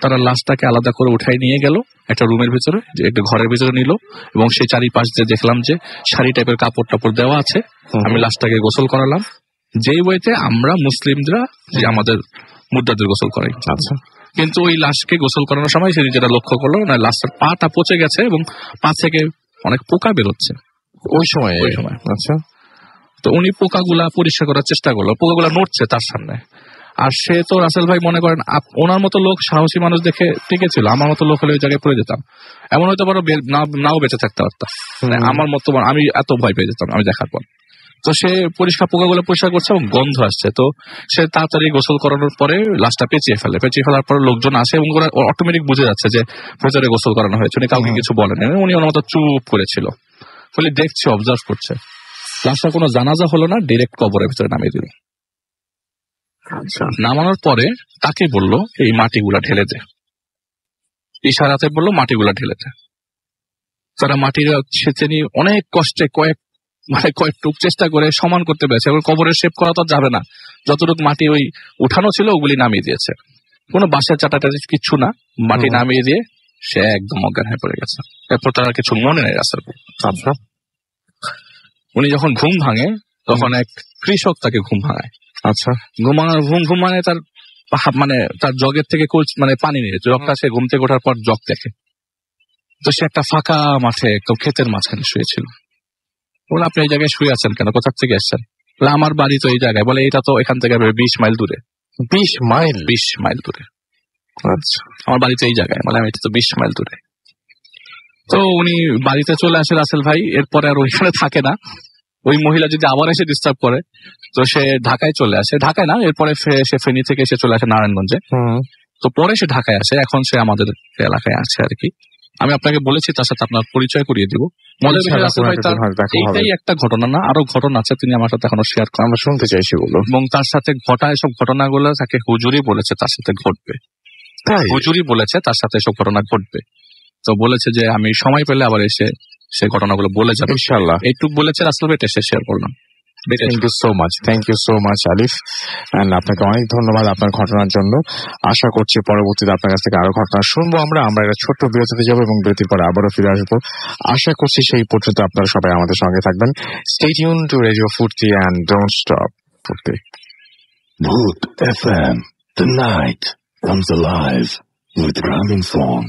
তারা লাশটাকে আলাদা করে উঠাই নিয়ে গেল একটা রুমের ভিতরে, যে একটা ঘরের ভিতরে নিল এবং সেই চারিপাশ দিয়ে দেখলাম যে শাড়ি টাইপের কাপড় টাপড় দেওয়া আছে। আমি লাশটাকে গোসল করালাম যেই ওয়েতে আমরা মুসলিমরা যে আমাদের মুদ্রাদের গোসল করাই। আচ্ছা, কিন্তু ওই লাশকে গোসল করানোর সময় সে যেটা লক্ষ্য করলো না, লাশটার পাটা পচে গেছে এবং পা থেকে অনেক পোকা বেরোচ্ছে ওই সময়। আচ্ছা, তো উনি পোকাগুলা পরিষ্কার করার চেষ্টা করলো, পোকাগুলা নড়ছে তার সামনে। আর সে তো রাসেল ভাই মনে করেন ওনার মতো লোক সাহসী মানুষ দেখে টিকেছিল, আমার মতো লোক হলে ওই জায়গায় পড়ে যেতাম। এমন হয়তো পারো নাও বেঁচে থাকতে পারতাম, আমার মতো আমি এত ভয় পেয়ে যেতাম আমি দেখার পর। তো সে পোকাগুলো পরিষ্কার করছে এবং গন্ধ আসছে। তো সে তাড়াতাড়ি গোসল করানোর পরে লাশটা পেঁচিয়ে ফেলার পর লোকজন আসে এবং ওরা অটোমেটিক বুঝে যাচ্ছে যে ভেতরে গোসল করানো হয়েছে। উনি কাউকে কিছু বলেন, উনি ওনার মতো চুপ করেছিল, বলে দেখছে, অবজার্ভ করছে। লাশটা কোনো জানাজা হলো না, ডিরেক্ট কবরের ভিতরে নামিয়ে দিল। নামানোর পরে তাকে বললো এই মাটিগুলা ঢেলে দে, ইশারাতে বললো মাটিগুলা ঢেলে দে। তারা মাটির সেচে অনেক কষ্টে কয়েক টুক চেষ্টা করে সমান করতে পেরেছে। এবং কবরের শেপ করা তো যাবে না, যতটুকু মাটি ওই উঠানো ছিল ওগুলি নামিয়ে দিয়েছে। কোনো বাঁশের চাটাটা কিচ্ছু না, মাটি নামিয়ে দিয়ে সে একদম অজ্ঞান হয়ে পড়ে গেছে। এরপর তার কিছু মনে নেই রাস্তার। আচ্ছা, উনি যখন ঘুম ভাঙে তখন এক কৃষক তাকে ঘুম ভাঙায়। আচ্ছা, ঘুম ভাঙায় তার মানে তার জগের থেকে মানে পানি নিয়ে জগটা সে ঘুম থেকে ওঠার পর জগ দেখে, তো সে একটা ফাঁকা মাঠে একদম ক্ষেতের মাঝখানে শুয়েছিল। বলে আপনি এই জায়গায় শুয়ে আছেন কেন, কোথা থেকে এসছেন? বলে আমার বাড়ি তো এই জায়গায়। বলে এটা তো এখান থেকে 20 মাইল দূরে। 20 মাইল? 20 মাইল দূরে। আচ্ছা, আমার বাড়ি তো এই জায়গায়। বলে আমি এটা তো 20 মাইল দূরে। তো উনি বাড়িতে চলে আসে রাসেল ভাই, এরপরে আর ওইখানে থাকে না। ওই মহিলা যদি আবার এসে ডিস্টার্ব করে তো সে ঢাকায় চলে আসে, ঢাকায় না, এরপরে সে ফেনী থেকে এসে চলে আসে নারায়ণগঞ্জে। তো পরে সে ঢাকায় আসে, এখন সে আমাদের এলাকায় আছে আর কি। আমি আপনাকে বলেছি তার সাথে আপনার পরিচয় করিয়ে দিব। মজার বিষয় রাসেল ভাই, তার এইটাই একটা ঘটনা না, আরো ঘটনা আছে, তিনি আমার সাথে এখনো শেয়ার করেন, আমরা শুনতে চাই সেগুলো। এবং তার সাথে ঘটা এসব ঘটনাগুলো তাকে হুজুরই বলেছে তার সাথে ঘটবে, হুজুরই বলেছে তার সাথে এসব ঘটনা ঘটবে। তো বলেছে যে আমি সময় পেলে আবার এসে সেই ঘটনাগুলো বলে যাবো ইনশাআল্লাহ। এইটুক বলেছে রাসেল ভাই, এসে শেয়ার করলাম। Thank you so much Alif, and আপনাকে অনেক ধন্যবাদ আপনার ঘটনার জন্য। আশা করছি পরবর্তীতে আপনার কাছ থেকে আরো ঘটনা শুনবো। আমরা একটা ছোট্ট বিরতিতে যাবো এবং বিরতির পরে আবারও ফিরে আসবো। আশা করছি সেই পর্যন্ত আপনারা সবাই আমাদের সঙ্গে থাকবেন। স্টে টিউন টু রেডিও ফুর্তি এন্ড ডোন্ট স্টপ ফুর্তি। Bhoot FM. The night comes alive with Gramophone.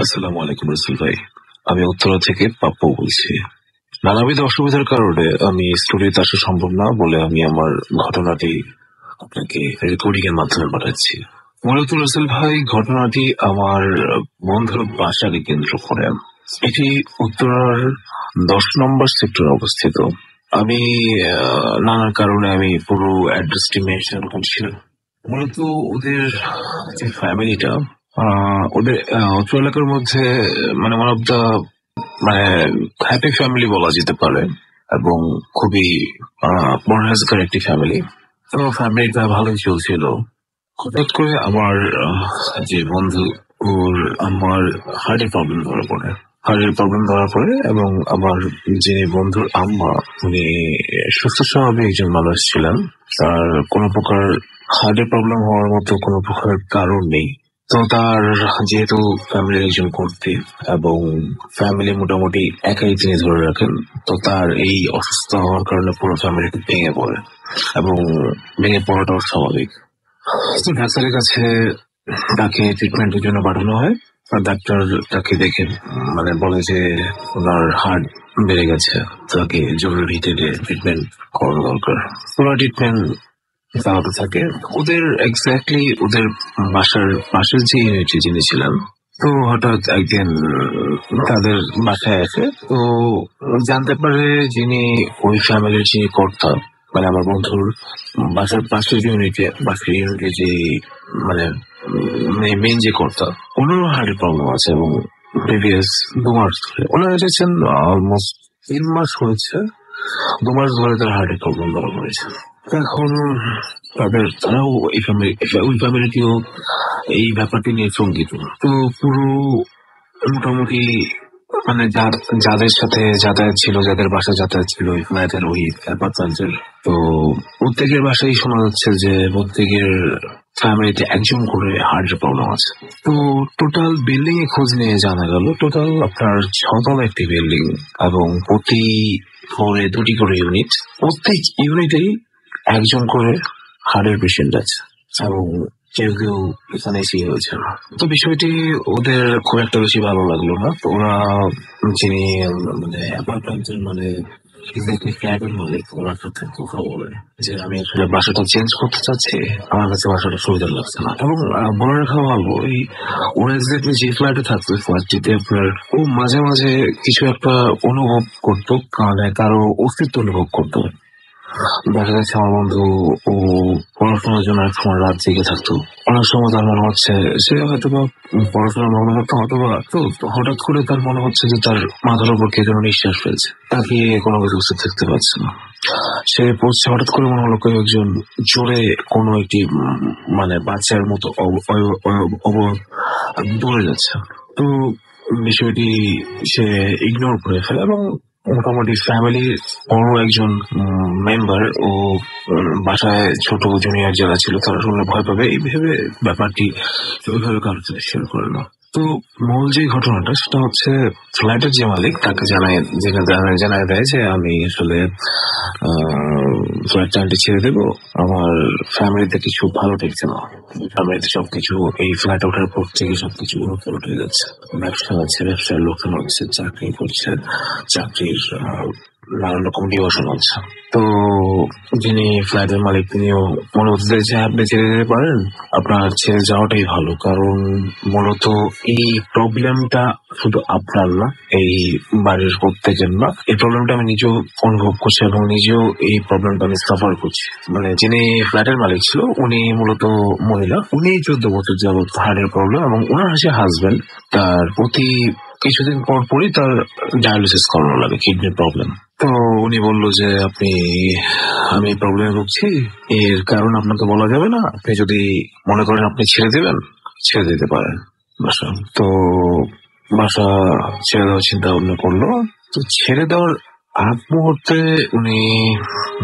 আসসালামু আলাইকুম রসুল ভাই, আমি উত্তরা থেকে পাপ্পু বলছি। নানাবিধ অসুবিধার কারণে আমি স্টুডিওতে আসা সম্ভব না বলে আমি আমার ঘটনাটি আপনাকে রেকর্ডিং এর মাধ্যমে পাঠাচ্ছি। মূলত রসুল ভাই, ঘটনাটি আমার বন্ধুর বাসাকে কেন্দ্র করে। এটি উত্তরার 10 নম্বর সেক্টরে অবস্থিত। আমি নানার কারণে আমি পুরো অ্যাড্রেসটি মেনশন করছি। মূলত ওদের যে ফ্যামিলিটা, ওদের অত্র এলাকার মধ্যে মানে one of the happy family বলা যেতে পারে, এবং খুবই পরহেজগার একটি ফ্যামিলি। তো ফ্যামিলিটা ভালোই চলছিল। হঠাৎ করে আমার যে বন্ধু, ওর আমার হার্টের প্রবলেম ধরা পড়ে এবং আমার যে বন্ধুর আম্মা, উনি সুস্থ স্বাভাবিক একজন মানুষ ছিলেন, তার কোনো প্রকার হার্টের প্রবলেম হওয়ার মতো কোনো প্রকার কারণ নেই। তো তার যেহেতু ফ্যামিলির একজন কর্তৃ এবং ফ্যামিলি মোটামুটি একাই তিনি ধরে রাখেন, তো তার এই অসুস্থ হওয়ার কারণে পুরো ফ্যামিলিটি ভেঙে পড়ে এবং ভেঙে পড়াটাও স্বাভাবিক। তো ডাক্তারের কাছে তাকে ট্রিটমেন্টের জন্য পাঠানো হয়। আর ডাক্তার তাকে দেখে বলে যে ওনার হার্ট বেড়ে গেছে, তাকে জরুরি ট্রিটমেন্ট করানো দরকার। পুরো ট্রিটমেন্ট চালাতে থাকে। ওদের এক্স্যাক্টলি ওদের বাসার পাশের যে ইউনিটে যিনি ছিলেন, তো হঠাৎ একদিন তাদের বাসায় আসে। তো জানতে পারে যিনি ওই ফ্যামিলির যিনি কর্তা, আমার বন্ধুর বাসার পাশের ইউনিটে যে মেইন যে কর্তা, ওনারও হার্টের প্রবলেম আছে এবং প্রিভিয়াস 2 মাস ধরে ওনারা এসেছেন, অলমোস্ট 3 মাস হয়েছে, 2 মাস ধরে তার হার্টের প্রবলেম ধরা পড়েছে। এখন তারাও ওই ফ্যামিলিটিও এই ব্যাপারটি নিয়ে চমকিত। তো পুরো মোটামুটি যাদের সাথে যাতায়াত ছিল, যাদের বাসা যাতায়াত ছিল ওই ফ্ল্যাটের ওই অ্যাপার্টমেন্টের, তো প্রত্যেকের বাসায় শোনা যাচ্ছে যে প্রত্যেকের ফ্যামিলিতে একজন করে হার্টের প্রবলেম আছে। তো টোটাল বিল্ডিং এ খোঁজ নিয়ে জানা গেল টোটাল আপনার 6 তলা একটি বিল্ডিং এবং প্রতি ফ্লোরে 2টি করে ইউনিট, প্রত্যেক ইউনিটেই একজন করে হার্টের পেশেন্ট আছে এবং কেউ এখানে এসে হয়েছে। তো বিষয়টি ওদের খুব একটা বেশি ভালো লাগলো না। তো ওরা যিনি অ্যাপার্টমেন্টের ফ্ল্যাটের মালিক, ওনার সাথে কথা বলে যে আমি আসলে বাসাটা চেঞ্জ করতে চাচ্ছি, আমার কাছে বাসাটা সুবিধা লাগছে না। এবং বলে রাখা ভালো, ওরা এক্স্যাক্টলি যে ফ্ল্যাটে থাকতো ফ্ল্যাটটিতে আপনার ও মাঝে মাঝে কিছু একটা অনুভব করতো, কারো অস্তিত্ব অনুভব করতো। দেখা যাচ্ছে আমার বন্ধু ও পড়াশোনার জন্য এক সময় রাত জেগে থাকতো, অনেক সময় তার মনে হচ্ছে সে হয়তো বা পড়াশোনার মনে হতো, অথবা তো হঠাৎ করে তার মনে হচ্ছে যে তার মাথার উপর কে যেন নিঃশ্বাস ফেলছে, তাকে কোনো কিছু বুঝতে থাকতে পারছে না। সে পড়ছে, হঠাৎ করে মনে হলো কেউ একজন জোরে কোনো একটি বাচ্চার মতো দৌড়ে যাচ্ছে। তো বিষয়টি সে ইগনোর করে ফেলে এবং মোটামুটি ফ্যামিলির বড় একজন মেম্বার, ও বাসায় ছোট জুনিয়র যারা ছিল তারা শুনলে ভয় পাবে এই ভেবে ব্যাপারটি ওইভাবে কারোর সাথে শেয়ার করে না। তো মূল যে ঘটনাটা সেটা হচ্ছে ফ্ল্যাটের যে মালিক তাকে জানায় দেয় যে আমি আসলে ফ্ল্যাটটা ছেড়ে দেবো, আমার ফ্যামিলিতে কিছু ভালো ঠেকছে না, ফ্যামিলিতে সবকিছু এই ফ্ল্যাট ওঠার পর থেকে সবকিছু উঠে যাচ্ছে, ব্যবসা আছে, ব্যবসার লোকসান হচ্ছে, চাকরি করছে, চাকরির নানান রকম ডিভোশন হচ্ছে। তো যিনি ফ্ল্যাটের মালিক তিনিও মনে হতে চাইছে আপনি ছেড়ে যেতে পারেন, আপনার ছেড়ে যাওয়াটাই ভালো, কারণ মূলত এই প্রবলেমটা শুধু আপনার না, এই বাড়ির প্রত্যেকের না, এই প্রবলেমটা আমি নিজেও অনুভব করছি এবং নিজেও এই প্রবলেমটা আমি সাফার করছি। মানে যিনি ফ্ল্যাটের মালিক ছিল উনি মূলত মহিলা, উনি 14 বছর যাবত হার্টের প্রবলেম এবং ওনার হচ্ছে হাজবেন্ড, তার প্রতি কিছুদিন পর পরই তার ডায়ালিসিস করানো লাগে, কিডনির প্রবলেম। তো উনি বললো যে আমি প্রবলেমে ভুগছি, এর কারণ আপনাকে বলা যাবে না, আপনি যদি মনে করেন আপনি ছেড়ে দেবেন ছেড়ে দিতে পারেন বাসা। তো বাসা ছেড়ে দেওয়ার চিন্তা ভাবনা করলো। তো ছেড়ে দেওয়ার আগ মুহূর্তে উনি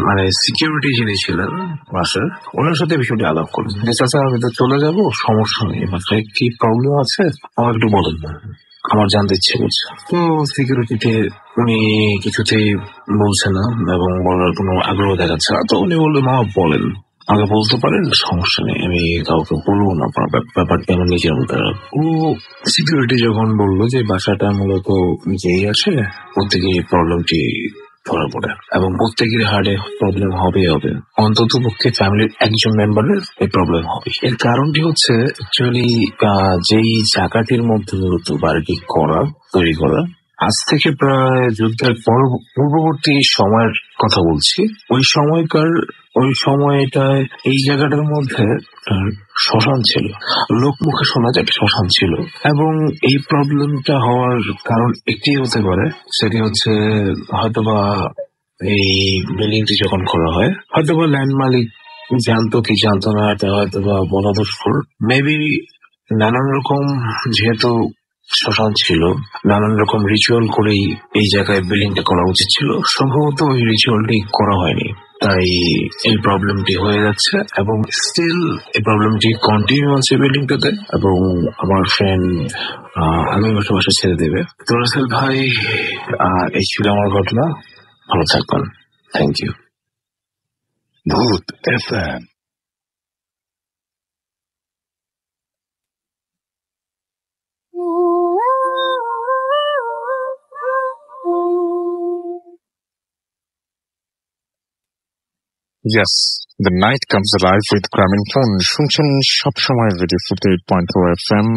মানে সিকিউরিটি যিনি ছিলেন বাসার, ওনার সাথে বিষয়টি আলাপ করলেন যে চাচা আমি তো চলে যাবো, সমস্যা নেই, বাসায় কি প্রবলেম আছে আমার একটু বলেন না, আমার জানতে ইচ্ছে করছে। তো সিকিউরিটিতে উনি কিছুতেই বলছে না এবং বলার কোনো আগ্রহ দেখাচ্ছে না। তো উনি বললেন মা বলেন, আগে বলতে পারেন, সমস্যা নেই, আমি কাউকে বলবো না, আপনার ব্যাপারটা আমার নিজের মধ্যে। ও সিকিউরিটি যখন বললো যে বাসাটা মূলত যেই আছে প্রত্যেকে এই প্রবলেমটি ধরা পড়ে এবং প্রত্যেকের হার্টে প্রবলেম হবে, অন্তত পক্ষে ফ্যামিলির একজন মেম্বারের এই প্রবলেম হবে। এর কারণটি হচ্ছে অ্যাকচুয়ালি যেই জায়গাটির মধ্যে মূলত বাড়িটি তৈরি করা, আজ থেকে প্রায় যুদ্ধের পূর্ববর্তী সময়ের কথা বলছি, ওই সময়টায় এই জায়গাটার মধ্যে শ্মশান ছিল, লোকমুখে শোনা যায় শ্মশান ছিল। এবং এই প্রবলেমটা হওয়ার কারণ একটি হতে পারে, সেটি হচ্ছে হয়তোবা এই বিল্ডিংটি যখন করা হয় হয়তোবা ল্যান্ড মালিক জানতো কি জানতো না, এটা হয়তোবা বলাদস্ফুর, মেবি নানান রকম, যেহেতু শ্মশান ছিল, নানান রকম রিচুয়াল করেই এই জায়গায় বিল্ডিংটা করা উচিত ছিল, সম্ভবত ওই রিচুয়ালটি করা হয়নি, তাই এই প্রবলেমটি হয়ে যাচ্ছে এবং স্টিল এই প্রবলেমটি কন্টিনিউ আছে বিল্ডিংটাতে। এবং আমার ফ্রেন্ড আমি বাসা ছেড়ে দেবে। তো রাসেল ভাই, এই ছিল আমার ঘটনা, ভালো থাকবেন, thank you. Bhoot FM. Yes, the night comes alive with Gramophone. শুনছেন সবসময় রেডিও 58.4 FM।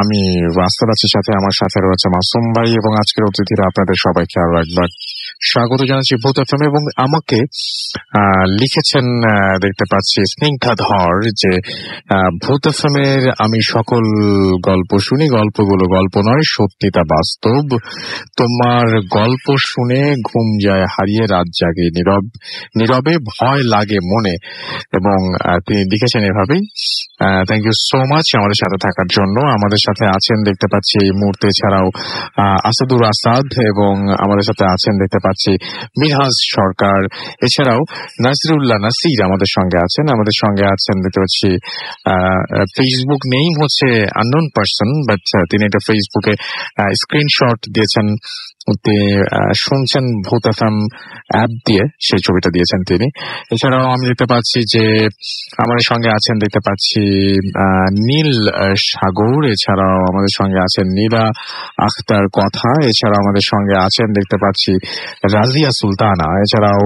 আমি রাস্তার আছি, সাথে আমার সাথে রয়েছে মাসুম ভাই এবং আজকের অতিথিরা আপনাদের সবাইকে আরো একবার স্বাগত জানাচ্ছি ভূত এফএম। এবং আমাকে লিখেছেন দেখতে পাচ্ছি স্নিগ্ধা ধর যে ভূত এফএম এর আমি সকল গল্প শুনি, গল্পগুলো গল্প নয়, সত্যি তা বাস্তব। তোমার গল্প শুনে ঘুম যায় হারিয়ে, রাত জাগে নীরবে, ভয় লাগে মনে। এবং তিনি লিখেছেন এভাবেই। থ্যাংক ইউ সো মাচ আমাদের সাথে থাকার জন্য। আমাদের সাথে আছেন দেখতে পাচ্ছি এই মুহূর্তে এছাড়াও আসাদুর আসাদ, এবং আমাদের সাথে আছেন দেখতে পাচ্ছি মিনহাজ সরকার, এছাড়াও নাসিরুল্লাহ নাসির আমাদের সঙ্গে আছেন। আমাদের সঙ্গে আছেন দেখতে পাচ্ছি ফেসবুক নেম হচ্ছে আননোন পারসন, বাট তিনি একটা ফেসবুকে স্ক্রিনশট দিয়েছেন, শুনছেন ভূত এফএম অ্যাপ দিয়ে, সেই ছবিটা দিয়েছেন তিনি। এছাড়াও আমি দেখতে পাচ্ছি যে আমাদের সঙ্গে আছেন দেখতে পাচ্ছি নীল সাগর, এছাড়াও আমাদের সঙ্গে আছেন নীলা আখতার কথা, এছাড়াও আমাদের সঙ্গে আছেন দেখতে পাচ্ছি রাজিয়া সুলতানা, এছাড়াও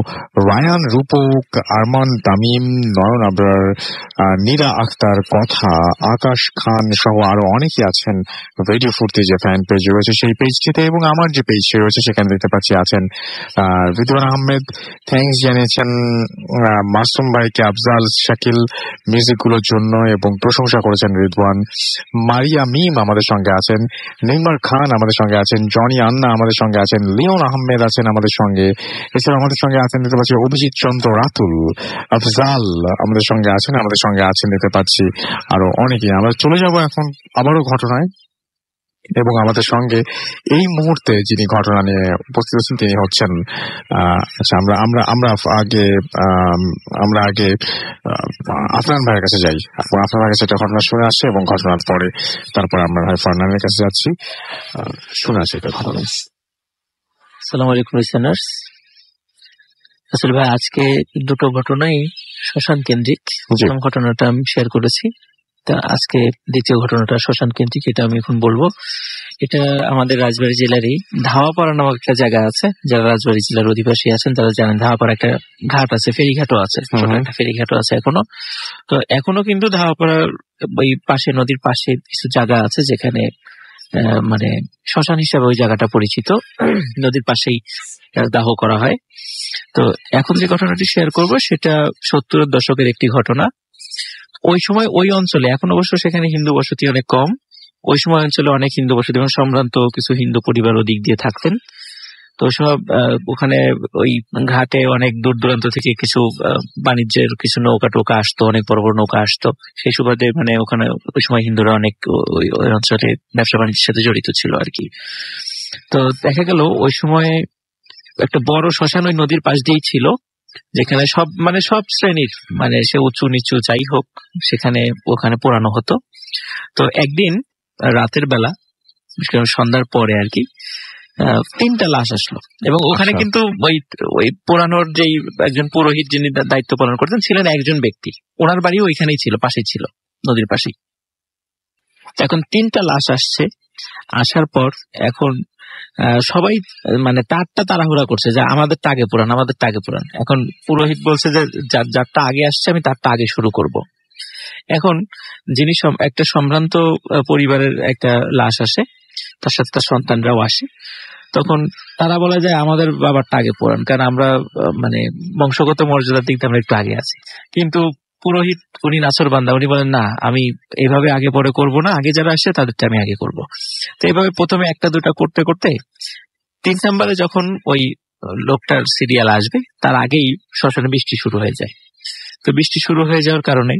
রায়ান, রূপক, আরমান, তামিম, নয়ন আবরার, নীলা আখতার কথা, আকাশ খান সহ আরো অনেকে আছেন রেডিও ফুর্তি যে ফ্যান পেজ রয়েছে সেই পেজটিতে। এবং আমার যে পেজ রয়েছে সেখানে দেখতে পাচ্ছি আছেন রিদওয়ান আহমেদ, থ্যাংকস জানিয়েছেন মাসুম ভাইকে, আফজাল শাকিল মিউজিকগুলোর জন্য এবং প্রশংসা করেছেন রিদওয়ান। মারিয়া মিম আমাদের সঙ্গে আছেন, নেইমার খান আমাদের সঙ্গে আছেন, জনি আন্না আমাদের সঙ্গে আছেন, লিওন আহমেদ আছেন আমাদের সঙ্গে, এছাড়া আমাদের সঙ্গে আছেন দেখতে পাচ্ছি অভিজিৎ চন্দ্র রাতুল, আফজাল আমাদের সঙ্গে আছেন দেখতে পাচ্ছি আরো অনেকে। আমরা চলে যাব এখন আবারও ঘটনায়। এবং আমাদের সঙ্গে এই মুহূর্তে যিনি ঘটনা নিয়ে উপস্থিত আছেন তিনি হচ্ছেন আচ্ছা আমরা আগে আফরান ভাইয়ের কাছে যাই। আফরান ভাইয়ের কাছে একটা ঘটনা শুনে আসছে এবং ঘটনার পরে তারপর আমরা ভাই ফারনানের কাছে যাচ্ছি, শুনে আসছি একটা ঘটনা। আসসালামু আলাইকুম লিসেনার্স। আসলে ভাই আজকে দুটো ঘটনাই শ্মশান কেন্দ্রিক। প্রথম ঘটনাটা আমি শেয়ার করেছি, তা আজকে দ্বিতীয় ঘটনাটা শ্মশান কেন্দ্রিক, এটা আমি এখন বলবো। এটা আমাদের রাজবাড়ী জেলারই ধাওয়াপাড়া নামক একটা জায়গা আছে। যারা রাজবাড়ী জেলার অধিবাসী আছেন তারা জানেন ধাওয়াপাড়া একটা ঘাট আছে, ফেরিঘাটও আছে, ছোট একটা ফেরিঘাটও আছে এখনো। তো এখনো কিন্তু ধাওয়াপাড়ার ওই পাশে, নদীর পাশে কিছু জায়গা আছে যেখানে মানে শ্মশান হিসাবে ওই জায়গাটা পরিচিত। নদীর পাশেই দাহ করা হয়। তো এখন যে ঘটনাটি শেয়ার করব সেটা 70-এর দশকের একটি ঘটনা। ওই সময় ওই অঞ্চলে, এখন অবশ্য সেখানে হিন্দু বসতি অনেক কম, ওই সময় অঞ্চলে অনেক হিন্দু বসতি এবং সম্ভ্রান্ত কিছু হিন্দু পরিবার ওদিক দিয়ে থাকতেন। তো সব ওখানে ওই ঘাটে অনেক দূর দূরান্ত থেকে কিছু বাণিজ্যের কিছু নৌকা টোকা আসতো, অনেক বড় বড় নৌকা আসতো। সেই সুবাদে মানে ওখানে ওই সময় হিন্দুরা অনেক ওই অঞ্চলে ব্যবসা বাণিজ্যের সাথে জড়িত ছিল আর কি। তো দেখা গেল ওই সময় একটা বড় শ্মশান ওই নদীর পাশ দিয়েই ছিল, যেখানে সব শ্রেণীর মানে সে উঁচু নিচু যাই হোক সেখানে ওখানে পোড়ানো হতো। তো একদিন রাতের বেলা, সন্ধ্যার পরে আর কি, 3টা লাশ আসলো এবং ওখানে কিন্তু ওই পোড়ানোর যেই একজন পুরোহিত যিনি দায়িত্ব পালন করতেন ছিলেন একজন ব্যক্তি, ওনার বাড়ি ওইখানেই ছিল, পাশেই ছিল, নদীর পাশেই। এখন 3টা লাশ আসছে, আসার পর এখন সবাই মানে তাড়াহুড়া করছে যে আমাদের আগে পুরান, আমাদের আগে পুরান। এখন পুরোহিত বলছে যে যারটা আগে আসছে আমি তারটা আগে শুরু করব। এখন যিনি একটা সম্ভ্রান্ত পরিবারের একটা লাশ আসে, তার সাথে তার সন্তানরাও আসে। তখন তারা বলে যায় আমাদের বাবারটা আগে পুরান, কারণ আমরা মানে বংশগত মর্যাদার দিক দিয়ে আমরা একটু আগে আছি। কিন্তু পুরোহিত উনি নাছরবান্দা, উনি বলেন না, আমি এইভাবে আগে পরে করব না, আগে যারা আসছে তাদেরটা আমি আগে করব। তো এইভাবে প্রথমে একটা দুটা করতে করতে 3 নম্বরে যখন ওই লোকটার সিরিয়াল আসবে তার আগেই শ্মশানে বৃষ্টি শুরু হয়ে যায়। তো বৃষ্টি শুরু হয়ে যাওয়ার কারণে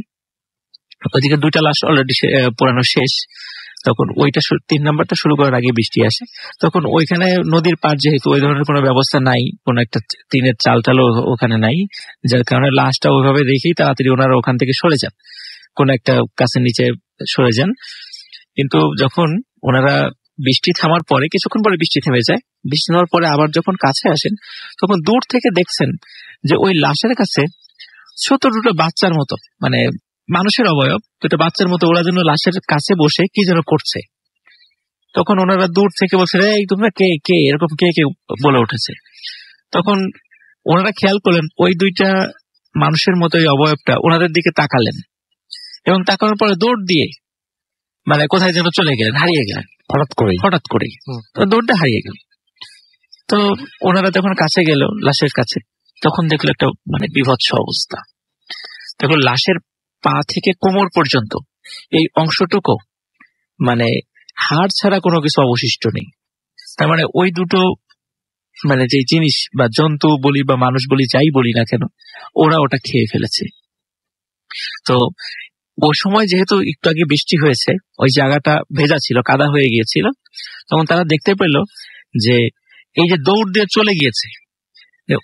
ওইদিকে 2টা লাশ অলরেডি পোড়ানো শেষ। তখন ওইটা 3 নম্বরটা শুরু করার আগে বৃষ্টি আসে। তখন ওইখানে নদীর পার যেহেতু ওই ধরনের কোনো ব্যবস্থা নাই, কোনো একটা টিনের চালটালও ওখানে নাই, যার কারণে লাশটা ওইভাবে রেখেই তাড়াতাড়ি ওনারা ওখান থেকে সরে যান, কোনো একটা গাছের নিচে সরে যান। কিন্তু যখন ওনারা বৃষ্টি থামার পরে, কিছুক্ষণ পরে বৃষ্টি থেমে যায়, বৃষ্টি থামার পরে আবার যখন কাছে আসেন তখন দূর থেকে দেখছেন যে ওই লাশের কাছে ছোট দুটো বাচ্চার মতো, মানে মানুষের অবয়ব, দুটো বাচ্চার মতো ওরা যেন লাশের কাছে বসে কি যেন করছে। তখন ওনারা দূর থেকে বলছে এই তোমরা কে কে এরকম কে কে বলে উঠেছে। তখন ওনারা খেয়াল করলেন ওই 2টা মানুষের মতো এই অবয়বটা ওনাদের দিকে তাকালেন এবং তাকানোর পরে দৌড় দিয়ে মানে কোথায় যেন চলে গেলেন, হারিয়ে গেলেন হঠাৎ করেই দৌড়টা হারিয়ে গেল। তো ওনারা যখন কাছে গেল লাশের কাছে, তখন দেখলো একটা মানে বিভৎস অবস্থা। দেখুন লাশের পা থেকে কোমর পর্যন্ত এই অংশটুকু মানে হাড় ছাড়া কোনো কিছু অবশিষ্ট নেই। তার মানে ওই দুটো মানে যে জিনিস বা জন্তু বলি বা মানুষ বলি যাই বলি না কেন, ওরা ওটা খেয়ে ফেলেছে। তো ওই সময় যেহেতু একটু আগে বৃষ্টি হয়েছে, ওই জায়গাটা ভেজা ছিল, কাদা হয়ে গিয়েছিল। তখন তারা দেখতে পেল যে এই যে দৌড় দিয়ে চলে গিয়েছে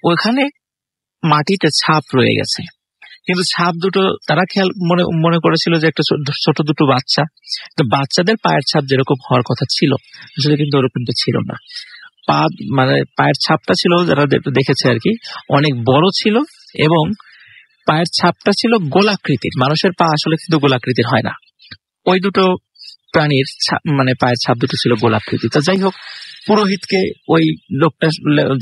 ওইখানে মাটিতে ছাপ রয়ে গেছে। কিন্তু ছাপ দুটো তারা খেয়াল মনে করেছিল যে একটা ছোট দুটো বাচ্চা, তো বাচ্চাদের পায়ের ছাপ যেরকম হওয়ার কথা ছিল আসলে কিন্তু ওরকমটা ছিল না। পা মানে পায়ের ছাপটা ছিল, যারা দেখেছে আর কি, অনেক বড় ছিল এবং পায়ের ছাপটা ছিল গোলাকৃতির। মানুষের পা আসলে কিন্তু গোলাকৃতির হয় না, ওই দুটো প্রাণীর মানে পায়ের ছাপ দুটো ছিল গোলাকৃতি। তো যাই হোক, পুরোহিতকে ওই লোকটা,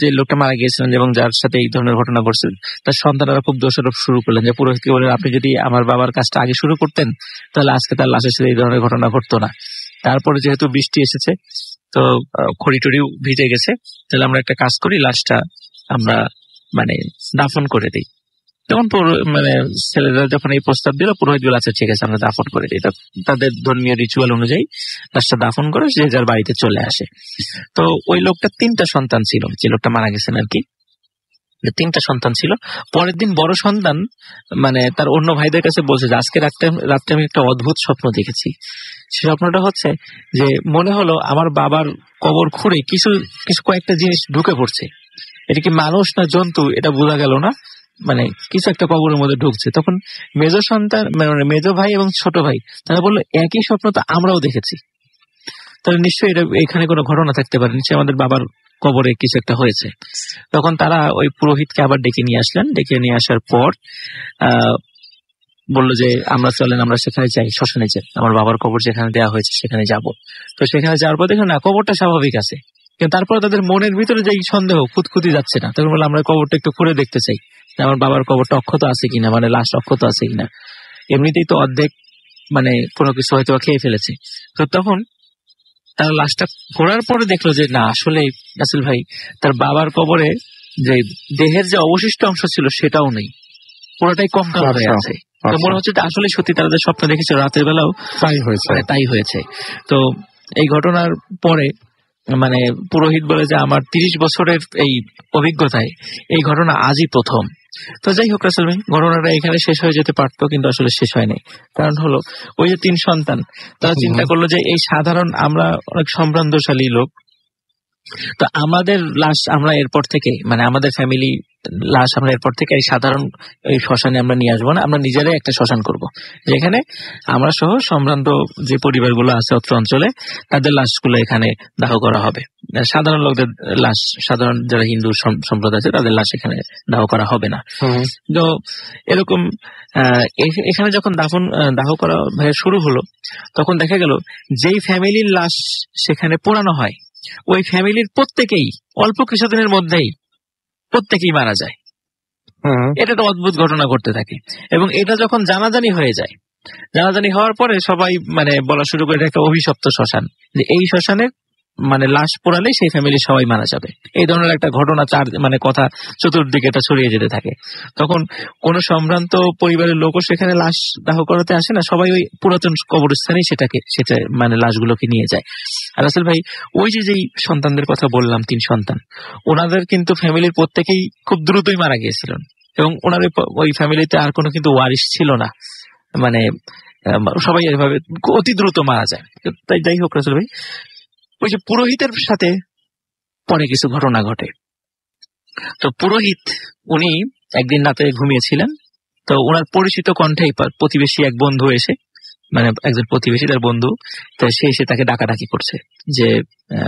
যে লোকটা মারা গিয়েছিলেন এবং যার সাথে এই ধরনের ঘটনা ঘটছে, তার সন্তানেরা খুব দোষারোপ শুরু করলেন যে পুরোহিতকে বলেন আপনি যদি আমার বাবার কাজটা আগে শুরু করতেন তাহলে আজকে তার লাশের সাথে এই ধরনের ঘটনা ঘটতো না। তারপরে যেহেতু বৃষ্টি এসেছে তো খড়ি টড়িও ভিজে গেছে, তাহলে আমরা একটা কাজ করি, লাশটা আমরা মানে দাফন করে দিই। তখন মানে ছেলেরা যখন এই প্রস্তাব দিল, পুরোহিত গুলো আচ্ছা ঠিক আছে আমরা দাফন করে দিই। তাদের ধর্মীয় রিচুয়াল অনুযায়ী লাশটা দাফন করে যে যার বাড়িতে চলে আসে। তো ওই লোকটা 3টা সন্তান ছিল, যে লোকটা মারা গেছেন আর কি। 3টা সন্তান ছিল। পরের দিন বড় সন্তান মানে তার অন্য ভাইদের কাছে বলছে যে আজকে রাত্রে আমি একটা অদ্ভুত স্বপ্ন দেখেছি। সে স্বপ্নটা হচ্ছে যে মনে হলো আমার বাবার কবর খুঁড়ে কিছু কয়েকটা জিনিস ঢুকে পড়ছে, এটা কি মানুষ না জন্তু এটা বোঝা গেল না, মানে কিছু একটা কবরের মধ্যে ঢুকছে। তখন মেজো সন্তান মানে মেজো ভাই এবং ছোট ভাই তারা বললো একই স্বপ্ন তো আমরাও দেখেছি, তাহলে নিশ্চয়ই এটা এখানে কোনো ঘটনা থাকতে পারে, নিশ্চয়ই আমাদের বাবার কবরে কিছু একটা হয়েছে। তখন তারা ওই পুরোহিতকে আবার ডেকে নিয়ে আসলেন। ডেকে নিয়ে আসার পর বললো যে আমরা সেখানে যাই, শ্মশানে যাই, আমার বাবার কবর যেখানে দেওয়া হয়েছে সেখানে যাব। তো সেখানে যাওয়ার পর দেখুন না কবরটা স্বাভাবিক আছে, কিন্তু তারপরে তাদের মনের ভিতরে যে সন্দেহ খুঁতখুঁতি যাচ্ছে না। তখন বললো আমরা কবরটা একটু খুঁড়ে দেখতে চাই, আমার বাবার কবরটা অক্ষত আছে কিনা, মানে লাশ অক্ষত আছে কিনা। এমনিতেই তো অর্ধেক মানে কোনো কিছু হয়তো খেয়ে ফেলেছে। তো তখন তারা লাশটা খোঁড়ার পরে দেখলো যে না আসলে রাসেল ভাই তার বাবার কবরে যে দেহের যে অবশিষ্ট অংশ ছিল সেটাও নেই, পুরোটাই কঙ্কাল হয়ে আছে। তো মনে হচ্ছে আসলে সত্যি তারা যে স্বপ্ন দেখেছে রাতের বেলাও তাই হয়েছে। তো এই ঘটনার পরে মানে পুরোহিত বলে যে আমার 30 বছরের এই অভিজ্ঞতায় এই ঘটনা আজই প্রথম। তো যাই হোক রাসেল ভাই, ঘটনাটা এখানে শেষ হয়ে যেতে পারতো, কিন্তু আসলে শেষ হয়নি। কারণ হলো ওই যে 3 সন্তান তারা চিন্তা করলো যে এই সাধারণ আমরা অনেক সম্ভ্রান্তশালী লোক, তো আমাদের লাশ আমরা এরপর থেকে মানে আমাদের ফ্যামিলি লাশ আমরা এরপর থেকে এই সাধারণ এই শ্মশানে আমরা নিয়ে আসবো না, আমরা নিজেরাই একটা শ্মশান করব, যেখানে আমরা সহ সম্ভ্রান্ত যে পরিবারগুলো আছে অত্র অঞ্চলে তাদের লাশগুলো এখানে দাহ করা হবে। সাধারণ লোকদের লাশ, সাধারণ যারা হিন্দু সম্প্রদায় আছে তাদের লাশ এখানে দাহ করা হবে না। তো এরকম এখানে যখন দাহ করা শুরু হলো তখন দেখা গেল যেই ফ্যামিলির লাশ সেখানে পোড়ানো হয় ওই ফ্যামিলির প্রত্যেকেই অল্প কিছুদিনের মধ্যেই প্রত্যেকেই মারা যায়। এটা একটা অদ্ভুত ঘটনা ঘটতে থাকে এবং এটা যখন জানাজানি হয়ে যায়, জানাজানি হওয়ার পরে সবাই মানে বলা শুরু করে একটা অভিশপ্ত শ্মশান, যে এই শ্মশানে মানে লাশ পোড়ালে সেই ফ্যামিলি সবাই মারা যাবে। এই ধরনের একটা ঘটনা মানে কথা চতুর্দিকে এটা ছড়িয়ে যেতে থাকে। তখন কোন সম্ভ্রান্ত পরিবারের লোকও সেখানে লাশ দাহ করাতে আসে না, সবাই ওই পুরাতন কবরস্থানেই সেটা মানে লাশগুলোকে নিয়ে যায়। আর রাসেল ভাই ওই যেই সন্তানদের কথা বললাম 3 সন্তান, ওনাদের কিন্তু ফ্যামিলির প্রত্যেকেই খুব দ্রুতই মারা গিয়েছিলেন এবং ওনার ওই ফ্যামিলিতে আর কোনো কিন্তু ওয়ারিশ ছিল না, মানে সবাই এভাবে অতি দ্রুত মারা যায়। তাই যাই হোক রাসেল ভাই, ওই যে পুরোহিতের সাথে পরে কিছু ঘটনা ঘটে। তো পুরোহিত উনি একদিন রাতে ঘুমিয়েছিলেন, তো ওনার পরিচিত কণ্ঠে প্রতিবেশী এক বন্ধু এসে মানে একজন প্রতিবেশী তার বন্ধু, তো সে এসে তাকে ডাকাডাকি করছে যে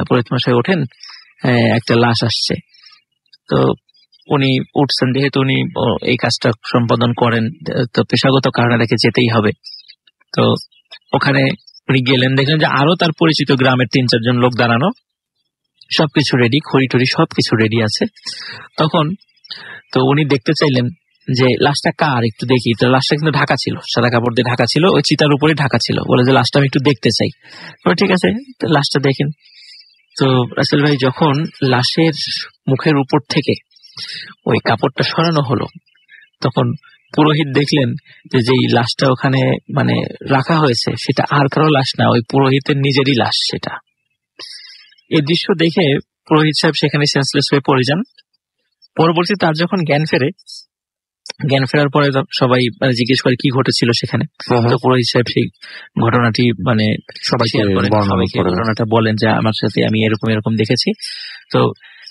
পুরোহিত মশাই ওঠেন, একটা লাশ আসছে। তো উনি উঠছেন, যেহেতু উনি এই কাজটা সম্পাদন করেন তো পেশাগত কারণে রেখে যেতেই হবে। তো ওখানে উনি গেলেন, দেখলেন যে আরো তার পরিচিত গ্রামের 3-4 জন লোক দাঁড়ানো, সবকিছু রেডি, খড়ি টড়ি সবকিছু রেডি আছে। তখন তো উনি দেখতে চাইলেন যে লাশটা কার, একটু দেখি। তো লাশটা কিন্তু ঢাকা ছিল, সাদা কাপড় দিয়ে ঢাকা ছিল, ওই চিতার উপরে ঢাকা ছিল। বলে যে লাশটা আমি একটু দেখতে চাই। ঠিক আছে, লাশটা দেখেন। তো রাসেল ভাই যখন লাশের মুখের উপর থেকে ওই কাপড়টা সরানো হলো তখন পুরোহিত দেখলেন যে যেই লাশটা ওখানে মানে রাখা হয়েছে সেটা আর কারো লাশ না, ওই পুরোহিতের নিজেরই লাশ সেটা। এই দৃশ্য দেখে পুরোহিত সাহেব সেখানে সেন্সলেস হয়ে পড়ে যান। পরবর্তী তার যখন জ্ঞান ফেরার পরে সবাই জিজ্ঞেস করে কি ঘটেছিল সেখানে। তো পুরোহিত সাহেব সেই ঘটনাটি মানে সবাইকে ঘটনাটা বলেন যে আমার সাথে আমি এরকম দেখেছি। তো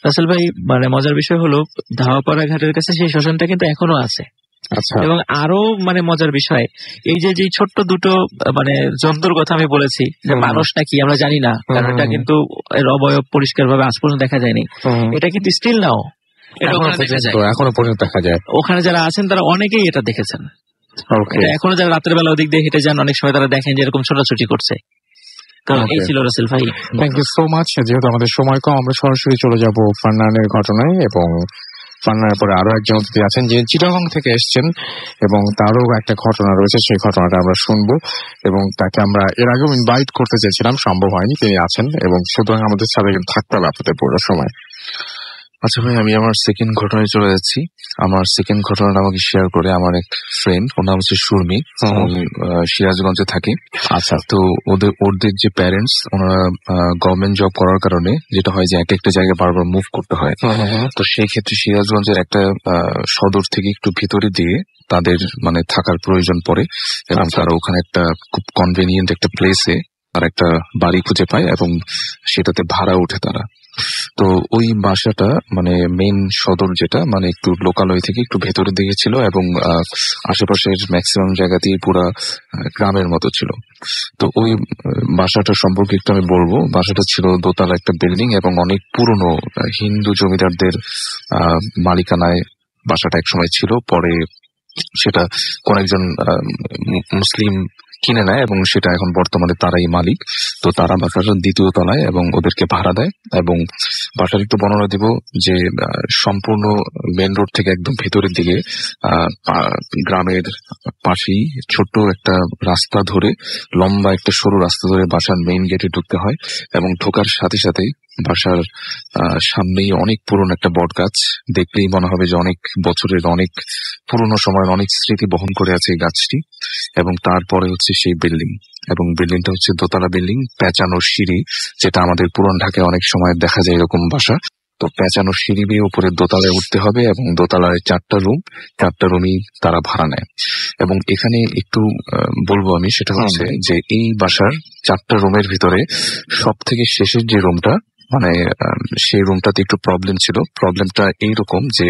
রাসেল ভাই মানে মজার বিষয় হলো ধাওয়াপাড়া ঘাটের কাছে সেই শ্মশানটা কিন্তু এখনো আছে। এবং আরো মানে মজার বিষয় এই যে ছোট্ট দুটো মানে জন্তুর কথা আমি বলেছি যে মানুষ নাকি আমরা জানি না, কারণ এটা কিন্তু এর অবয়ব পরিষ্কার ভাবে আজ পর্যন্ত দেখা যায়নি। এটা কিন্তু স্টিল নাও এখনো পর্যন্ত দেখা যায়। ওখানে যারা আছেন তারা অনেকেই এটা দেখেছেন। এখনো যারা রাতের বেলা ওদিক দিয়ে হেঁটে যান অনেক সময় তারা দেখেন যে এরকম ছোটাছুটি করছে। তো এই ছিল রাসেল ভাই। Thank you so much. যেহেতু আমাদের সময় কম, আমরা সরাসরি চলে যাব ফান্নানের ঘটনায়। এবং ফান্নানের পরে আরো একজন অতিথি আছেন যে চিটাগং থেকে এসছেন এবং তারও একটা ঘটনা রয়েছে, সেই ঘটনাটা আমরা শুনবো। এবং তাকে আমরা এর আগেও ইনভাইট করতে চেয়েছিলাম, সম্ভব হয়নি, তিনি আছেন এবং সুতরাং আমাদের সাথে থাকতে হবে আপনাদের পুরো সময়। আচ্ছা ভাই, আমি আমার সেকেন্ড ঘটনায় চলে যাচ্ছি। আমার সেকেন্ড ঘটনাটা আমাকে শেয়ার করে আমার এক ফ্রেন্ড, ওর নাম হচ্ছে সুরমি। উনি সিরাজগঞ্জে থাকে। আচ্ছা। তো ওদের যে প্যারেন্টস, ওনারা গভর্নমেন্ট জব করার কারণে যেটা হয় যে এক একটা জায়গায় বারবার মুভ করতে হয়। তো সেই ক্ষেত্রে সিরাজগঞ্জের একটা সদর থেকে একটু ভিতরে দিয়ে তাদের মানে থাকার প্রয়োজন পড়ে, এবং তারা ওখানে একটা খুব কনভেনিয়েন্ট একটা প্লেসে আর একটা বাড়ি খুঁজে পায় এবং সেটাতে ভাড়া ওঠে তারা। তো ওই বাসাটা মানে মেইন সদর যেটা মানে একটু লোকালয় থেকে একটু ভেতরের দিকে ছিল, এবং আশেপাশের ম্যাক্সিমাম জায়গাতেই পুরা গ্রামের মতো ছিল। তো ওই বাসাটা সম্পর্কে একটু আমি বলবো। বাসাটা ছিল দোতলা একটা বিল্ডিং এবং অনেক পুরনো হিন্দু জমিদারদের মালিকানায় বাসাটা একসময় ছিল। পরে সেটা কোন একজন মুসলিম কিনে নেয় এবং সেটা এখন বর্তমানে তারাই মালিক। তো তারা বাসার দ্বিতীয় তলায় এবং ওদেরকে ভাড়া দেয়। এবং বাসার একটু বর্ণনা দিব যে সম্পূর্ণ মেন রোড থেকে একদম ভেতরের দিকে গ্রামের পাশেই ছোট্ট একটা রাস্তা ধরে, লম্বা একটা সরু রাস্তা ধরে বাসার মেইন গেটে ঢুকতে হয়। এবং ঢোকার সাথে সাথেই বাসার সামনেই অনেক পুরনো একটা বট গাছ। দেখলেই মনে হবে যে অনেক বছরের, অনেক পুরনো সময়ের অনেক স্মৃতি বহন করে আছে এই গাছটি। এবং তারপরে হচ্ছে সেই বিল্ডিং, এবং বিল্ডিংটা হচ্ছে দোতলা বিল্ডিং, পেঁচানো সিঁড়ি, যেটা আমাদের পুরান ঢাকায় অনেক সময় দেখা যায় এরকম বাসা। তো পেঁচানো সিঁড়ি দিয়ে উপরে দোতলায় উঠতে হবে, এবং দোতলায় 4টা রুম, 4টা রুমই তারা ভাড়া নেয়। এবং এখানে একটু বলবো আমি, সেটা হচ্ছে যে এই বাসার 4টা রুমের ভিতরে সব থেকে শেষের যে রুমটা, মানে সেই রুমটাতে একটু প্রবলেম ছিল। প্রবলেমটা এইরকম যে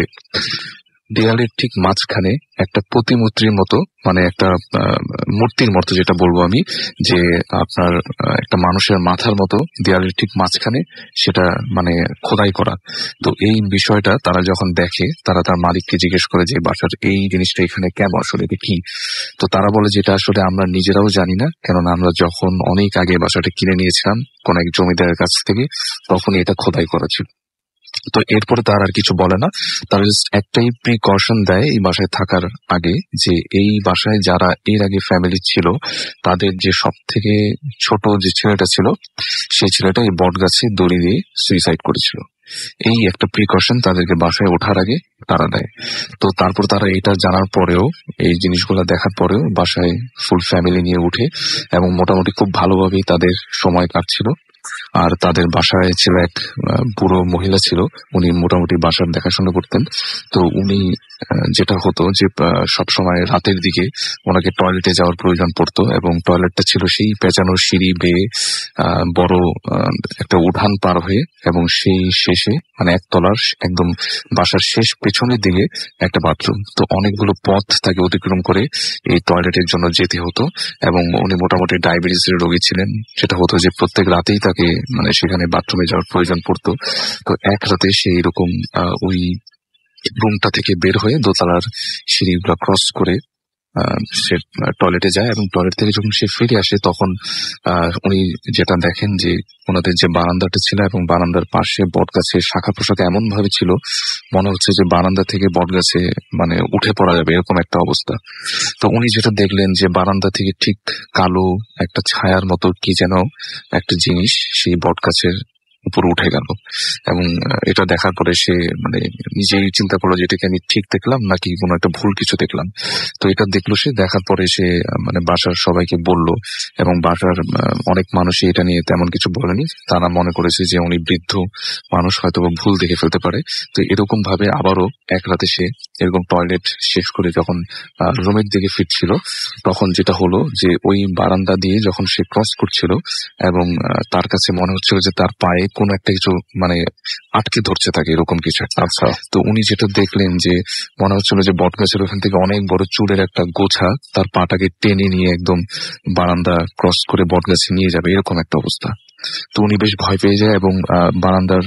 দেয়ালের ঠিক মাঝখানে একটা প্রতিমূর্তির মতো, মানে একটা মূর্তির মতো, যেটা বলবো আমি, যে আপনার একটা মানুষের মাথার মতো দেয়ালের ঠিক মাঝখানে সেটা মানে খোদাই করা। তো এই বিষয়টা তারা যখন দেখে, তারা তার মালিককে জিজ্ঞেস করে যে বাসার এই জিনিসটা এখানে কেন, আসলে এটা কি? তো তারা বলে যেটা আসলে আমরা নিজেরাও জানি না, কেননা আমরা যখন অনেক আগে বাসাটা কিনে নিয়েছিলাম কোন এক জমিদারের কাছ থেকে, তখনই এটা খোদাই করা ছিল। তো এরপরে তার আর কিছু বলে না, তারা জাস্ট একটাই প্রিকশন দেয় এই বাসায় থাকার আগে, যে এই বাসায় যারা এর আগে ফ্যামিলি ছিল, তাদের যে সব থেকে ছোট যে ছেলেটা ছিল, সেই ছেলেটা এই বট গাছে দড়ি দিয়ে সুইসাইড করেছিল। এই একটা প্রিকশন তাদেরকে বাসায় ওঠার আগে তারা দেয়। তো তারপর তারা এটা জানার পরেও, এই জিনিসগুলো দেখার পরেও বাসায় ফুল ফ্যামিলি নিয়ে উঠে, এবং মোটামুটি খুব ভালোভাবেই তাদের সময় কাটছিল। আর তাদের বাসায় ছিল এক বুড়ো মহিলা ছিল, উনি মোটামুটি বাসার দেখাশোনা করতেন। তো উনি যেটা হতো যে সবসময় রাতের দিকে ওনাকে টয়লেটে যাওয়ার প্রয়োজন পড়তো, এবং টয়লেটটা ছিল সেই পেঁচানোর সিঁড়ি বেয়ে বড় একটা উঠান পার হয়ে, এবং সেই শেষে মানে একতলার একদম বাসার শেষ পেছনের দিকে একটা বাথরুম। তো অনেকগুলো পথ তাকে অতিক্রম করে এই টয়লেটের জন্য যেতে হতো। এবং উনি মোটামুটি ডায়াবেটিসের রোগী ছিলেন, যেটা হতো যে প্রত্যেক রাতেই তাকে মানে সেখানে বাথরুমে যাওয়ার প্রয়োজন পড়তো। তো এক রাতে সে এরকম ওই রুমটা থেকে বের হয়ে দোতলার সিঁড়িগুলো ক্রস করে সে টয়লেটে যায়, এবং টয়লেট থেকে যখন সে ফিরে আসে তখন উনি যেটা দেখেন যে ওনাদের যে বারান্দাটা ছিল এবং বারান্দার পাশে বট গাছের শাখা প্রশাখা এমন ভাবে ছিল, মনে হচ্ছে যে বারান্দা থেকে বট গাছে মানে উঠে পড়া যাবে এরকম একটা অবস্থা। তো উনি যেটা দেখলেন যে বারান্দা থেকে ঠিক কালো একটা ছায়ার মতো কি যেন একটা জিনিস সেই বট গাছের উপর উঠে গেল। এবং এটা দেখার পরে সে মানে নিজেই চিন্তা করলো যে এটাকে আমি ঠিক দেখলাম নাকি কোনো একটা ভুল কিছু দেখলাম। তো এটা দেখলো সে, দেখার পরে সে মানে বাসার সবাইকে বলল, এবং বাসার অনেক মানুষই এটা নিয়ে তেমন কিছু বলেনি। তারা মনে করেছে যে উনি বৃদ্ধ মানুষ, হয়তো ভুল দেখে ফেলতে পারে। তো এরকম ভাবে আবারও এক রাতে সে এরকম টয়লেট শেষ করে যখন রুমের দিকে ফিরছিল, তখন যেটা হলো যে ওই বারান্দা দিয়ে যখন সে ক্রস করছিল, এবং তার কাছে মনে হচ্ছিল যে তার পায়ে কোনো একটা কিছু মানে আটকে ধরছে থাকে, এরকম কিছু একটা। আচ্ছা। তো উনি যেটা দেখলেন যে মনে হচ্ছিল যে বট গাছের ওখান থেকে অনেক বড় চুলের একটা গোছা তার পাটাকে টেনে নিয়ে একদম বারান্দা ক্রস করে বট গাছে নিয়ে যাবে, এরকম একটা অবস্থা। তো উনি বেশ ভয় পেয়ে যায়, এবং বারান্দার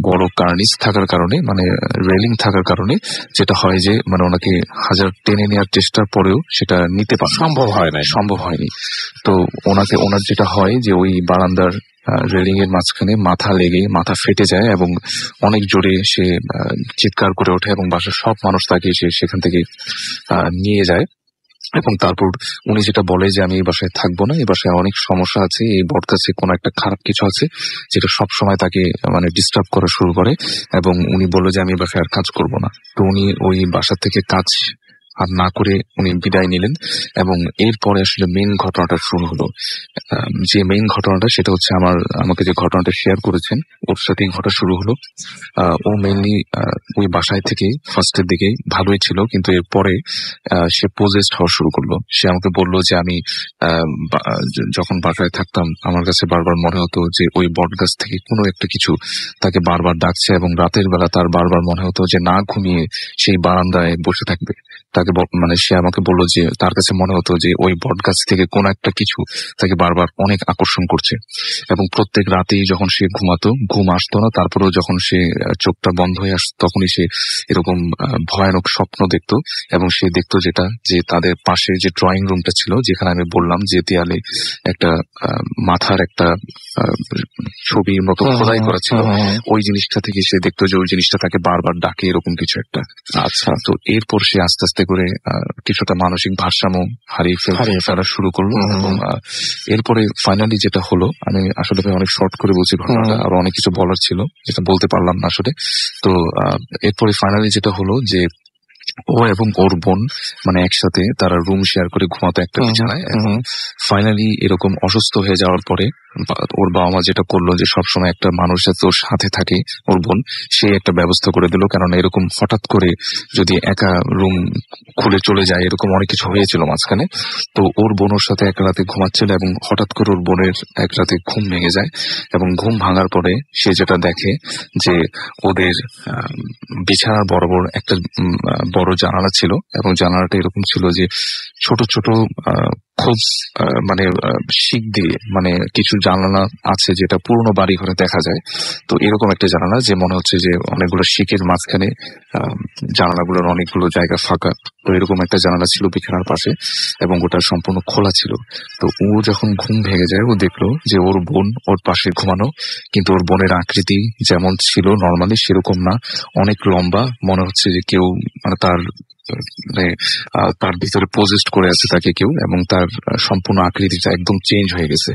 বড় কার্নিস থাকার কারণে, মানে রেলিং থাকার কারণে যেটা হয় যে মানে ওনাকে হাজার টেনে নেওয়ার চেষ্টার পরেও সেটা নিতে পারে, সম্ভব হয়নি। তো ওনার যেটা হয় যে ওই বারান্দার রেলিং এর মাঝখানে মাথা লেগে মাথা ফেটে যায়, এবং অনেক জোরে সে চিৎকার করে ওঠে, এবং বাসার সব মানুষ তাকে সেখান থেকে নিয়ে যায়। এবং তারপর উনি যেটা বলে যে আমি এই বাসায় থাকবো না, এই বাসায় অনেক সমস্যা আছে, এই বটগাছে কোনো একটা খারাপ কিছু আছে যেটা সব সময় তাকে মানে ডিস্টার্ব করা শুরু করে, এবং উনি বললো যে আমি এই বাসায় আর কাজ করব না। তো উনি ওই বাসা থেকে কাজ আর না করে উনি বিদায় নিলেন। এবং এরপরে আসলে মেইন ঘটনাটা শুরু হলো। যে মেইন ঘটনাটা সেটা হচ্ছে আমাকে যে ঘটনাটা শেয়ার করেছেন ওর সাথেই ঘটা শুরু হলো। ও মেইনলি ওই বাসায় থেকে ফার্স্টের দিকে ভালোই ছিল, কিন্তু এরপরে সে পজেসড হওয়া শুরু করলো। সে আমাকে বললো যে আমি যখন বাসায় থাকতাম আমার কাছে বারবার মনে হতো যে ওই বট গাছ থেকে কোনো একটা কিছু তাকে বারবার ডাকছে, এবং রাতের বেলা তার বারবার মনে হতো যে না ঘুমিয়ে সেই বারান্দায় বসে থাকবে। তাকে মানে সে আমাকে বললো যে তার কাছে মনে হতো যে ওই বট গাছ থেকে কোনো একটা কিছু তাকে বারবার অনেক আকর্ষণ করছে, এবং প্রত্যেক রাতেই যখন সে ঘুমাতো ঘুম আসতো না, তারপরেও যখন সে চোখটা বন্ধ হয়ে আসতো তখনই সে এরকম ভয়ানক স্বপ্ন দেখতো। এবং সে দেখতো যেটা যে তাদের পাশে যে ড্রয়িং রুমটা ছিল যেখানে আমি বললাম যে দেয়ালে একটা মাথার একটা ছবির মতো খোদাই করা ছিল, ওই জিনিসটা থেকে সে দেখতো যে ওই জিনিসটা তাকে বারবার ডাকে এরকম কিছু একটা। আচ্ছা, তো এরপর সে আস্তে আস্তে করে কিছুটা মানসিক ভারসাম্য হারিয়ে ফেলা শুরু করলো। এবং এরপরে ফাইনালি যেটা হলো, আমি আসলে অনেক শর্ট করে বলছি ঘটনাটা, আরো অনেক কিছু বলার ছিল যেটা বলতে পারলাম না আসলে। তো এরপরে ফাইনালি যেটা হলো যে ও এবং ওর বোন মানে একসাথে তারা রুম শেয়ার করে ঘুমাতো একটা বিছানায়। ফাইনালি এরকম অসুস্থ হয়ে যাওয়ার পরে ওর বাবা মা যেটা করলো যে সবসময় একটা মানুষ যাতে ওর সাথে থাকে, ওর বোন, সে একটা ব্যবস্থা করে দিল। কেননা এরকম হঠাৎ করে যদি একা রুম খুলে চলে যায়, এরকম অনেক কিছু হয়েছিল মাঝখানে। তো ওর বোন ওর সাথে এক রাতে ঘুমাচ্ছিল, এবং হঠাৎ করে ওর বোনের এক রাতে ঘুম ভেঙে যায়। এবং ঘুম ভাঙার পরে সে যেটা দেখে যে ওদের বিছানার বরাবর একটা বড় জানালা ছিল, এবং জানালাটা এরকম ছিল যে ছোট ছোট খুব মানে শিক দিয়ে মানে কিছু জানালা আছে যেটা পুরোনো বাড়ি ঘরে দেখা যায়। তো এরকম একটা জানালা যে মনে হচ্ছে যে অনেকগুলো শিকের মাঝখানে জানালাগুলোর অনেকগুলো জায়গা ফাঁকা। তো এরকম একটা জানালা ছিল বিছানার পাশে, এবং ওটা সম্পূর্ণ খোলা ছিল। তো ও যখন ঘুম ভেঙে যায় ও দেখলো যে ওর বোন ওর পাশে ঘুমানো, কিন্তু ওর বোনের আকৃতি যেমন ছিল নর্মালি সেরকম না, অনেক লম্বা, মনে হচ্ছে যে কেউ মানে তার ভিতরে পজেস্ট করে আছে তাকে কেউ, এবং তার সম্পূর্ণ আকৃতিটা একদম চেঞ্জ হয়ে গেছে।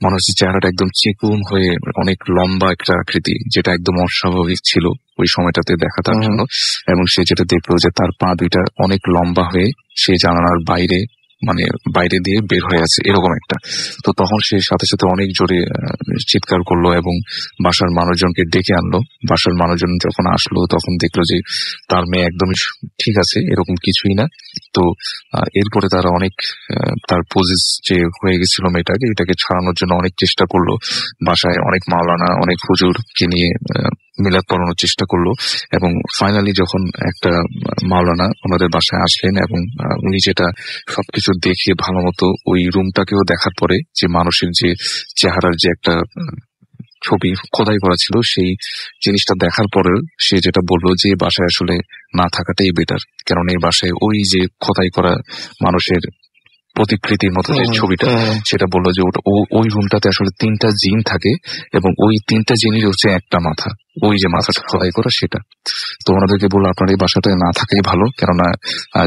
মনে হচ্ছে চেহারাটা একদম চিকুন হয়ে অনেক লম্বা একটা আকৃতি, যেটা একদম অস্বাভাবিক ছিল ওই সময়টাতে দেখা তার জন্য। এবং সে যেটা দেখলো যে তার পা দুইটা অনেক লম্বা হয়ে সে জানালার বাইরে দিয়ে বের হয়ে আছে এরকম একটা। তো তখন সে সাথে সাথে অনেক জোরে চিৎকার করলো এবং বাসার মানুষজনকে ডেকে আনলো। বাসার মানুষজন যখন আসলো তখন দেখলো যে তার মেয়ে একদমই ঠিক আছে, এরকম কিছুই না। তো এরপরে তারা অনেক তার পজিস যে হয়ে গেছিল মেয়েটাকে, এটাকে ছাড়ানোর জন্য অনেক চেষ্টা করলো। বাসায় অনেক মাওলানা অনেক হুজুরকে নিয়ে মিলাদ পড়ানোর চেষ্টা করলো। এবং ফাইনালি যখন একটা মাওলানা ওনাদের বাসায় আসলেন, এবং উনি যেটা সবকিছু দেখে ভালো মতো ওই রুমটাকেও দেখার পরে যে মানুষের যে চেহারার যে একটা ছবি খোদাই করা ছিল, সেই জিনিসটা দেখার পরে সে যেটা বললো যে বাসায় আসলে না থাকাটাই বেটার। কারণ এই বাসায় ওই যে খোদাই করা মানুষের প্রতিকৃতির মতো যে ছবিটা, সেটা বললো যে ওই রুমটাতে আসলে 3টা জিন থাকে, এবং ওই 3টা জিনের হচ্ছে একটা মাথা, ওই যে মাথাটা খোদাই করা সেটা। তো ওনাদেরকে বললো আপনার এই বাসাটায় না থাকাই ভালো, কেননা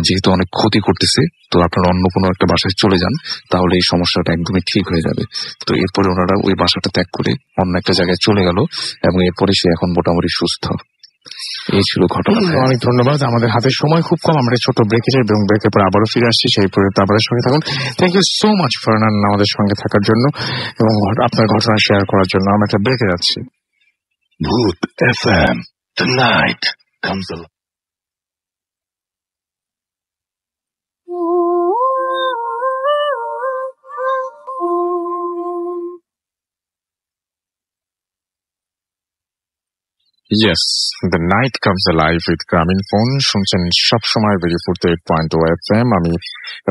যেহেতু অনেক ক্ষতি করতেছে, তো আপনারা অন্য কোনো একটা বাসায় চলে যান, তাহলে এই সমস্যাটা একদমই ঠিক হয়ে যাবে। তো এরপরে ওনারা ওই বাসাটা ত্যাগ করে অন্য একটা জায়গায় চলে গেল, এবং এরপরে সে এখন মোটামুটি সুস্থ। এই ছিল ঘটনা। অনেক ধন্যবাদ। আমাদের হাতে সময় খুব কম, আমরা ছোট ব্রেকে যাই এবং ব্রেকের পর আবারও ফিরে আসছি। সেই পর্যন্ত আমাদের সঙ্গে থাকুন। Thank you so much Farhan আমাদের সঙ্গে থাকার জন্য এবং আপনার ঘটনা শেয়ার করার জন্য। আমরা একটা ব্রেকে যাচ্ছি। Booth FM. Tonight comes alive. Yes, the night comes alive with গ্রামীণ ফোন। শুনছেন সবসময় বেরিপুর 8.2 FM। আমি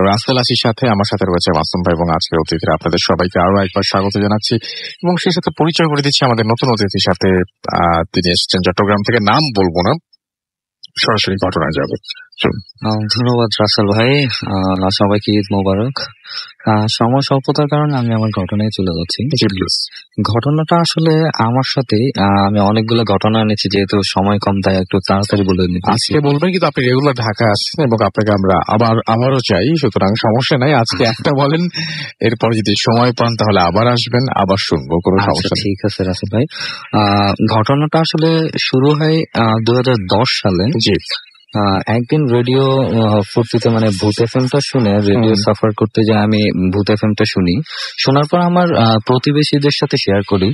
রাসেল আসির সাথে, আমার সাথে রয়েছে মাসুম ভাই এবং আজকের অতিথিরা। আপনাদের সবাইকে আরো একবার স্বাগত জানাচ্ছি এবং সেই সাথে পরিচয় করে দিচ্ছি আমাদের নতুন অতিথির সাথে। তিনি এসেছেন চট্টগ্রাম থেকে, নাম বলবো না, সরাসরি ঘটনায় যাবে। ধন্যবাদ রাসেল ভাই, সবাইকে ঈদ মোবারক। সময় স্বল্পতার কারণে আমি আমার ঘটনায় চলে যাচ্ছি। ঘটনাটা আসলে আমার সাথে আমি অনেকগুলো ঘটনা এনেছি, যেহেতু সময় কম তাই একটু তাড়াতাড়ি বলে নিচ্ছি। আজকে বলবেন কিন্তু আপনি রেগুলার ঢাকা আসছেন এবং আপনাকে আমরা আবারও চাই, সুতরাং সমস্যা নাই। আজকে একটা বলেন, এরপর যদি সময় পান তাহলে আবার আসবেন, আবার শুনবো, কোনো সমস্যা নেই। ঠিক আছে রাসেল ভাই। ঘটনাটা আসলে শুরু হয় 2010 সালে। জি। একদিন রেডিও ফুর্তিতে মানে ভূত এফএমটা শুনে, রেডিও সাফার করতে যে আমি ভূত এফএমটা শুনি, শোনার পর আমার প্রতিবেশীদের সাথে শেয়ার করি।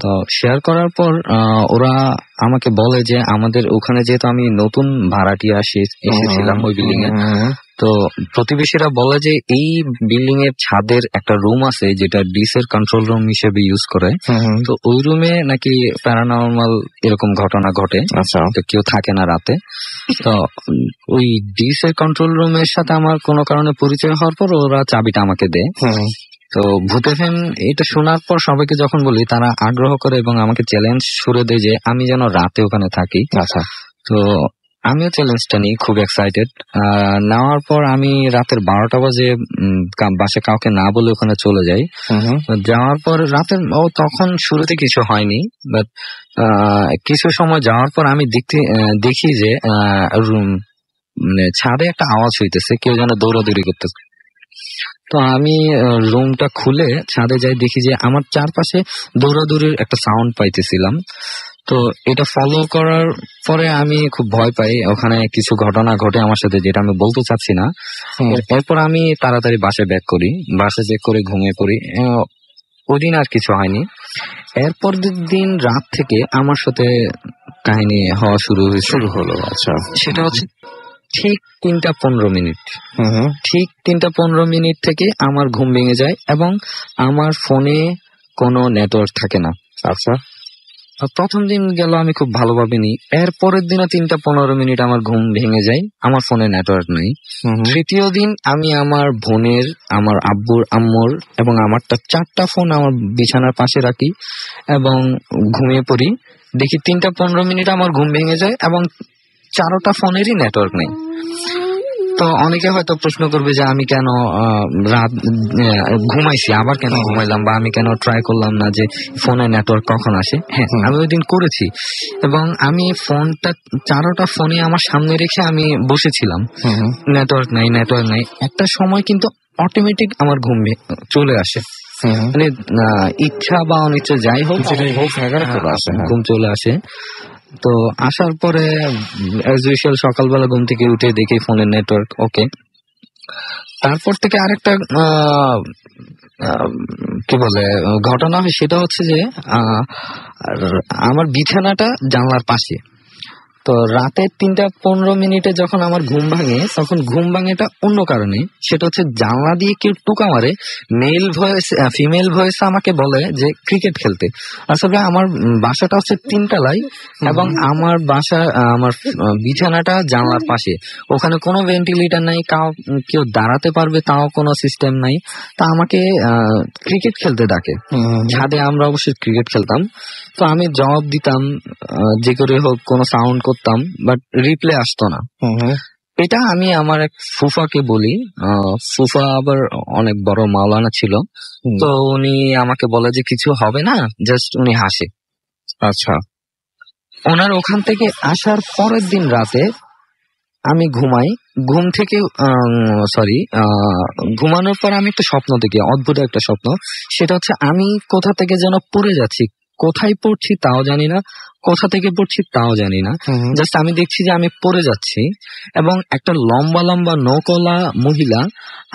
তো শেয়ার করার পর ওরা আমাকে বলে যে আমাদের ওখানে যেহেতু আমি নতুন ভাড়াটিয়া এসেছিলাম ওই বিল্ডিং এ, তো প্রতিবেশীরা বলে যে এই বিল্ডিং এর ছাদের একটা রুম আছে যেটা ডিসের কন্ট্রোল রুম হিসেবে ইউজ করে। তো ওই রুমে নাকি প্যারানর্মাল এরকম ঘটনা ঘটে। আচ্ছা। তো কেউ থাকে না রাতে। তো ওই ডিসের কন্ট্রোল রুমের সাথে আমার কোনো কারণে পরিচয় হওয়ার পর ওরা চাবিটা আমাকে দেয়। তো ভূত এফএম এটা শোনার পর সবাইকে যখন বলি, তারা আগ্রহ করে এবং আমাকে চ্যালেঞ্জ ছুড়ে দেয় যে আমি যেন রাতে ওখানে থাকি। আচ্ছা। তো আমিও চ্যালেঞ্জটা নিই, খুব এক্সাইটেড। নেওয়ার পর আমি রাতের 12টা বাজে বাসে কাউকে না বলে ওখানে চলে যাই। যাওয়ার পর রাতের তখন শুরুতে কিছু হয়নি, বাট কিছু সময় যাওয়ার পর আমি দেখি যে ছাদে একটা আওয়াজ হইতেছে, কেউ যেন দৌড়াদৌড়ি করতেছে। তো আমি রুমটা খুলে ছাদে যাই, দেখি যে আমার চারপাশে দৌড়াদৌড়ির একটা সাউন্ড পাইতেছিলাম। তো এটা ফলো করার পরে আমি খুব ভয় পাই, ওখানে কিছু ঘটনা ঘটে আমার সাথে যেটা আমি বলতে চাচ্ছি না। এরপর আমি তাড়াতাড়ি বাসে ব্যাক করি, বাসে চেক করে ঘুমিয়ে পড়ি। ওই দিন আর কিছু হয়নি। এরপর দিন রাত থেকে আমার সাথে কাহিনী হওয়া শুরু হলো। আচ্ছা। সেটা হচ্ছে ঠিক 3টা 15 মিনিট। ঠিক 3টা 15 মিনিট থেকে আমার ঘুম ভেঙে যায় এবং আমার ফোনে কোনো নেটওয়ার্ক থাকে না। আচ্ছা। প্রথম দিন গেল আমি খুব ভালোভাবে নিই। এর পরের দিনে 3টা 15 মিনিট আমার ঘুম ভেঙে যায়, আমার ফোনে নেটওয়ার্ক নেই। তৃতীয় দিন আমি আমার বোনের, আমার আব্বুর, আম্মুর এবং আমারটা 4টা ফোন আমার বিছানার পাশে রাখি এবং ঘুমিয়ে পড়ি। দেখি 3টা 15 মিনিট আমার ঘুম ভেঙে যায় এবং 4টা ফোনেরই নেটওয়ার্ক নেই। তো অনেকে হয়তো প্রশ্ন করবে যে আমি কেন রাত ঘুমাইছি, আবার কেন ঘুমাইলাম, বা আমি কেন ট্রাই করলাম না যে ফোনে নেটওয়ার্ক কখন আসে। হ্যাঁ, আমি ওই দিন করেছি এবং আমি ফোনটা 4টা ফোনে আমার সামনে রেখে আমি বসেছিলাম। নেটওয়ার্ক নাই। একটা সময় কিন্তু অটোমেটিক আমার ঘুম চলে আসে, মানে ইচ্ছা বা অনিচ্ছা যাই হোক ঘুম চলে আসে। তো আসার পরে অ্যাজ ইউজুয়াল সকালবেলা ঘুম থেকে উঠে দেখি ফোনের নেটওয়ার্ক ওকে। তারপর থেকে আরেকটা কি বলে ঘটনা হয়, সেটা হচ্ছে যে আমার বিছানাটা জানলার পাশে। তো রাতে 3টা 15 মিনিটে যখন আমার ঘুম ভাঙে, তখন ঘুম ভাঙেটা অন্য কারণে। সেটা হচ্ছে জানলা দিয়ে কেউ টোকা মারে, ফিমেল ভয়েস আমাকে বলে যে ক্রিকেট খেলতে। আসলে আমার বাসাটা হচ্ছে 3তলায় এবং আমার আমার বিছানাটা জানলার পাশে। ওখানে কোনো ভেন্টিলেটর নাই, কেউ দাঁড়াতে পারবে তাও কোনো সিস্টেম নাই। তা আমাকে ক্রিকেট খেলতে ডাকে। ছাদে আমরা অবশ্যই ক্রিকেট খেলতাম। তো আমি জবাব দিতাম, যে করে হোক কোনো সাউন্ড করতাম, বাট রিপ্লে আসতো না। এটা আমি আমার এক ফুফাকে বলি। ফুফা আবার অনেক বড় মাওলানা ছিল। তো উনি আমাকে বলে যে কিছু হবে না, জাস্ট উনি হাসে। আচ্ছা। ওনার ওখান থেকে আসার পরের দিন রাতে আমি ঘুমাই। ঘুমানোর পর আমি একটা স্বপ্ন দেখি, অদ্ভুত একটা স্বপ্ন। সেটা হচ্ছে আমি কোথা থেকে যেন পড়ে যাচ্ছি, কোথায় পড়ছি তাও জানি না, কোথা থেকে পড়ছি তাও জানি না। জাস্ট আমি দেখছি যে আমি পড়ে যাচ্ছি এবং একটা লম্বা লম্বা নৌকলা মহিলা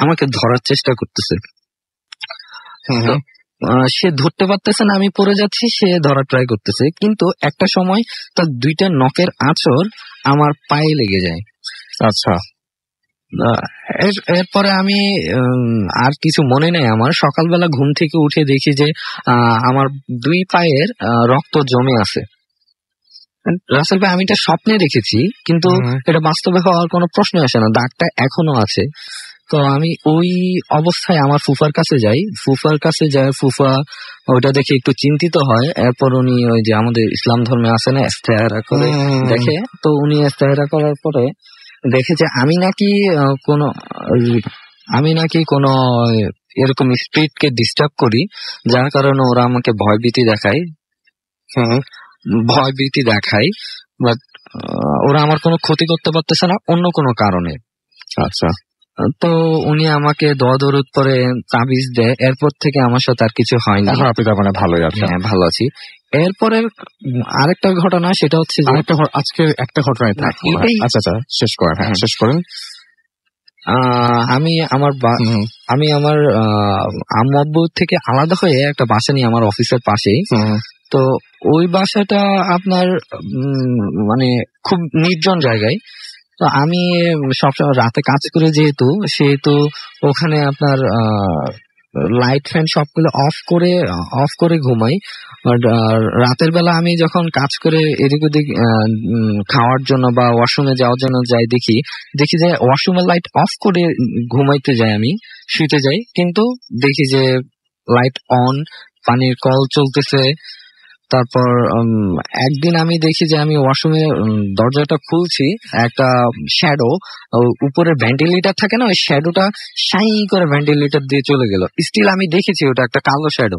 আমাকে ধরার চেষ্টা করতেছে। সে ধরতে পারতেছে না আমি পড়ে যাচ্ছি, সে ধরার ট্রাই করতেছে, কিন্তু একটা সময় তার 2টা নখের আঁচড় আমার পায়ে লেগে যায়। আচ্ছা। এরপরে আমি আর কিছু মনে নেই আমার। সকালবেলা ঘুম থেকে উঠে দেখি যে আমার 2 পায়ের রক্ত জমে আছে। রাসেল ভাই, আমি এটা স্বপ্নে দেখেছি, কিন্তু এটা বাস্তবে হওয়ার কোনো প্রশ্ন আসে না, দাগটা এখনো আছে। তো আমি ওই অবস্থায় আমার ফুফার কাছে যাই। ফুফা ওইটা দেখে একটু চিন্তিত হয়। এরপর উনি ওই যে আমাদের ইসলাম ধর্মে আছে না, ইস্তেহারা করে দেখে। তো উনি ইস্তেহারা করার পরে দেখে যে আমি নাকি কোনো এরকম স্পিরিটকে ডিস্টার্ব করি, যার কারণে ওরা আমাকে ভয়ভীতি দেখায়। বাট ওরা আমার কোনো ক্ষতি করতে পারতেছে না অন্য কোনো কারণে। আচ্ছা, তো উনি আমাকে দোয়া দরুদ করে তাবিজ দেয়, এরপর থেকে আমার সাথে আর কিছু হয়নি। এখন আপনি তার মানে ভালোই আছেন? হ্যাঁ, ভালো আছি। এরপরে আরেকটা ঘটনা, সেটা হচ্ছে যে আজকে একটা ঘটনায় থাক। এটাই। আচ্ছা, শেষ করেন। হ্যাঁ, শেষ করেন। আমি আমার আম্মু আব্বু থেকে আলাদা হয়ে একটা বাসা নিয়ে আমার অফিসের পাশেই। তো ওই বাসাটা আপনার মানে খুব নির্জন জায়গায়। তো আমি সবসময় রাতে কাজ করে সেহেতু ওখানে আপনার লাইট ফ্যান সবগুলো অফ করে ঘুমাই। রাতের বেলা আমি যখন কাজ করে এদিক ওদিক খাওয়ার জন্য বা ওয়াশরুমে যাওয়ার জন্য যাই, দেখি যে ওয়াশরুমের লাইট অফ করে ঘুমাইতে যাই, আমি শুইতে যাই, কিন্তু দেখি যে লাইট অন, পানির কল চলতেছে। তারপর একদিন আমি দেখি যে আমি ওয়াশরুমে দরজাটা খুলছি, একটা শ্যাডো উপরে ভেন্টিলেটর থাকে না, ওই শ্যাডোটা সাই করে ভেন্টিলেটর দিয়ে চলে গেল। স্টিল আমি দেখেছি ওটা একটা কালো শ্যাডো।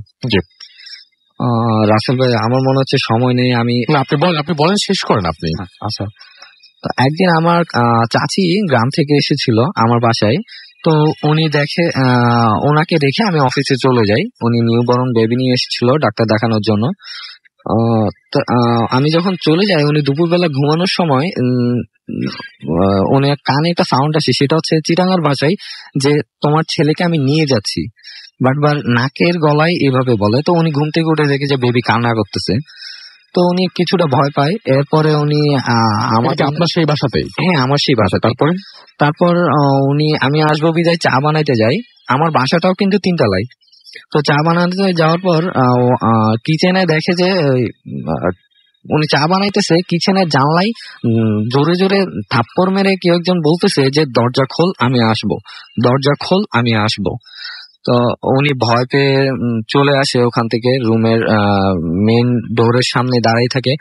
রাসেল ভাই, আমার মনে হচ্ছে সময় নেই, আপনি বলেন, শেষ করেন আপনি। আচ্ছা, তো একদিন আমার চাচি গ্রাম থেকে এসেছিল আমার বাসায়। তো উনি ওনাকে দেখে আমি অফিসে চলে যাই। উনি নিউবর্ন বেবি নিয়ে এসেছিল ডাক্তার দেখানোর জন্য। আমি যখন চলে যাই, উনি দুপুরবেলা ঘুমানোর সময় উনি কানে একটা সাউন্ড আসে, সেটা হচ্ছে চিটাঙ্গার ভাষায় যে তোমার ছেলেকে আমি নিয়ে যাচ্ছি, বারবার নাকের গলায় এভাবে বলে। তো উনি ঘুম থেকে উঠে দেখে যে বেবি কান্না করতেছে। তো উনি কিছুটা ভয় পায়। এরপরে উনি আপনার সেই বাসাতেই? হ্যাঁ, আমার সেই বাসা। তারপর আমি আসবো বিদায় চা বানাইতে যাই। আমার বাসাটাও কিন্তু 3 তলায়। তো চা বানাতে যাওয়ার পর কিচেনে দেখে যে উনি চা বানাইতেছে, কিচেনের জানলায় জোরে জোরে থাপ্পড় মেরে কেউ একজন বলতেছে যে দরজা খোল, আমি আসবো, দরজা খোল, আমি আসবো। তো উনি ভয় পেয়ে চলে আসে ওখান থেকে, রুমের মেইন ডোরের সামনে দাঁড়াই থাকে।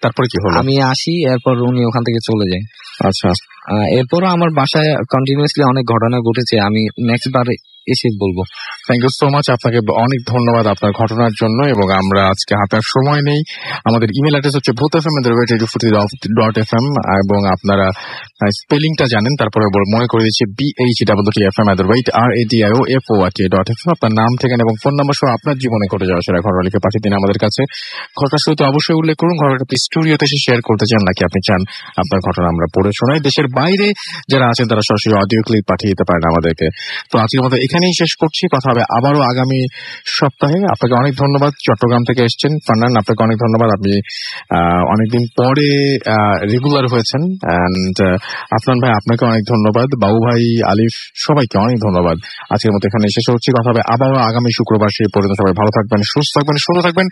তারপরে কি হলো? আমি আসি, এরপর উনি ওখান থেকে চলে যায়। আচ্ছা, এরপরও আমার বাসায় কন্টিনিউয়াসলি অনেক ঘটনা ঘটেছে, আমি নেক্সট বার এসে বলবো। থ্যাংক ইউ সো মাচ, আপনাকে অনেক ধন্যবাদ আপনার ঘটনার জন্য। এবং আমরা আজকে হাতে আর সময় নেই। আমাদের ইমেল অ্যাড্রেস হচ্ছে bhutfm@radio40.fm এবং আপনারা স্পেলিংটা জানেন, তারপরে মনে করে দিচ্ছি BHTFM@radio4.fm। আপনার নাম, ঠিকানা এবং ফোন নাম্বার সহ আপনার জীবনে ঘটে যাওয়া সেরা ঘটনা লিখে পাঠিয়ে দিন আমাদের কাছে। ঘটনার শুরুতে অবশ্যই উল্লেখ করুন ঘটনাটা আপনি স্টুডিওতে এসে শেয়ার করতে চান, নাকি আপনি চান আপনার ঘটনা আমরা পড়ে শোনাই। দেশের বাইরে যারা আছেন তারা সরাসরি অডিও ক্লিপ পাঠিয়ে দিতে পারেন আমাদেরকে। তো আজকের মতো এখানেই শেষ করছি, কথা হবে আবারও আগামী সপ্তাহে। আপনাকে অনেক ধন্যবাদ, চট্টগ্রাম থেকে এসেছেন ফান্নান, আপনাকে অনেক ধন্যবাদ। আপনি অনেকদিন পরে রেগুলার হয়েছেন। অ্যান্ড আফনান ভাই, আপনাকে অনেক ধন্যবাদ। বাবু ভাই, আলিফ, সবাইকে অনেক ধন্যবাদ। আজকের মতো এখানে শেষ হচ্ছে, কথা হবে আবারও আগামী শুক্রবার। সেই পর্যন্ত সবাই ভালো থাকবেন, সুস্থ থাকবেন, সুন্দর থাকবেন,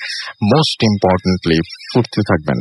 মোস্ট ইম্পর্টেন্টলি ফুর্তি থাকবেন।